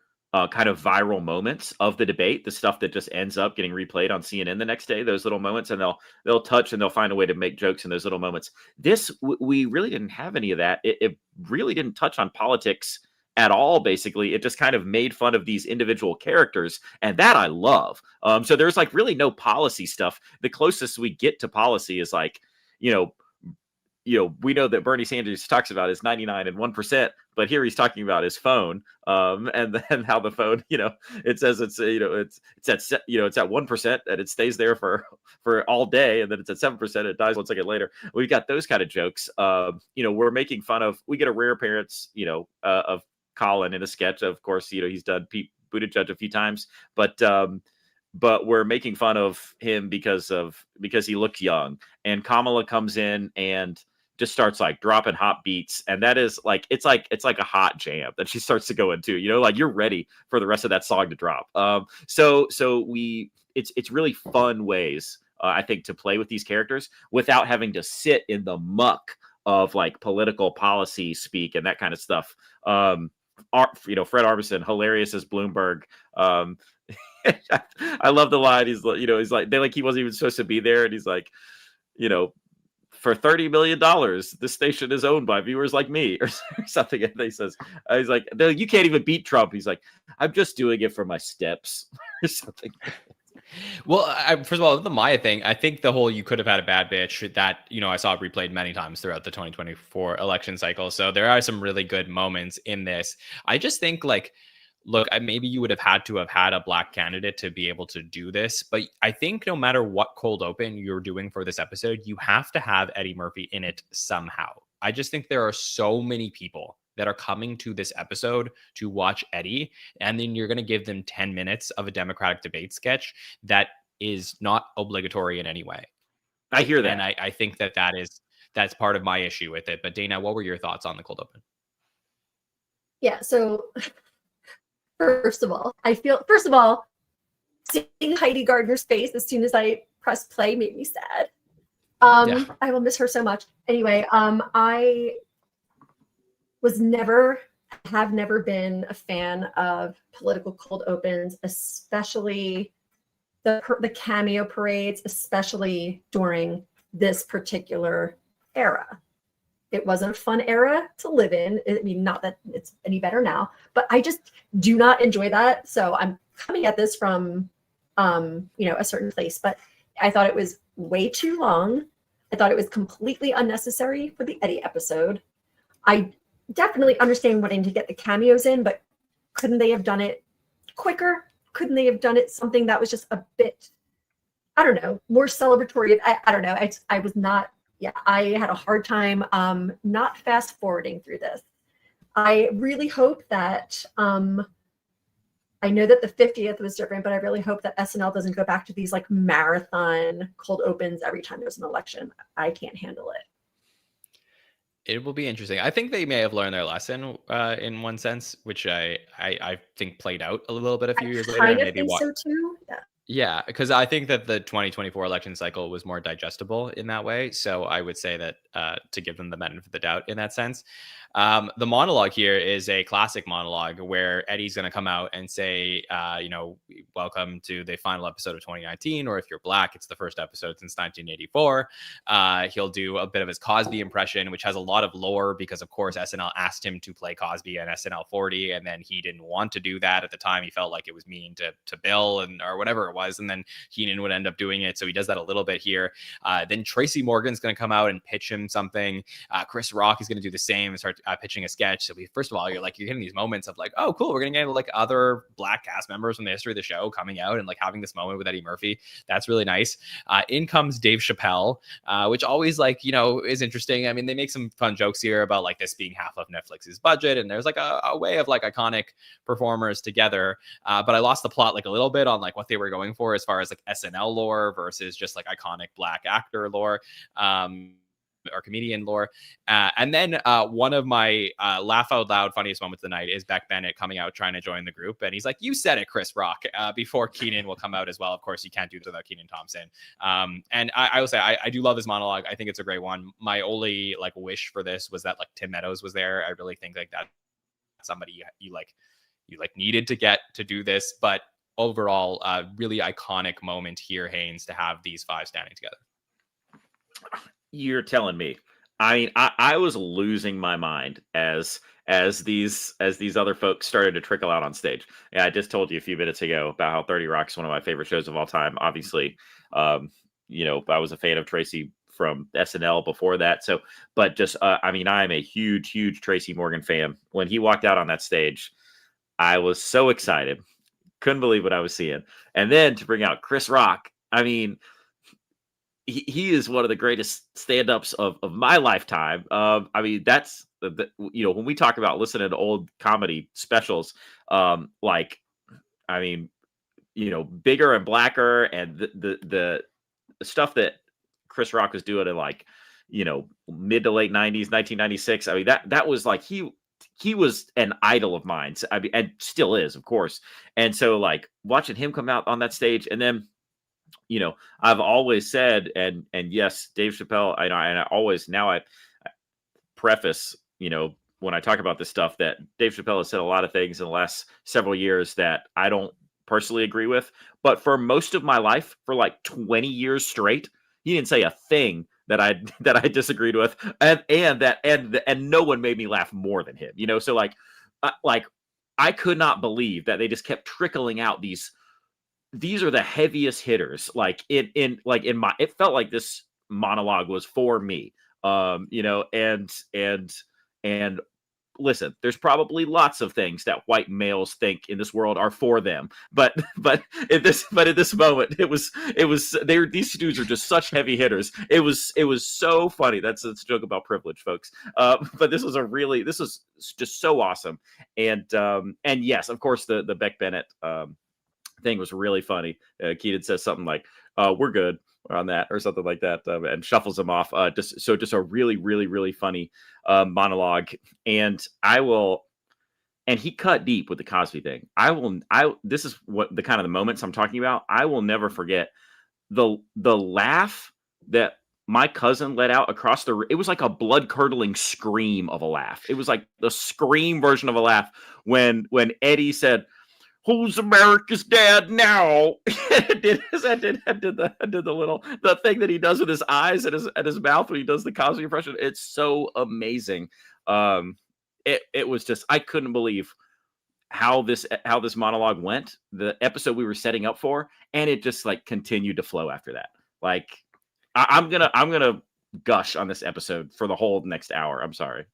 kind of viral moments of the debate, the stuff that just ends up getting replayed on CNN the next day, those little moments, and they'll touch and they'll find a way to make jokes in those little moments. This, we really didn't have any of that. It really didn't touch on politics at all, basically. It just kind of made fun of these individual characters, and that I love. So there's like really no policy stuff. The closest we get to policy is like, we know that Bernie Sanders talks about his 99 and 1%, but here he's talking about his phone, and then how the phone, it says it's at 1% and it stays there for all day, and then it's at 7%, it dies 1 second later. We've got those kind of jokes. We're making fun of. We get a rare appearance, of Colin in a sketch. Of course, he's done Pete Buttigieg a few times, but we're making fun of him because he looks young. And Kamala comes in and just starts like dropping hot beats, and that is like it's like a hot jam that she starts to go into. Like you're ready for the rest of that song to drop. So it's really fun ways I think to play with these characters without having to sit in the muck of like political policy speak and that kind of stuff. Fred Armisen, hilarious as Bloomberg. I love the line. He's like he wasn't even supposed to be there, and he's like, for $30 million, the station is owned by viewers like me, or something. And he says, he's like, you can't even beat Trump. He's like, I'm just doing it for my steps, or something. Well, first of all, the Maya thing, I think the whole "you could have had a bad bitch" that, I saw it replayed many times throughout the 2024 election cycle. So there are some really good moments in this. I just think like, look, maybe you would have had a black candidate to be able to do this, but I think no matter what cold open you're doing for this episode, you have to have Eddie Murphy in it somehow. I just think there are so many people that are coming to this episode to watch Eddie, and then you're going to give them 10 minutes of a Democratic debate sketch that is not obligatory in any way. I hear that. And I think that's part of my issue with it. But Dana, what were your thoughts on the cold open? Yeah, so First of all, seeing Heidi Gardner's face as soon as I pressed play made me sad. I will miss her so much. Anyway, I have never been a fan of political cold opens, especially the cameo parades, especially during this particular era. It wasn't a fun era to live in. I mean, not that it's any better now, but I just do not enjoy that. So I'm coming at this from, a certain place, but I thought it was way too long. I thought it was completely unnecessary for the Eddie episode. I definitely understand wanting to get the cameos in, but couldn't they have done it quicker? Couldn't they have done it something that was just a bit, I don't know, more celebratory? I don't know. I was not. Yeah, I had a hard time not fast forwarding through this. I really hope that I know that the 50th was different, but I really hope that SNL doesn't go back to these like marathon cold opens every time there's an election. I can't handle it. It will be interesting. I think they may have learned their lesson in one sense, which I think played out a little bit a few years later. I And kind of maybe think so too. Yeah. Yeah, because I think that the 2024 election cycle was more digestible in that way. So I would say that to give them the benefit of the doubt in that sense. The monologue here is a classic monologue where Eddie's going to come out and say, welcome to the final episode of 2019, or if you're Black, it's the first episode since 1984. He'll do a bit of his Cosby impression, which has a lot of lore because, of course, SNL asked him to play Cosby in SNL 40, and then he didn't want to do that at the time. He felt like it was mean to Bill or whatever it was, and then Keenan would end up doing it. So he does that a little bit here. Then Tracy Morgan's going to come out and pitch him something. Chris Rock is going to do the same and start pitching a sketch. So first of all, you're getting these moments of like, oh, cool, we're going to get like other Black cast members from the history of the show coming out and like having this moment with Eddie Murphy. That's really nice. In comes Dave Chappelle, which always is interesting. I mean, they make some fun jokes here about like this being half of Netflix's budget, and there's like a way of like iconic performers together. But I lost the plot like a little bit on like what they were going for as far as like SNL lore versus just like iconic Black actor lore. Or comedian lore. And then one of my laugh out loud funniest moments of the night is Beck Bennett coming out trying to join the group. And he's like, you said it, Chris Rock, before Keenan will come out as well. Of course, you can't do this without Keenan Thompson. And I will say, I do love this monologue. I think it's a great one. My only like wish for this was that like Tim Meadows was there. I really think like that somebody you needed to get to do this. But overall, really iconic moment here, Haynes, to have these five standing together. You're telling me. I mean, I was losing my mind as these other folks started to trickle out on stage. Yeah, I just told you a few minutes ago about how 30 Rock is one of my favorite shows of all time. Obviously, I was a fan of Tracy from SNL before that. So, but just, I am a huge Tracy Morgan fan. When he walked out on that stage, I was so excited. Couldn't believe what I was seeing. And then to bring out Chris Rock, I mean, he is one of the greatest stand-ups of my lifetime. That's when we talk about listening to old comedy specials, Bigger and Blacker, and the stuff that Chris Rock was doing in mid to late 90s, 1996. I mean, that was like he was an idol of mine. I mean, and still is, of course. And so like watching him come out on that stage, and then I've always said, and yes, Dave Chappelle, I preface, when I talk about this stuff, that Dave Chappelle has said a lot of things in the last several years that I don't personally agree with. But for most of my life, for like 20 years straight, he didn't say a thing that I disagreed with, and no one made me laugh more than him. So like I could not believe that they just kept trickling out these are the heaviest hitters. It felt like this monologue was for me. And listen, there's probably lots of things that white males think in this world are for them, but at this moment, these dudes are just such heavy hitters. It was so funny. That's a joke about privilege, folks. But this was just so awesome. And yes, of course, the Beck Bennett thing was really funny. Keaton says something like, we're good on that, or something like that, and shuffles him off. Just a really funny monologue. And he cut deep with the Cosby thing. This is what the kind of the moments I'm talking about. I will never forget the laugh that my cousin let out across it was like a blood curdling scream of a laugh. It was like the scream version of a laugh when Eddie said, "Who's America's dad now?" I did the thing that he does with his eyes and his mouth when he does the Cosby impression. It's so amazing. It was just, I couldn't believe how this monologue went, the episode we were setting up for, and it just like continued to flow after that. Like I'm gonna gush on this episode for the whole next hour. I'm sorry.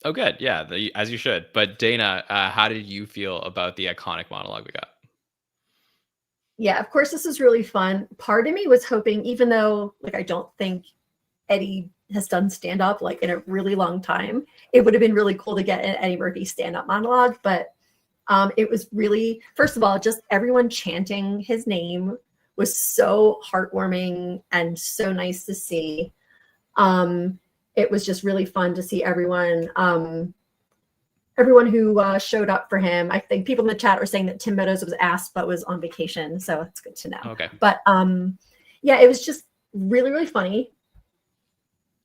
Oh, good. Yeah, as you should. But Dana, how did you feel about the iconic monologue we got? Yeah, of course, this is really fun. Part of me was hoping, even though like I don't think Eddie has done stand-up like in a really long time, it would have been really cool to get an Eddie Murphy stand-up monologue. But It was really, first of all, just everyone chanting his name was so heartwarming and so nice to see. It was just really fun to see everyone who showed up for him. I think people in the chat were saying that Tim Meadows was asked but was on vacation, so it's good to know. Okay. But yeah, it was just really, really funny.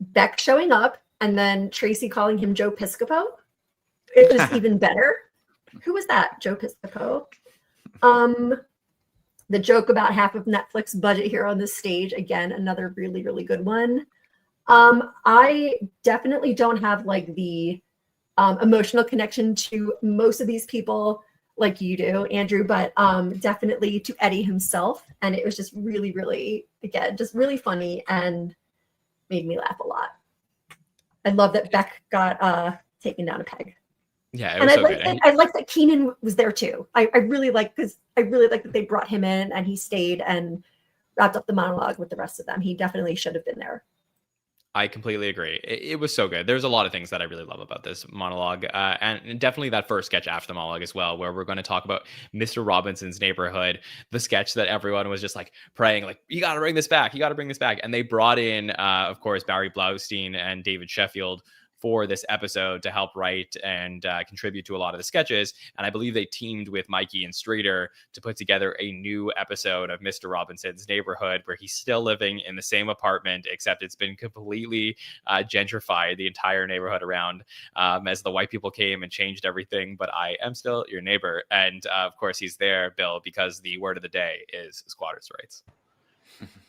Beck showing up and then Tracy calling him Joe Piscopo. It was even better. Who was that? Joe Piscopo. The joke about half of Netflix budget here on this stage. Again, another really, really good one. I definitely don't have like the emotional connection to most of these people like you do, Andrew, but definitely to Eddie himself. And it was just really, really, again, just really funny and made me laugh a lot. I love that Beck got taken down a peg. Yeah, it And was I so like good. I like that Keenan was there too. I really like that they brought him in and he stayed and wrapped up the monologue with the rest of them. He definitely should have been there. I completely agree. It was so good. There's a lot of things that I really love about this monologue, and definitely that first sketch after the monologue as well, where we're going to talk about Mr. Robinson's Neighborhood, the sketch that everyone was just like praying, like, you got to bring this back, you got to bring this back. And they brought in, of course, Barry Blaustein and David Sheffield for this episode to help write and contribute to a lot of the sketches. And I believe they teamed with Mikey and Streeter to put together a new episode of Mr. Robinson's Neighborhood, where he's still living in the same apartment, except it's been completely gentrified, the entire neighborhood around, as the white people came and changed everything. But I am still your neighbor. And of course, he's there, Bill, because the word of the day is squatters' rights.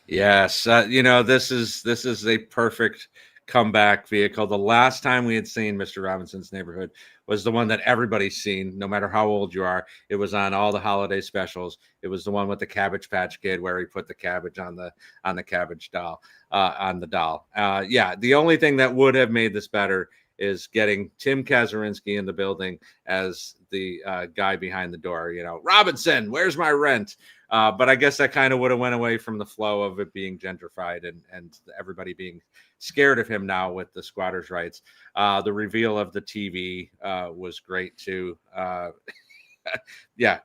Yes, this is a perfect comeback vehicle. The last time we had seen Mr. Robinson's Neighborhood was the one that everybody's seen, no matter how old you are. It was on all the holiday specials. It was the one with the Cabbage Patch Kid where he put the cabbage on the cabbage doll, on the doll. Yeah, the only thing that would have made this better is getting Tim Kazurinsky in the building as the guy behind the door. Robinson, where's my rent? But I guess that kind of would have went away from the flow of it being gentrified and everybody being scared of him now with the squatters' rights. The reveal of the TV was great too. Yeah,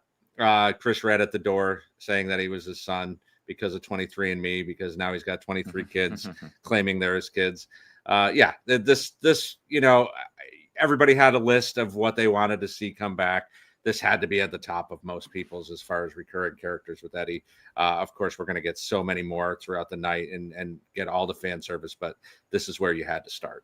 Chris Red at the door saying that he was his son because of 23andMe, because now he's got 23 kids claiming they're his kids. Yeah, this everybody had a list of what they wanted to see come back. This had to be at the top of most people's as far as recurring characters with Eddie. Of course, we're going to get so many more throughout the night and get all the fan service, but this is where you had to start.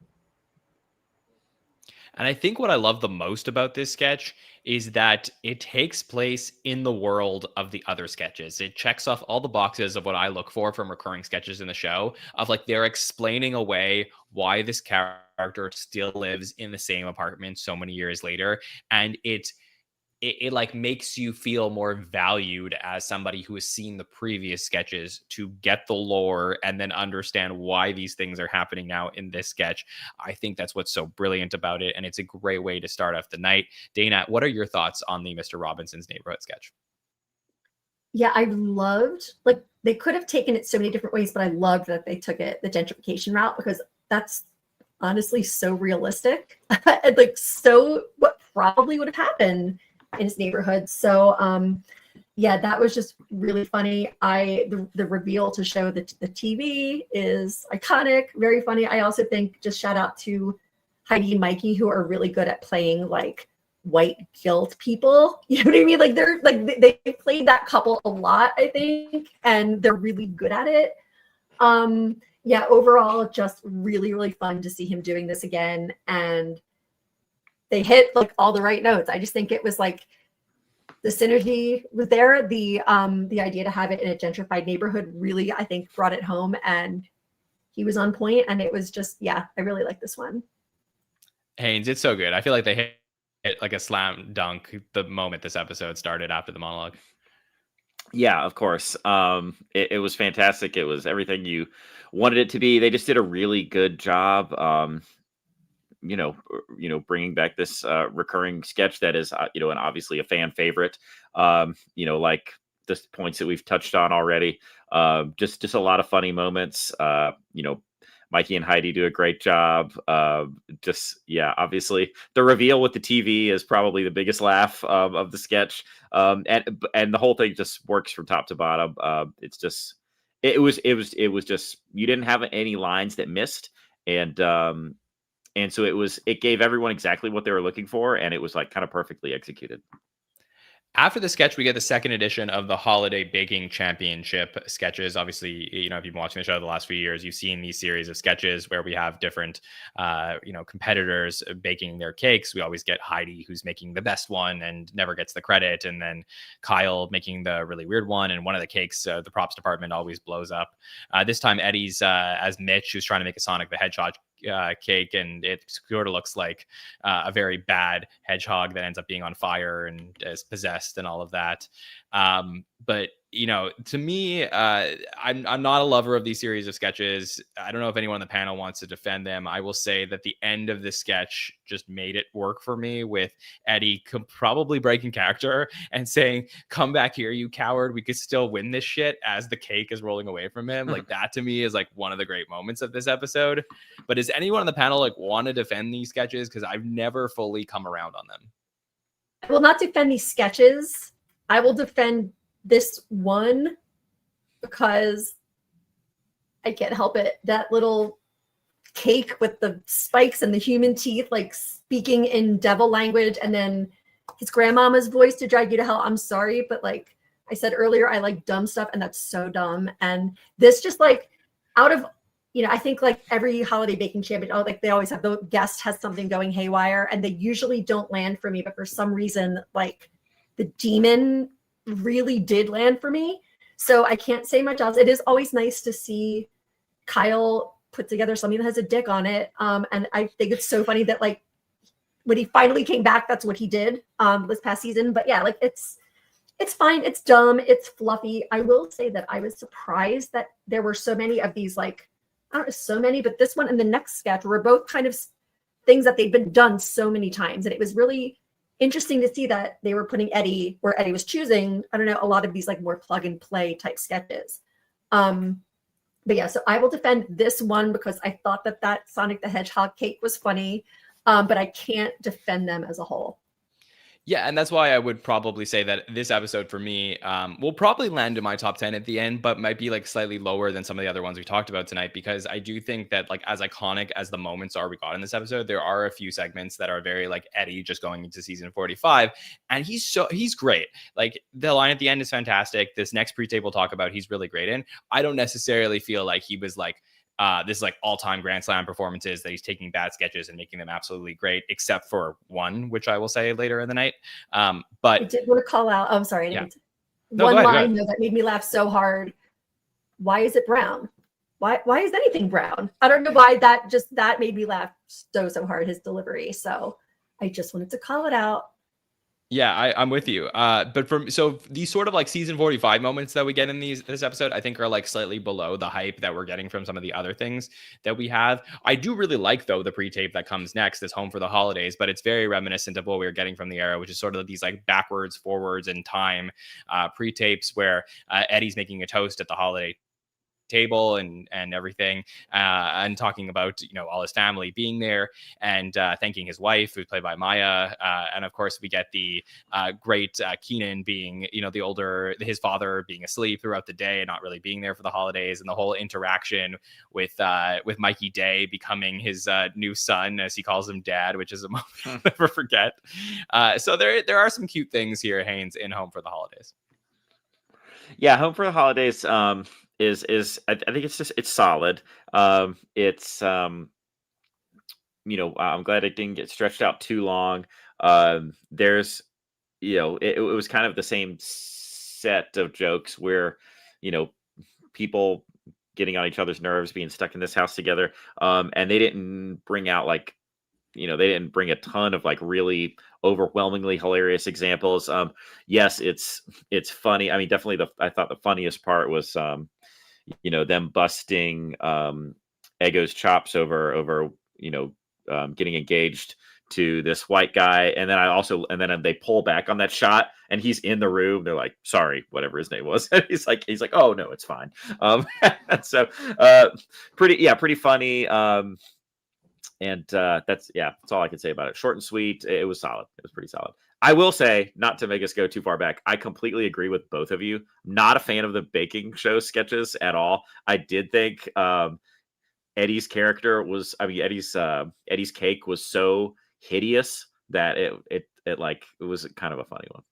And I think what I love the most about this sketch is that it takes place in the world of the other sketches. It checks off all the boxes of what I look for from recurring sketches in the show, of like they're explaining away why this character still lives in the same apartment so many years later. And it like makes you feel more valued as somebody who has seen the previous sketches to get the lore and then understand why these things are happening now in this sketch. I think that's what's so brilliant about it. And it's a great way to start off the night. Dana, what are your thoughts on the Mr. Robinson's Neighborhood sketch? Yeah, I loved, like, they could have taken it so many different ways, but I loved that they took it the gentrification route, because that's honestly so realistic and like so what probably would have happened in his neighborhood. So yeah, that was just really funny. The reveal to show the TV is iconic, very funny. I also think, just shout out to Heidi and Mikey, who are really good at playing like white guilt people. You know what I mean? Like they're like they played that couple a lot, I think, and they're really good at it. Yeah, overall, just really, really fun to see him doing this again. And they hit like all the right notes. I just think it was like the synergy was there. The idea to have it in a gentrified neighborhood really, I think, brought it home, and he was on point. And it was just, yeah, I really like this one. Haynes, it's so good. I feel like they hit like a slam dunk the moment this episode started after the monologue. Yeah, of course. It was fantastic. It was everything you wanted it to be. They just did a really good job. Bringing back this recurring sketch that is, and obviously a fan favorite. Like the points that we've touched on already. Just a lot of funny moments. Mikey and Heidi do a great job. Obviously the reveal with the TV is probably the biggest laugh of the sketch. And the whole thing just works from top to bottom. It was just, you didn't have any lines that missed. And so it gave everyone exactly what they were looking for. And it was like kind of perfectly executed. After the sketch, we get the second edition of the Holiday Baking Championship sketches. Obviously, if you've been watching the show the last few years, you've seen these series of sketches where we have different, competitors baking their cakes. We always get Heidi, who's making the best one and never gets the credit. And then Kyle making the really weird one. And one of the cakes, the props department always blows up. This time, Eddie's as Mitch, who's trying to make a Sonic the Hedgehog cake, and it sort of looks like a very bad hedgehog that ends up being on fire and is possessed and all of that. But to me, I'm not a lover of these series of sketches. I don't know if anyone on the panel wants to defend them. I will say that the end of the sketch just made it work for me, with Eddie probably breaking character and saying, "Come back here, you coward. We could still win this shit," as the cake is rolling away from him. Like, that to me is like one of the great moments of this episode. But does anyone on the panel want to defend these sketches? Because I've never fully come around on them. I will not defend these sketches. I will defend this one because I can't help it. That little cake with the spikes and the human teeth, like speaking in devil language, and then his grandmama's voice to drag you to hell. I'm sorry, but like I said earlier, I like dumb stuff, and that's so dumb. And this just like out of, I think like every holiday baking champion, like they always have, the guest has something going haywire, and they usually don't land for me. But for some reason, like the demon really did land for me. So I can't say much else. It is always nice to see Kyle put together something that has a dick on it. And I think it's so funny that like when he finally came back, that's what he did this past season. But yeah, like it's fine. It's dumb. It's fluffy. I will say that I was surprised that there were so many of these, like, I don't know, so many, but this one and the next sketch were both kind of things that they've been done so many times. And it was really interesting to see that they were putting Eddie where Eddie was choosing, I don't know, a lot of these like more plug and play type sketches. But yeah, so I will defend this one because I thought that Sonic the Hedgehog cake was funny, but I can't defend them as a whole. Yeah, and that's why I would probably say that this episode for me will probably land in my top 10 at the end, but might be like slightly lower than some of the other ones we talked about tonight, because I do think that like as iconic as the moments are we got in this episode, there are a few segments that are very like Eddie just going into season 45, and he's great. Like the line at the end is fantastic. This next pre-tape we'll talk about, he's really great in. I don't necessarily feel like he was like this is like all-time Grand Slam performances that he's taking bad sketches and making them absolutely great, except for one, which I will say later in the night. But I did want to call out. I'm sorry. Yeah. One line though that made me laugh so hard. Why is it brown? Why is anything brown? I don't know why that made me laugh so hard, his delivery. So I just wanted to call it out. Yeah, I'm with you. But so these sort of like season 45 moments that we get in this episode, I think are like slightly below the hype that we're getting from some of the other things that we have. I do really like though the pre-tape that comes next, this Home for the Holidays, but it's very reminiscent of what we were getting from the era, which is sort of these like backwards, forwards in time pre-tapes where Eddie's making a toast at the holiday table and everything, and talking about all his family being there, and thanking his wife, who's played by Maya, and of course we get the great Keenan being his father being asleep throughout the day and not really being there for the holidays, and the whole interaction with Mikey Day becoming his new son, as he calls him Dad, which is a moment I'll never forget. So there are some cute things here, Haynes, in Home for the Holidays. Yeah, Home for the Holidays is I think it's solid. It's I'm glad it didn't get stretched out too long. There's it was kind of the same set of jokes where people getting on each other's nerves, being stuck in this house together, and they didn't bring out like they didn't bring a ton of like really overwhelmingly hilarious examples. Yes, it's funny. I mean, definitely I thought the funniest part was them busting Ego's chops over getting engaged to this white guy, and then they pull back on that shot, and he's in the room. They're like, "Sorry, whatever his name was." And he's like, "Oh no, it's fine." So pretty funny. And that's all I can say about it. Short and sweet. It was solid. It was pretty solid. I will say, not to make us go too far back, I completely agree with both of you. Not a fan of the baking show sketches at all. I did think Eddie's character was, Eddie's cake was so hideous that it was kind of a funny one.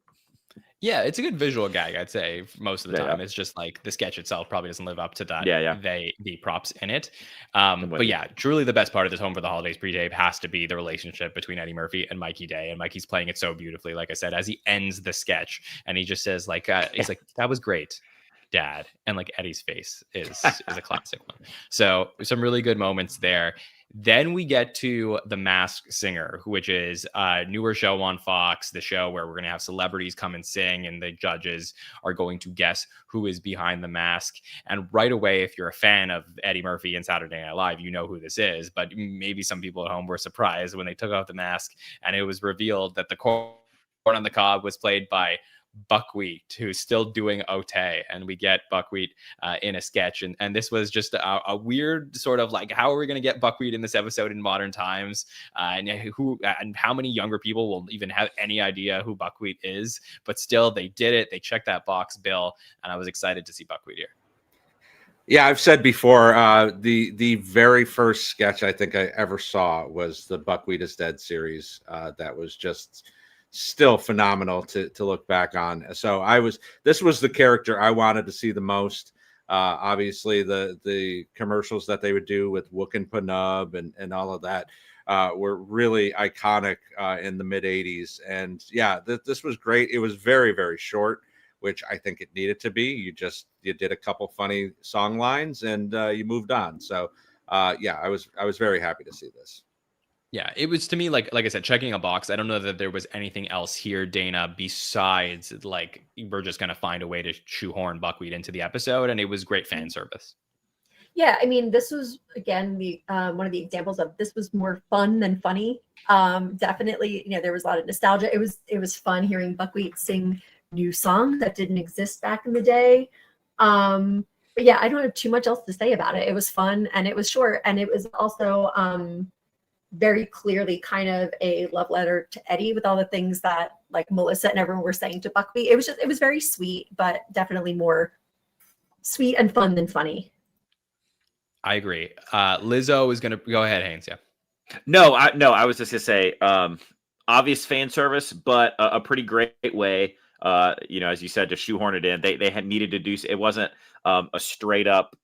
Yeah, it's a good visual gag, I'd say, most of the Yeah, time. yeah. It's just like the sketch itself probably doesn't live up to that. Yeah. The props in it. with But you. yeah, truly the best part of this Home for the Holidays pre-tape has to be the relationship between Eddie Murphy and Mikey Day. And Mikey's playing it so beautifully, like I said, as he ends the sketch. And he just says, like, he's like, "That was great, Dad." And like Eddie's face is a classic one. So some really good moments there. Then we get to The Masked Singer, which is a newer show on Fox, the show where we're going to have celebrities come and sing, and the judges are going to guess who is behind the mask. And right away, if you're a fan of Eddie Murphy and Saturday Night Live, you know who this is. But maybe some people at home were surprised when they took off the mask and it was revealed that the corn on the cob was played by Buckwheat, who's still doing Ote, and we get Buckwheat in a sketch, and this was just a weird sort of like, how are we going to get Buckwheat in this episode in modern times, and how many younger people will even have any idea who Buckwheat is? But still, they did it. They checked that box, Bill, and I was excited to see Buckwheat here. Yeah, I've said before, the very first sketch I think I ever saw was the Buckwheat is Dead series. That was just still phenomenal to look back on. So this was the character I wanted to see the most. Obviously the commercials that they would do with Wook and Panub and all of that were really iconic in the mid 80s. And yeah, this was great. It was very, very short, which I think it needed to be. You did a couple funny song lines and you moved on. So yeah, I was very happy to see this. Yeah, it was, to me, like I said, checking a box. I don't know that there was anything else here, Dana, besides like we're just going to find a way to shoehorn Buckwheat into the episode, and it was great fan service. Yeah, I mean, this was again the one of the examples of this was more fun than funny. Definitely, there was a lot of nostalgia. It was fun hearing Buckwheat sing new songs that didn't exist back in the day. But yeah, I don't have too much else to say about it. It was fun and it was short, and it was also very clearly kind of a love letter to Eddie with all the things that like Melissa and everyone were saying to Buckwheat. It was very sweet, but definitely more sweet and fun than funny. I agree. Lizzo is going to go ahead, Haynes. Yeah. No, I was just gonna say, obvious fan service, but a pretty great way. As you said, to shoehorn it in. They had needed to do. It wasn't a straight up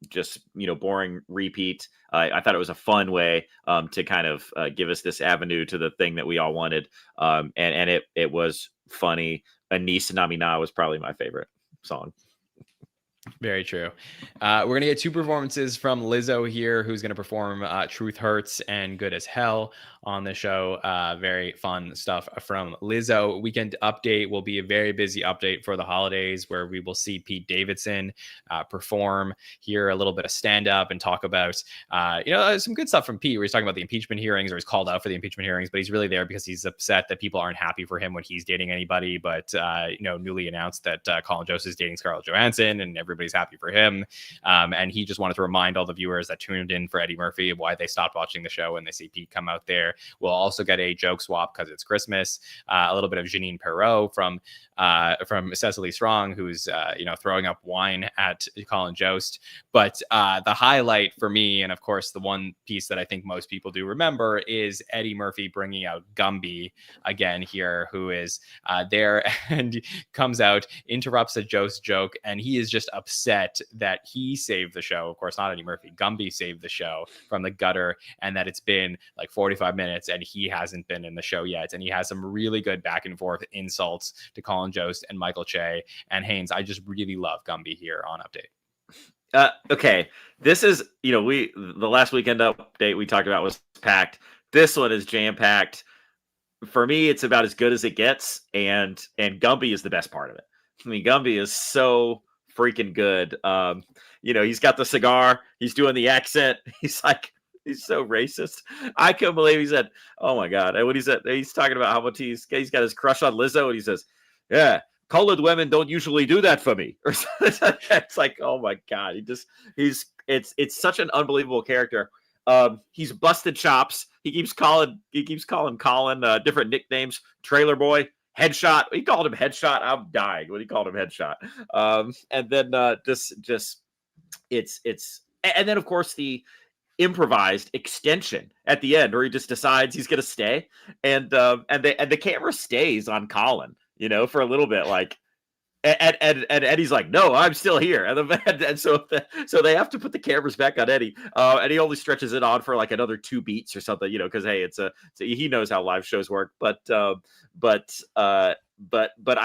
just boring repeat. I thought it was a fun way to kind of give us this avenue to the thing that we all wanted, and it was funny. Anise Namina was probably my favorite song. Very true. We're going to get two performances from Lizzo here, who's going to perform Truth Hurts and Good as Hell on the show. Very fun stuff from Lizzo. Weekend update will be a very busy update for the holidays, where we will see Pete Davidson perform, hear a little bit of stand-up, and talk about some good stuff from Pete, where he's talking about the impeachment hearings, or he's called out for the impeachment hearings, but he's really there because he's upset that people aren't happy for him when he's dating anybody. But newly announced that Colin Jost is dating Scarlett Johansson, and everybody's happy for him. And he just wanted to remind all the viewers that tuned in for Eddie Murphy of why they stopped watching the show when they see Pete come out there. We'll also get a joke swap because it's Christmas. A little bit of Janine Perreault from Cecily Strong, who's throwing up wine at Colin Jost. But the highlight for me, and of course the one piece that I think most people do remember, is Eddie Murphy bringing out Gumby again here, who is there and comes out, interrupts a Jost joke, and he is just upset that he saved the show. Of course, not Eddie Murphy. Gumby saved the show from the gutter, and that it's been like 45 minutes and he hasn't been in the show yet. And he has some really good back and forth insults to Colin Jost and Michael Che and Haynes. I just really love Gumby here on Update. Okay, this is the last weekend update we talked about was packed. This one is jam packed. For me, it's about as good as it gets, and Gumby is the best part of it. I mean, Gumby is so freaking good. He's got the cigar. He's doing the accent. He's like, He's so racist. I couldn't believe he said, "Oh my god!" And when he said he's talking about how much he's got his crush on Lizzo, and he says, "Yeah, colored women don't usually do that for me." Or something. It's like, oh my god, it's such an unbelievable character. He's busted chops. He keeps calling Colin different nicknames. Trailer Boy, Headshot. He called him Headshot. I'm dying when he called him Headshot. And then and then of course the improvised extension at the end where he just decides he's gonna stay, and the camera stays on Colin, for a little bit, like, and Eddie's like, "No, I'm still here," and so they have to put the cameras back on Eddie, and he only stretches it on for like another 2 beats or something, because hey, he knows how live shows work, but I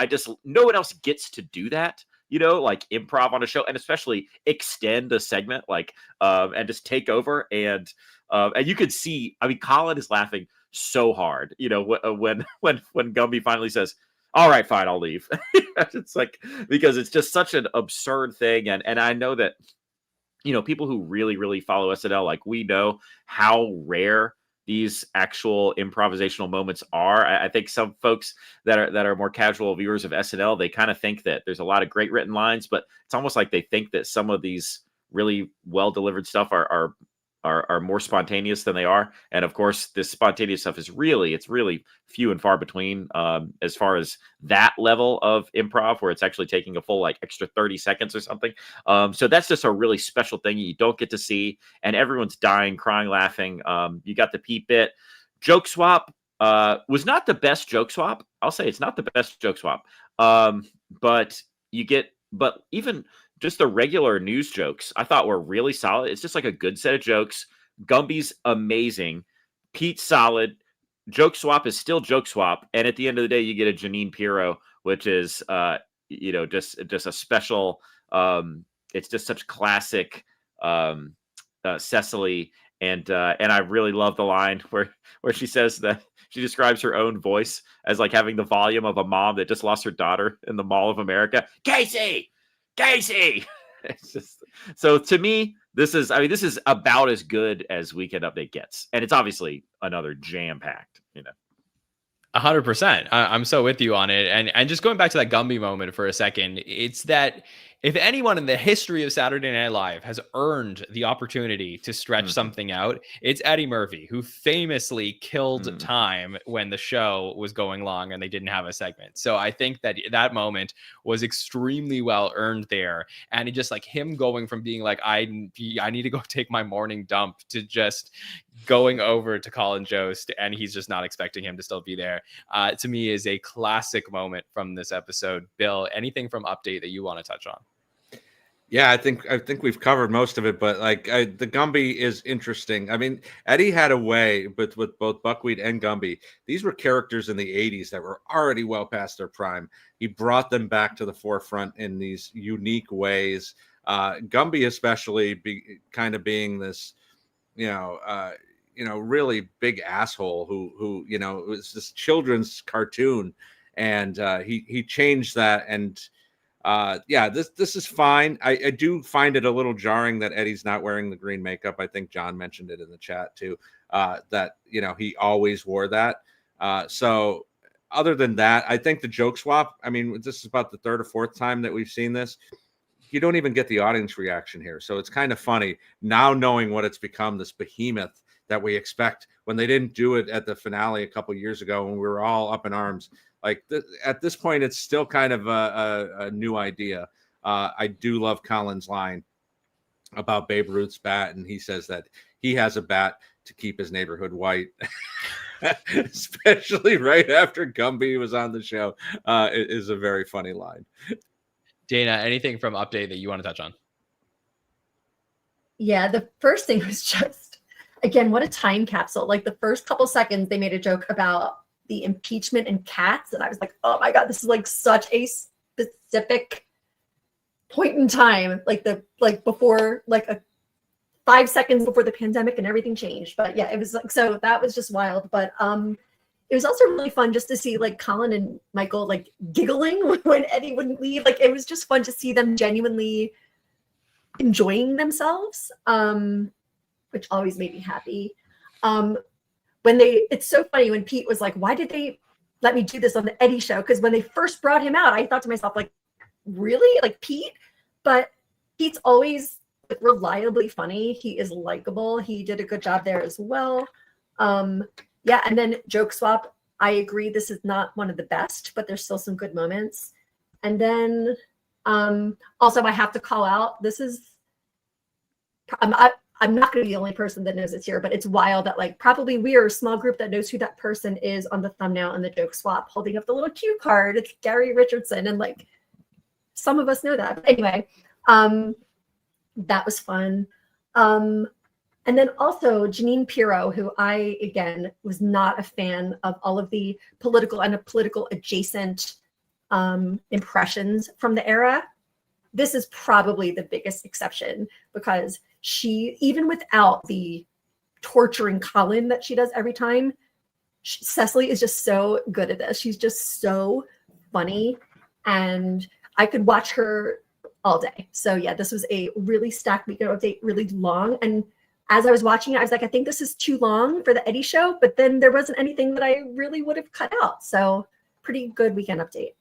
just, no one else gets to do that. Like improv on a show, and especially extend a segment, like, and just take over. And you could see, I mean, Colin is laughing so hard, when Gumby finally says, "All right, fine, I'll leave." It's like, because it's just such an absurd thing. And I know that, people who really, really follow SNL, like, we know how rare these actual improvisational moments are. I think some folks that are more casual viewers of SNL, they kind of think that there's a lot of great written lines, but it's almost like they think that some of these really well delivered stuff are more spontaneous than they are. And of course, this spontaneous stuff is really few and far between, as far as that level of improv where it's actually taking a full, like, extra 30 seconds or something. So that's just a really special thing you don't get to see, and everyone's dying, crying, laughing. You got the Pete bit. Joke swap was not the best joke swap. I'll say it's not the best joke swap. But even just the regular news jokes, I thought were really solid. It's just like a good set of jokes. Gumby's amazing. Pete's solid. Joke swap is still joke swap. And at the end of the day, you get a Janine Pirro, which is, just a special, it's just such classic Cecily. And I really love the line where she says that she describes her own voice as like having the volume of a mom that just lost her daughter in the Mall of America. Casey. It's just, so to me, this is about as good as Weekend Update gets, and it's obviously another jam-packed, 100%. I'm so with you on it. And just going back to that Gumby moment for a second, it's that if anyone in the history of Saturday Night Live has earned the opportunity to stretch something out, it's Eddie Murphy, who famously killed time when the show was going long and they didn't have a segment. So I think that moment was extremely well earned there. And it just, like, him going from being like, I need to go take my morning dump, to just going over to Colin Jost, and he's just not expecting him to still be there, to me is a classic moment from this episode. Bill, anything from Update that you want to touch on? Yeah, I think we've covered most of it, but like, the Gumby is interesting. I mean, Eddie had a way, but with both Buckwheat and Gumby, these were characters in the 80s that were already well past their prime. He brought them back to the forefront in these unique ways. Gumby especially being this, really big asshole who it was this children's cartoon, and he changed that. And this is fine. I do find it a little jarring that Eddie's not wearing the green makeup. I think John mentioned it in the chat too, that he always wore that. So other than that, I think the joke swap, I mean, this is about the 3rd or 4th time that we've seen this. You don't even get the audience reaction here. So it's kind of funny now, knowing what it's become, this behemoth that we expect, when they didn't do it at the finale a couple years ago when we were all up in arms. Like, at this point, it's still kind of a new idea. I do love Colin's line about Babe Ruth's bat, and he says that he has a bat to keep his neighborhood white, especially right after Gumby was on the show. It is a very funny line. Dana, anything from Update that you want to touch on? Yeah, the first thing was just, again, what a time capsule. Like, the first couple seconds, they made a joke about the impeachment and cats, and I was like, oh my god, this is like such a specific point in time, like before, like a 5 seconds before the pandemic and everything changed. But yeah, it was like, so that was just wild. But it was also really fun just to see, like, Colin and Michael, like, giggling when Eddie wouldn't leave. Like, it was just fun to see them genuinely enjoying themselves. which always made me happy. It's so funny when Pete was like, why did they let me do this on the Eddie show? Because when they first brought him out, I thought to myself, like, really? Like Pete? But Pete's always reliably funny. He is likable. He did a good job there as well. Yeah, and then Joke Swap, I agree, this is not one of the best, but there's still some good moments. And then also I have to call out, this is, I'm not going to be the only person that knows it's here, but it's wild that like probably we are a small group that knows who that person is on the thumbnail and the Joke Swap holding up the little cue card. It's Gary Richardson, and like some of us know that. But anyway, that was fun. And then also Janine Pirro, who I, again, was not a fan of all of the political and political adjacent impressions from the era. This is probably the biggest exception because she, even without the torturing Colin that she does every time, Cecily is just so good at this. She's just so funny, and I could watch her all day. So yeah, this was a really stacked weekend update, really long. And as I was watching it, I was like, I think this is too long for the Eddie show, but then there wasn't anything that I really would have cut out. So pretty good weekend update.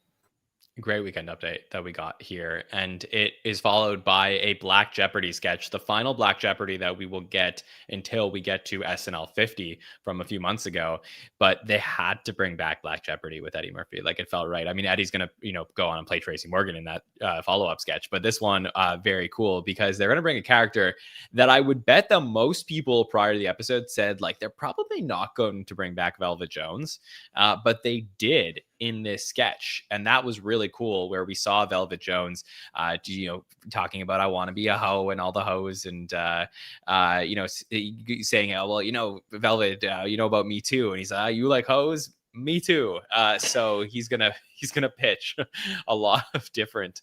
Great weekend update that we got here. And it is followed by a Black Jeopardy sketch, the final Black Jeopardy that we will get until we get to SNL 50 from a few months ago. But they had to bring back Black Jeopardy with Eddie Murphy. Like, it felt right. I mean, Eddie's going to, go on and play Tracy Morgan in that follow-up sketch. But this one, very cool, because they're going to bring a character that I would bet that most people prior to the episode said, like, they're probably not going to bring back Velvet Jones. But they did in this sketch, and that was really cool, where we saw Velvet Jones talking about I want to be a hoe and all the hoes, and saying, oh, well, Velvet, you know about me too, and he's like, you like hoes? Me too. So he's gonna pitch a lot of different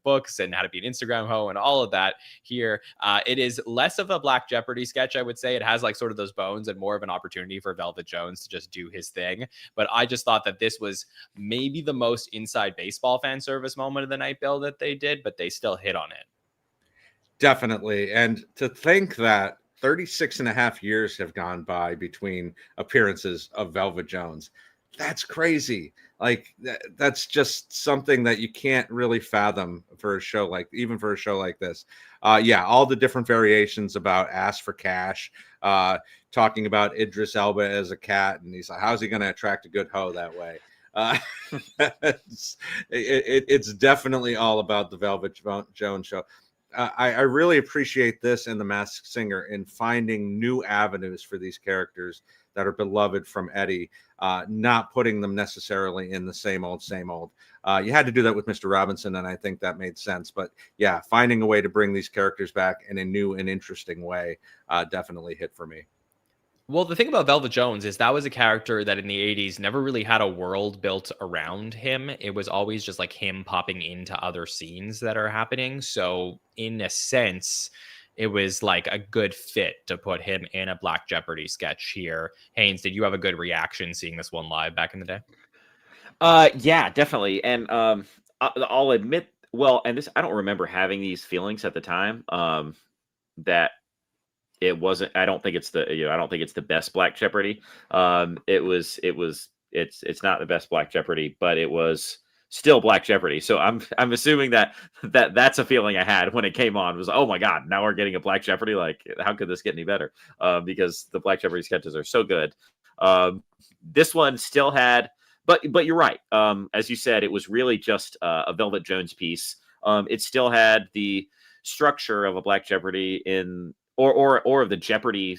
books and how to be an Instagram hoe and all of that here. It is less of a Black Jeopardy sketch, I would say. It has like sort of those bones and more of an opportunity for Velvet Jones to just do his thing. But I just thought that this was maybe the most inside baseball fan service moment of the night, Bill, that they did, but they still hit on it. Definitely. And to think that 36 and a half years have gone by between appearances of Velvet Jones. That's crazy. Like that's just something that you can't really fathom for a show like this. Yeah, all the different variations about Ask for Cash, talking about Idris Elba as a cat, and he's like, how's he going to attract a good hoe that way? It's definitely all about the Velvet Jones show. I really appreciate this and The Masked Singer in finding new avenues for these characters that are beloved from Eddie, not putting them necessarily in the same old. You had to do that with Mr. Robinson, and I think that made sense. But yeah, finding a way to bring these characters back in a new and interesting way definitely hit for me. Well, the thing about Velvet Jones is that was a character that in the 80s never really had a world built around him. It was always just like him popping into other scenes that are happening. So in a sense, it was like a good fit to put him in a Black Jeopardy sketch here. Haynes, did you have a good reaction seeing this one live back in the day? Yeah, definitely. And I'll admit, and this, I don't remember having these feelings at the time, that it wasn't, I don't think it's the best Black Jeopardy. It's not the best Black Jeopardy, but it was still Black Jeopardy. So I'm assuming that's a feeling I had when it came on, was, oh my God, now we're getting a Black Jeopardy. Like, how could this get any better? Because the Black Jeopardy sketches are so good. This one still had, but you're right. As you said, it was really just a Velvet Jones piece. It still had the structure of a Black Jeopardy or of the Jeopardy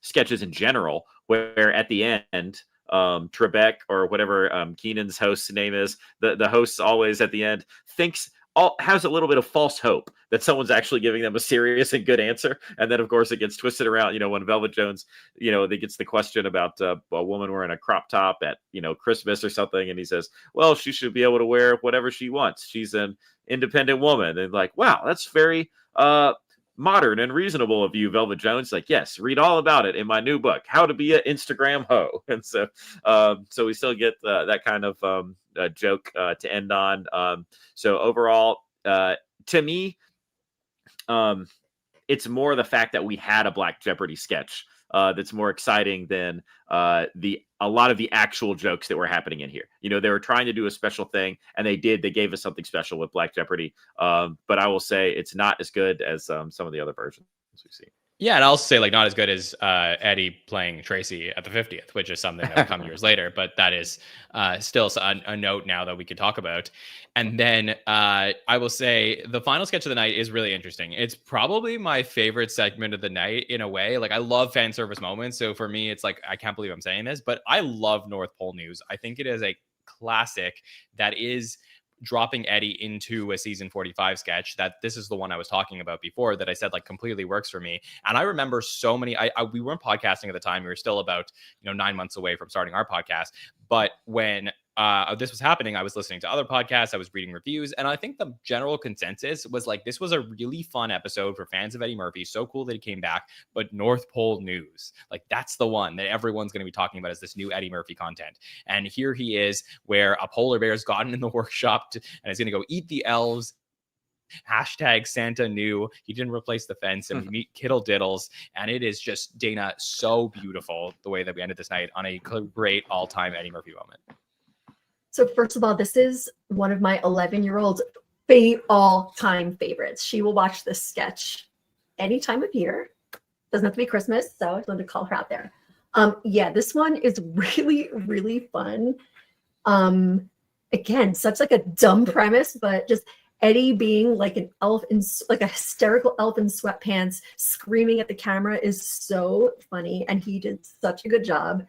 sketches in general, where at the end, Trebek or whatever Keenan's host's name is, the host always at the end has a little bit of false hope that someone's actually giving them a serious and good answer, and then of course it gets twisted around. When Velvet Jones, they gets the question about a woman wearing a crop top at Christmas or something, and he says, well, she should be able to wear whatever she wants. She's an independent woman, and like, wow, that's very modern and reasonable of you, Velvet Jones. Like, yes, read all about it in my new book, How to Be an Instagram Hoe. And so we still get that kind of joke to end on. So overall, to me, it's more the fact that we had a Black Jeopardy sketch that's more exciting than a lot of the actual jokes that were happening in here. You know, they were trying to do a special thing, and they did. They gave us something special with Black Jeopardy. But I will say it's not as good as some of the other versions we've seen. Yeah, and I'll also say, like, not as good as Eddie playing Tracy at the 50th, which is something that will come years later, but that is still a note now that we could talk about. And then I will say the final sketch of the night is really interesting. It's probably my favorite segment of the night in a way. Like, I love fan service moments, so for me, it's like, I can't believe I'm saying this, but I love North Pole News. I think it is a classic that is dropping Eddie into a season 45 sketch. That this is the one I was talking about before that I said like completely works for me. And I remember so many, we weren't podcasting at the time. We were still about, 9 months away from starting our podcast. But when this was happening, I was listening to other podcasts, I was reading reviews, and I think the general consensus was like, this was a really fun episode for fans of Eddie Murphy. So cool that he came back. But North Pole News, like, that's the one that everyone's going to be talking about as this new Eddie Murphy content. And here he is, where a polar bear's gotten in the workshop and is going to go eat the elves. Hashtag Santa knew he didn't replace the fence, and we meet Kittle Diddles, and it is just, Dana, so beautiful the way that we ended this night on a great all-time Eddie Murphy moment. So first of all, this is one of my 11-year-old's all-time favorites. She will watch this sketch any time of year. Doesn't have to be Christmas, so I just wanted to call her out there. Yeah, this one is really, really fun. Again, such like a dumb premise, but just Eddie being like an elf in like a hysterical elf in sweatpants, screaming at the camera is so funny, and he did such a good job.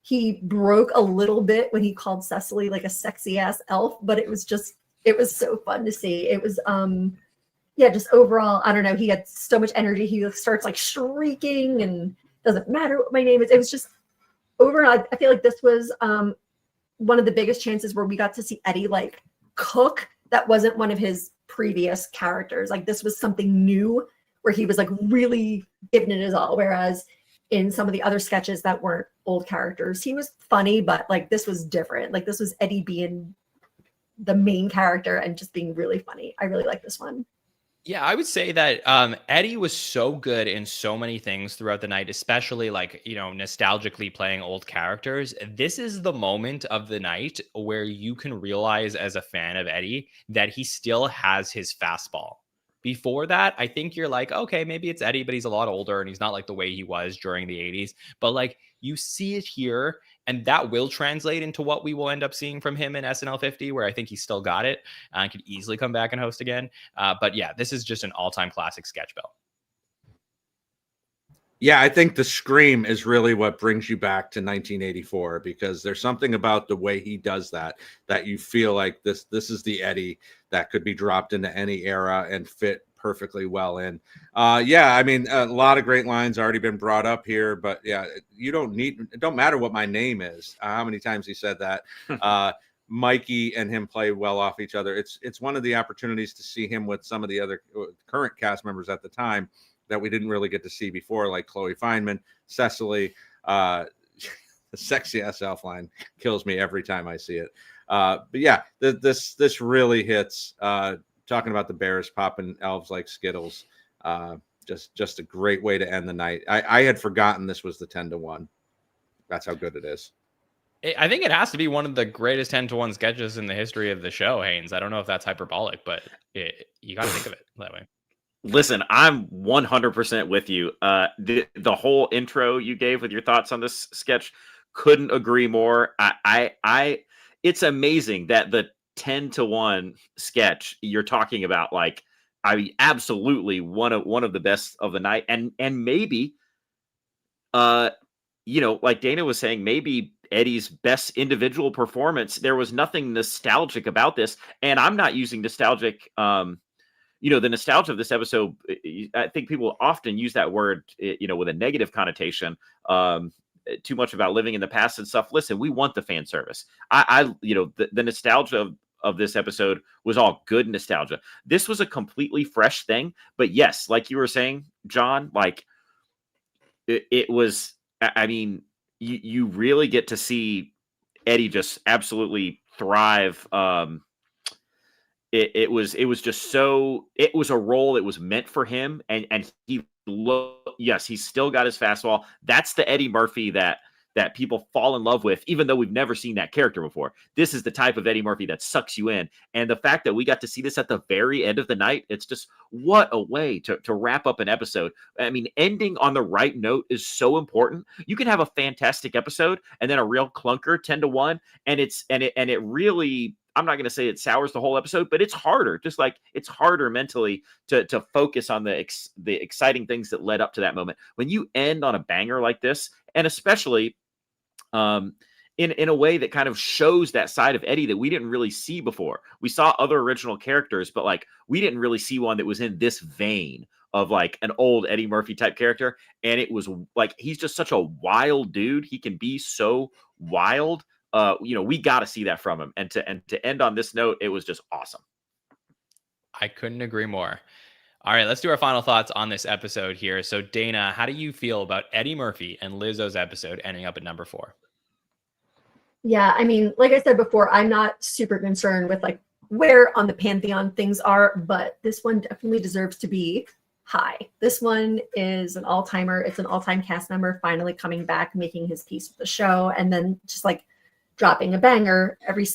He broke a little bit when he called Cecily like a sexy ass elf, but it was so fun to see. It was, yeah, just overall, I don't know. He had so much energy. He starts like shrieking and doesn't matter what my name is. It was just overall, I feel like this was one of the biggest chances where we got to see Eddie like cook. That wasn't one of his previous characters. Like, this was something new where he was like really giving it his all. Whereas in some of the other sketches that weren't old characters, he was funny, but like this was different. Like, this was Eddie being the main character and just being really funny. I really like this one. Yeah, I would say that Eddie was so good in so many things throughout the night, especially like, nostalgically playing old characters. This is the moment of the night where you can realize as a fan of Eddie that he still has his fastball. Before that, I think you're like, okay, maybe it's Eddie, but he's a lot older and he's not like the way he was during the 80s. But like, you see it here, and that will translate into what we will end up seeing from him in SNL 50, where I think he's still got it and could easily come back and host again. But yeah, this is just an all-time classic sketch, Bill. Yeah, I think the scream is really what brings you back to 1984, because there's something about the way he does that you feel like this is the Eddie that could be dropped into any era and fit perfectly well in. Yeah, I mean, a lot of great lines already been brought up here, but yeah, it don't matter what my name is. How many times he said that. Mikey and him play well off each other. It's one of the opportunities to see him with some of the other current cast members at the time that we didn't really get to see before, like Chloe Fineman, Cecily. The sexy ass elf line kills me every time I see it. But yeah, this really hits. Talking about the bears popping elves like Skittles. Just a great way to end the night. I had forgotten this was the 10-1. That's how good it is. I think it has to be one of the greatest 10-1 sketches in the history of the show, Haynes. I don't know if that's hyperbolic, but you got to think of it that way. Listen, I'm 100% with you. The whole intro you gave with your thoughts on this sketch, couldn't agree more. It's amazing that the 10-1 sketch you're talking about, like, I mean, absolutely one of the best of the night, and maybe, like Dana was saying, maybe Eddie's best individual performance. There was nothing nostalgic about this, and I'm not using nostalgic. The nostalgia of this episode, I think people often use that word, with a negative connotation, too much about living in the past and stuff. Listen, we want the fan service. The nostalgia of this episode was all good nostalgia. This was a completely fresh thing, but yes, like you were saying, John, like it was, I mean, you really get to see Eddie just absolutely thrive, it was just so, it was a role that was meant for him, and yes, he's still got his fastball. That's the Eddie Murphy that people fall in love with, even though we've never seen that character before. This is the type of Eddie Murphy that sucks you in. And the fact that we got to see this at the very end of the night, it's just, what a way to wrap up an episode. I mean, ending on the right note is so important. You can have a fantastic episode and then a real clunker, 10-1, and it really, I'm not going to say it sours the whole episode, but it's harder. Just like it's harder mentally to focus on the exciting things that led up to that moment. When you end on a banger like this, and especially in a way that kind of shows that side of Eddie that we didn't really see before. We saw other original characters, but like we didn't really see one that was in this vein of like an old Eddie Murphy type character. And it was like, he's just such a wild dude. He can be so wild. We got to see that from him. And to end on this note, it was just awesome. I couldn't agree more. All right, let's do our final thoughts on this episode here. So Dana, how do you feel about Eddie Murphy and Lizzo's episode ending up at number 4? Yeah, I mean, like I said before, I'm not super concerned with like where on the pantheon things are, but this one definitely deserves to be high. This one is an all-timer. It's an all-time cast member finally coming back, making his piece with the show, and then just like dropping a banger. Every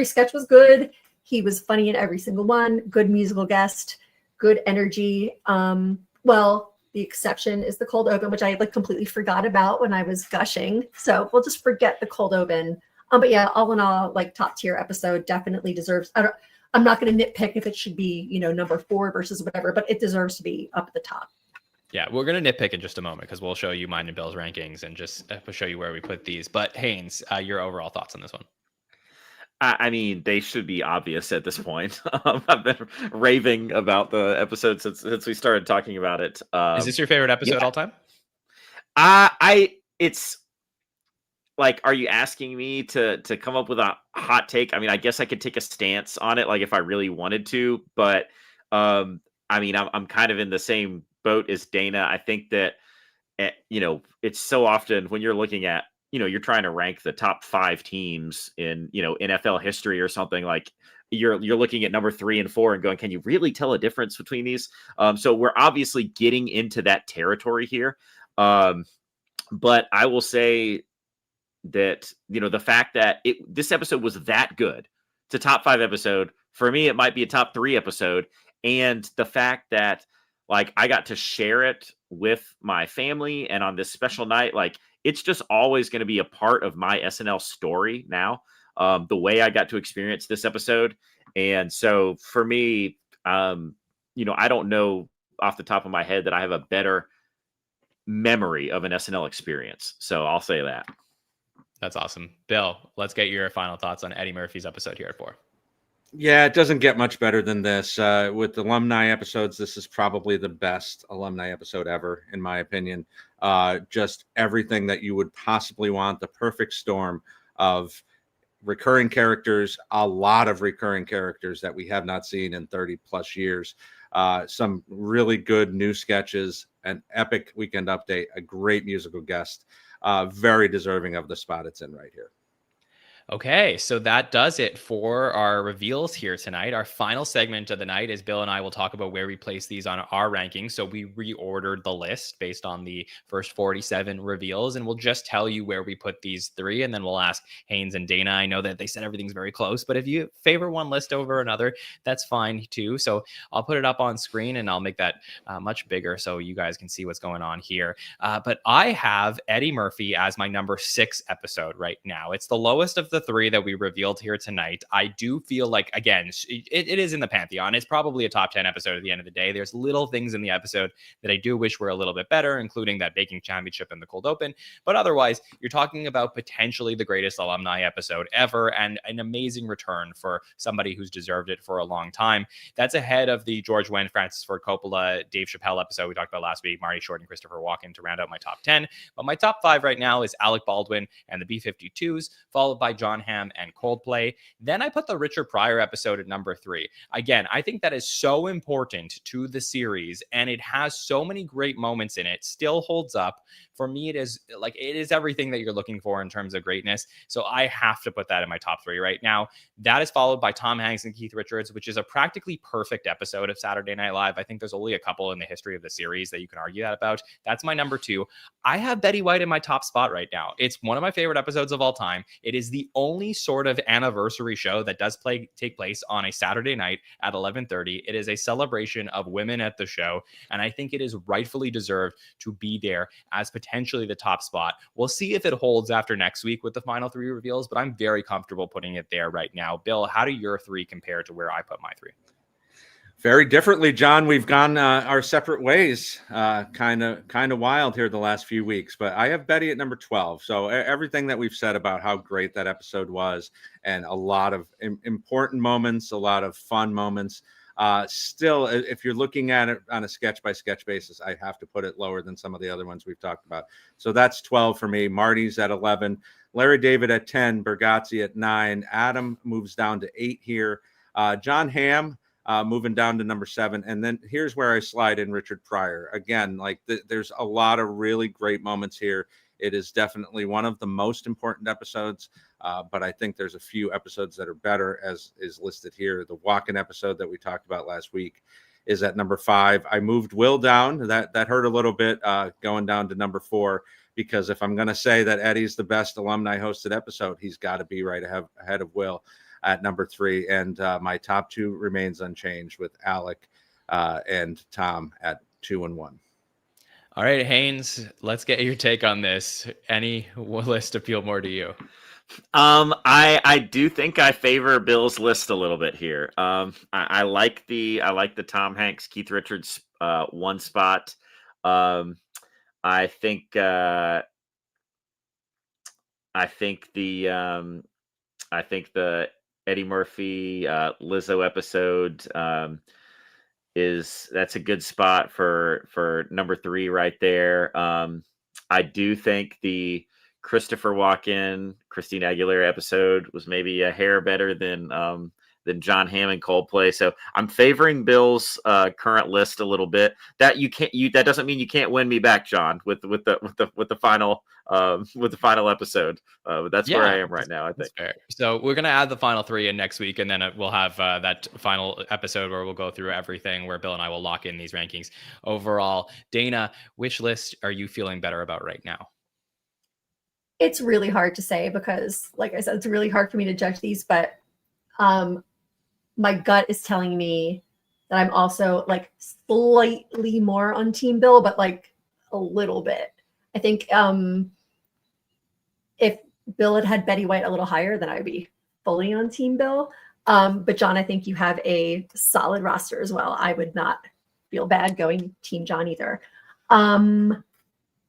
sketch was good. He was funny in every single one. Good musical guest. Good energy. Well, the exception is the cold open, which I like completely forgot about when I was gushing. So we'll just forget the cold open. But yeah, all in all, like top tier episode, definitely deserves. I'm not going to nitpick if it should be, number 4 versus whatever, but it deserves to be up at the top. Yeah, we're going to nitpick in just a moment because we'll show you mine and Bill's rankings and just show you where we put these. But Haynes, your overall thoughts on this one? I mean, they should be obvious at this point. I've been raving about the episode since we started talking about it. Is this your favorite episode all time? It's like, are you asking me to come up with a hot take? I mean, I guess I could take a stance on it, like if I really wanted to, but I mean, I'm kind of in the same boat as Dana. I think that it's so often when you're looking at, you're trying to rank the top 5 teams in, NFL history or something, like you're looking at number 3 and 4 and going, can you really tell a difference between these? So we're obviously getting into that territory here. But I will say that, the fact that this episode was that good, it's a top 5 episode. For me, it might be a top 3 episode. And the fact that like I got to share it with my family and on this special night, like it's just always going to be a part of my SNL story now, the way I got to experience this episode. And so for me, I don't know off the top of my head that I have a better memory of an SNL experience. So I'll say that. That's awesome. Bill, let's get your final thoughts on Eddie Murphy's episode here at 4. Yeah, it doesn't get much better than this. With alumni episodes, this is probably the best alumni episode ever, in my opinion. Just everything that you would possibly want, the perfect storm of recurring characters, a lot of recurring characters that we have not seen in 30 plus years. Some really good new sketches, an epic weekend update, a great musical guest, very deserving of the spot it's in right here. Okay, so that does it for our reveals here tonight. Our final segment of the night is Bill and I will talk about where we place these on our rankings. So we reordered the list based on the first 47 reveals, and we'll just tell you where we put these 3, and then we'll ask Haynes and Dana. I know that they said everything's very close, but if you favor one list over another, that's fine too. So I'll put it up on screen, and I'll make that much bigger so you guys can see what's going on here. But I have Eddie Murphy as my number 6 episode right now. It's the lowest of the 3 that we revealed here tonight. I do feel like, again, it is in the pantheon. It's probably a top 10 episode at the end of the day. There's little things in the episode that I do wish were a little bit better, including that baking championship and the cold open. But otherwise, you're talking about potentially the greatest alumni episode ever and an amazing return for somebody who's deserved it for a long time. That's ahead of the George Wendt, Francis Ford Coppola, Dave Chappelle episode we talked about last week, Marty Short and Christopher Walken to round out my top 10. But my top 5 right now is Alec Baldwin and the B-52s, followed by John John Hamm, and Coldplay. Then I put the Richard Pryor episode at number 3. Again, I think that is so important to the series, and it has so many great moments in it. Still holds up. For me, it is everything that you're looking for in terms of greatness. So I have to put that in my top 3 right now. That is followed by Tom Hanks and Keith Richards, which is a practically perfect episode of Saturday Night Live. I think there's only a couple in the history of the series that you can argue that about. That's my number 2. I have Betty White in my top spot right now. It's one of my favorite episodes of all time. It is the only sort of anniversary show that does take place on a Saturday night at 11:30. It is a celebration of women at the show, and I think it is rightfully deserved to be there as potentially the top spot. We'll see if it holds after next week with the final 3 reveals, but I'm very comfortable putting it there right now. Bill, how do your 3 compare to where I put my 3? Very differently, John. We've gone our separate ways, kind of wild here the last few weeks. But I have Betty at number 12. So everything that we've said about how great that episode was, and a lot of important moments, a lot of fun moments. Still, if you're looking at it on a sketch by sketch basis, I have to put it lower than some of the other ones we've talked about. So that's 12 for me. Marty's at 11, Larry David at 10, Bergazzi at 9. Adam moves down to 8 here. John Hamm moving down to number 7. And then here's where I slide in Richard Pryor. Again, like there's a lot of really great moments here. It is definitely one of the most important episodes, but I think there's a few episodes that are better, as is listed here. The walk-in episode that we talked about last week is at number 5. I moved Will down. That hurt a little bit, going down to number 4, because if I'm going to say that Eddie's the best alumni hosted episode, he's got to be right ahead of Will at number 3. And my top 2 remains unchanged with Alec and Tom at 2 and 1. All right, Haynes, let's get your take on this. Any list appeal more to you? I do think I favor Bill's list a little bit here. I like the Tom Hanks, Keith Richards 1 spot. I think the Eddie Murphy Lizzo episode that's a good spot for number 3 right there. I do think the Christopher Walken, Christina Aguilera episode was maybe a hair better than John Hamm and Coldplay. So I'm favoring Bill's current list a little bit. That that doesn't mean you can't win me back, John, with the final episode. But that's where I am right now, I think. Fair. So we're gonna add the final 3 in next week, and then we'll have that final episode where we'll go through everything, where Bill and I will lock in these rankings overall. Dana, which list are you feeling better about right now? It's really hard to say because, like I said, it's really hard for me to judge these, but my gut is telling me that I'm also like slightly more on Team Bill, but like a little bit. I think if Bill had Betty White a little higher, then I would be fully on Team Bill. But John, I think you have a solid roster as well. I would not feel bad going Team John either.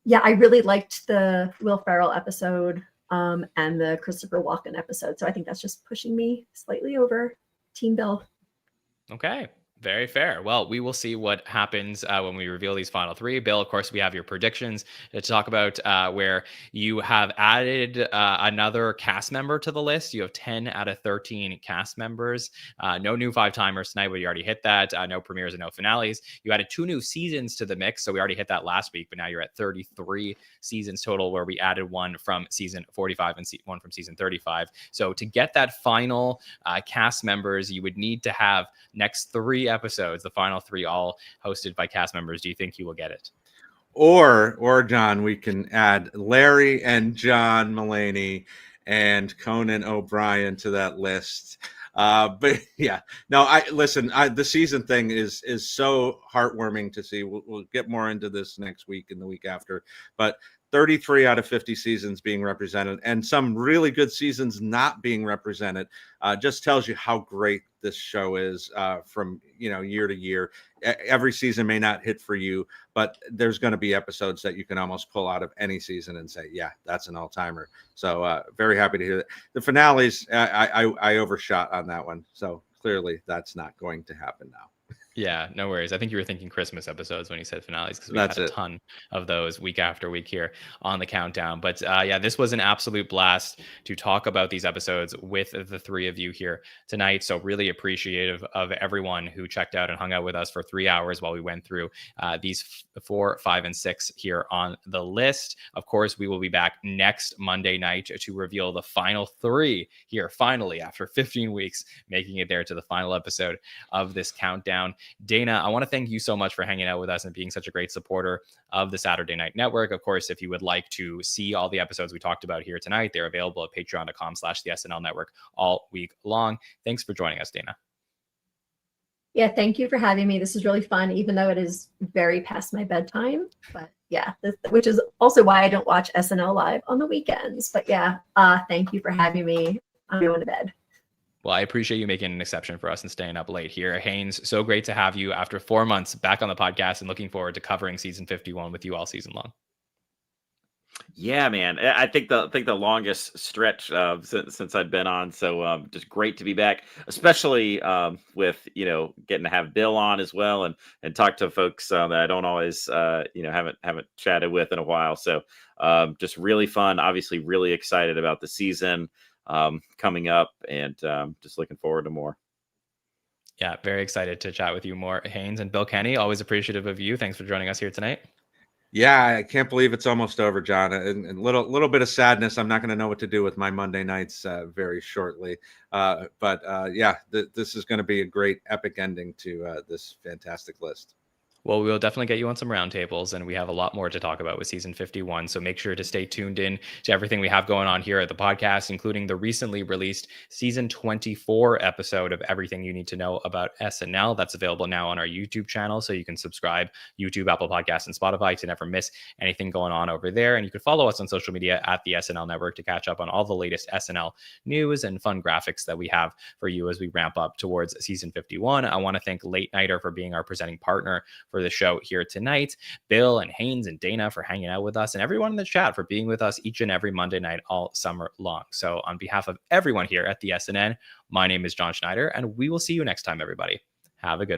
Yeah, I really liked the Will Ferrell episode and the Christopher Walken episode. So I think that's just pushing me slightly over Team Bill. Okay. Very fair. Well, we will see what happens when we reveal these final 3. Bill, of course, we have your predictions to talk about, where you have added another cast member to the list. You have 10 out of 13 cast members. No new 5-timers tonight, but you already hit that. No premieres and no finales. You added 2 new seasons to the mix. So we already hit that last week, but now you're at 33 seasons total, where we added 1 from season 45 and 1 from season 35. So to get that final cast members, you would need to have next 3 episodes, the final 3, all hosted by cast members. Do you think you will get it? Or John, we can add Larry and John Mulaney and Conan O'Brien to that list. But yeah, no, the season thing is so heartwarming to see. We'll get more into this next week and the week after, but 33 out of 50 seasons being represented and some really good seasons not being represented just tells you how great this show is from year to year. Every season may not hit for you, but there's going to be episodes that you can almost pull out of any season and say, yeah, that's an all-timer. So very happy to hear that. The finales, I overshot on that one. So clearly that's not going to happen now. Yeah, no worries. I think you were thinking Christmas episodes when you said finales, because we That's had a it. ton of those week after week here on the countdown. But yeah, this was an absolute blast to talk about these episodes with the three of you here tonight. So really appreciative of everyone who checked out and hung out with us for 3 hours while we went through these 4, 5, and 6 here on the list. Of course, we will be back next Monday night to reveal the final 3 here, finally, after 15 weeks, making it there to the final episode of this countdown. Dana, I want to thank you so much for hanging out with us and being such a great supporter of the Saturday Night Network. Of course, if you would like to see all the episodes we talked about here tonight, they're available at patreon.com/the SNL Network all week long. Thanks for joining us, Dana. Yeah, thank you for having me. This is really fun, even though it is very past my bedtime. But yeah, which is also why I don't watch SNL live on the weekends. But yeah, thank you for having me. I'm going to bed. Well, I appreciate you making an exception for us and staying up late here. Haynes, so great to have you after 4 months back on the podcast, and looking forward to covering season 51 with you all season long. Yeah, man. I think the longest stretch since I've been on. So just great to be back, especially with getting to have Bill on as well, and talk to folks that I don't always haven't chatted with in a while. So just really fun. Obviously, really excited about the season coming up, and just looking forward to more. Yeah, very excited to chat with you more, Haynes. And Bill Kenny, always appreciative of you. Thanks for joining us here tonight. Yeah, I can't believe it's almost over, John. And little bit of sadness. I'm not going to know what to do with my Monday nights very shortly. But this is going to be a great epic ending to this fantastic list. Well, we'll definitely get you on some roundtables, and we have a lot more to talk about with season 51. So make sure to stay tuned in to everything we have going on here at the podcast, including the recently released season 24 episode of Everything You Need to Know About SNL. That's available now on our YouTube channel. So you can subscribe YouTube, Apple Podcasts, and Spotify to never miss anything going on over there. And you can follow us on social media at the SNL Network to catch up on all the latest SNL news and fun graphics that we have for you as we ramp up towards season 51. I want to thank Late Nighter for being our presenting partner for the show here tonight, Bill and Haynes and Dana for hanging out with us, and everyone in the chat for being with us each and every Monday night all summer long. So on behalf of everyone here at the SNN, my name is John Schneider, and we will see you next time, everybody. Have a good one.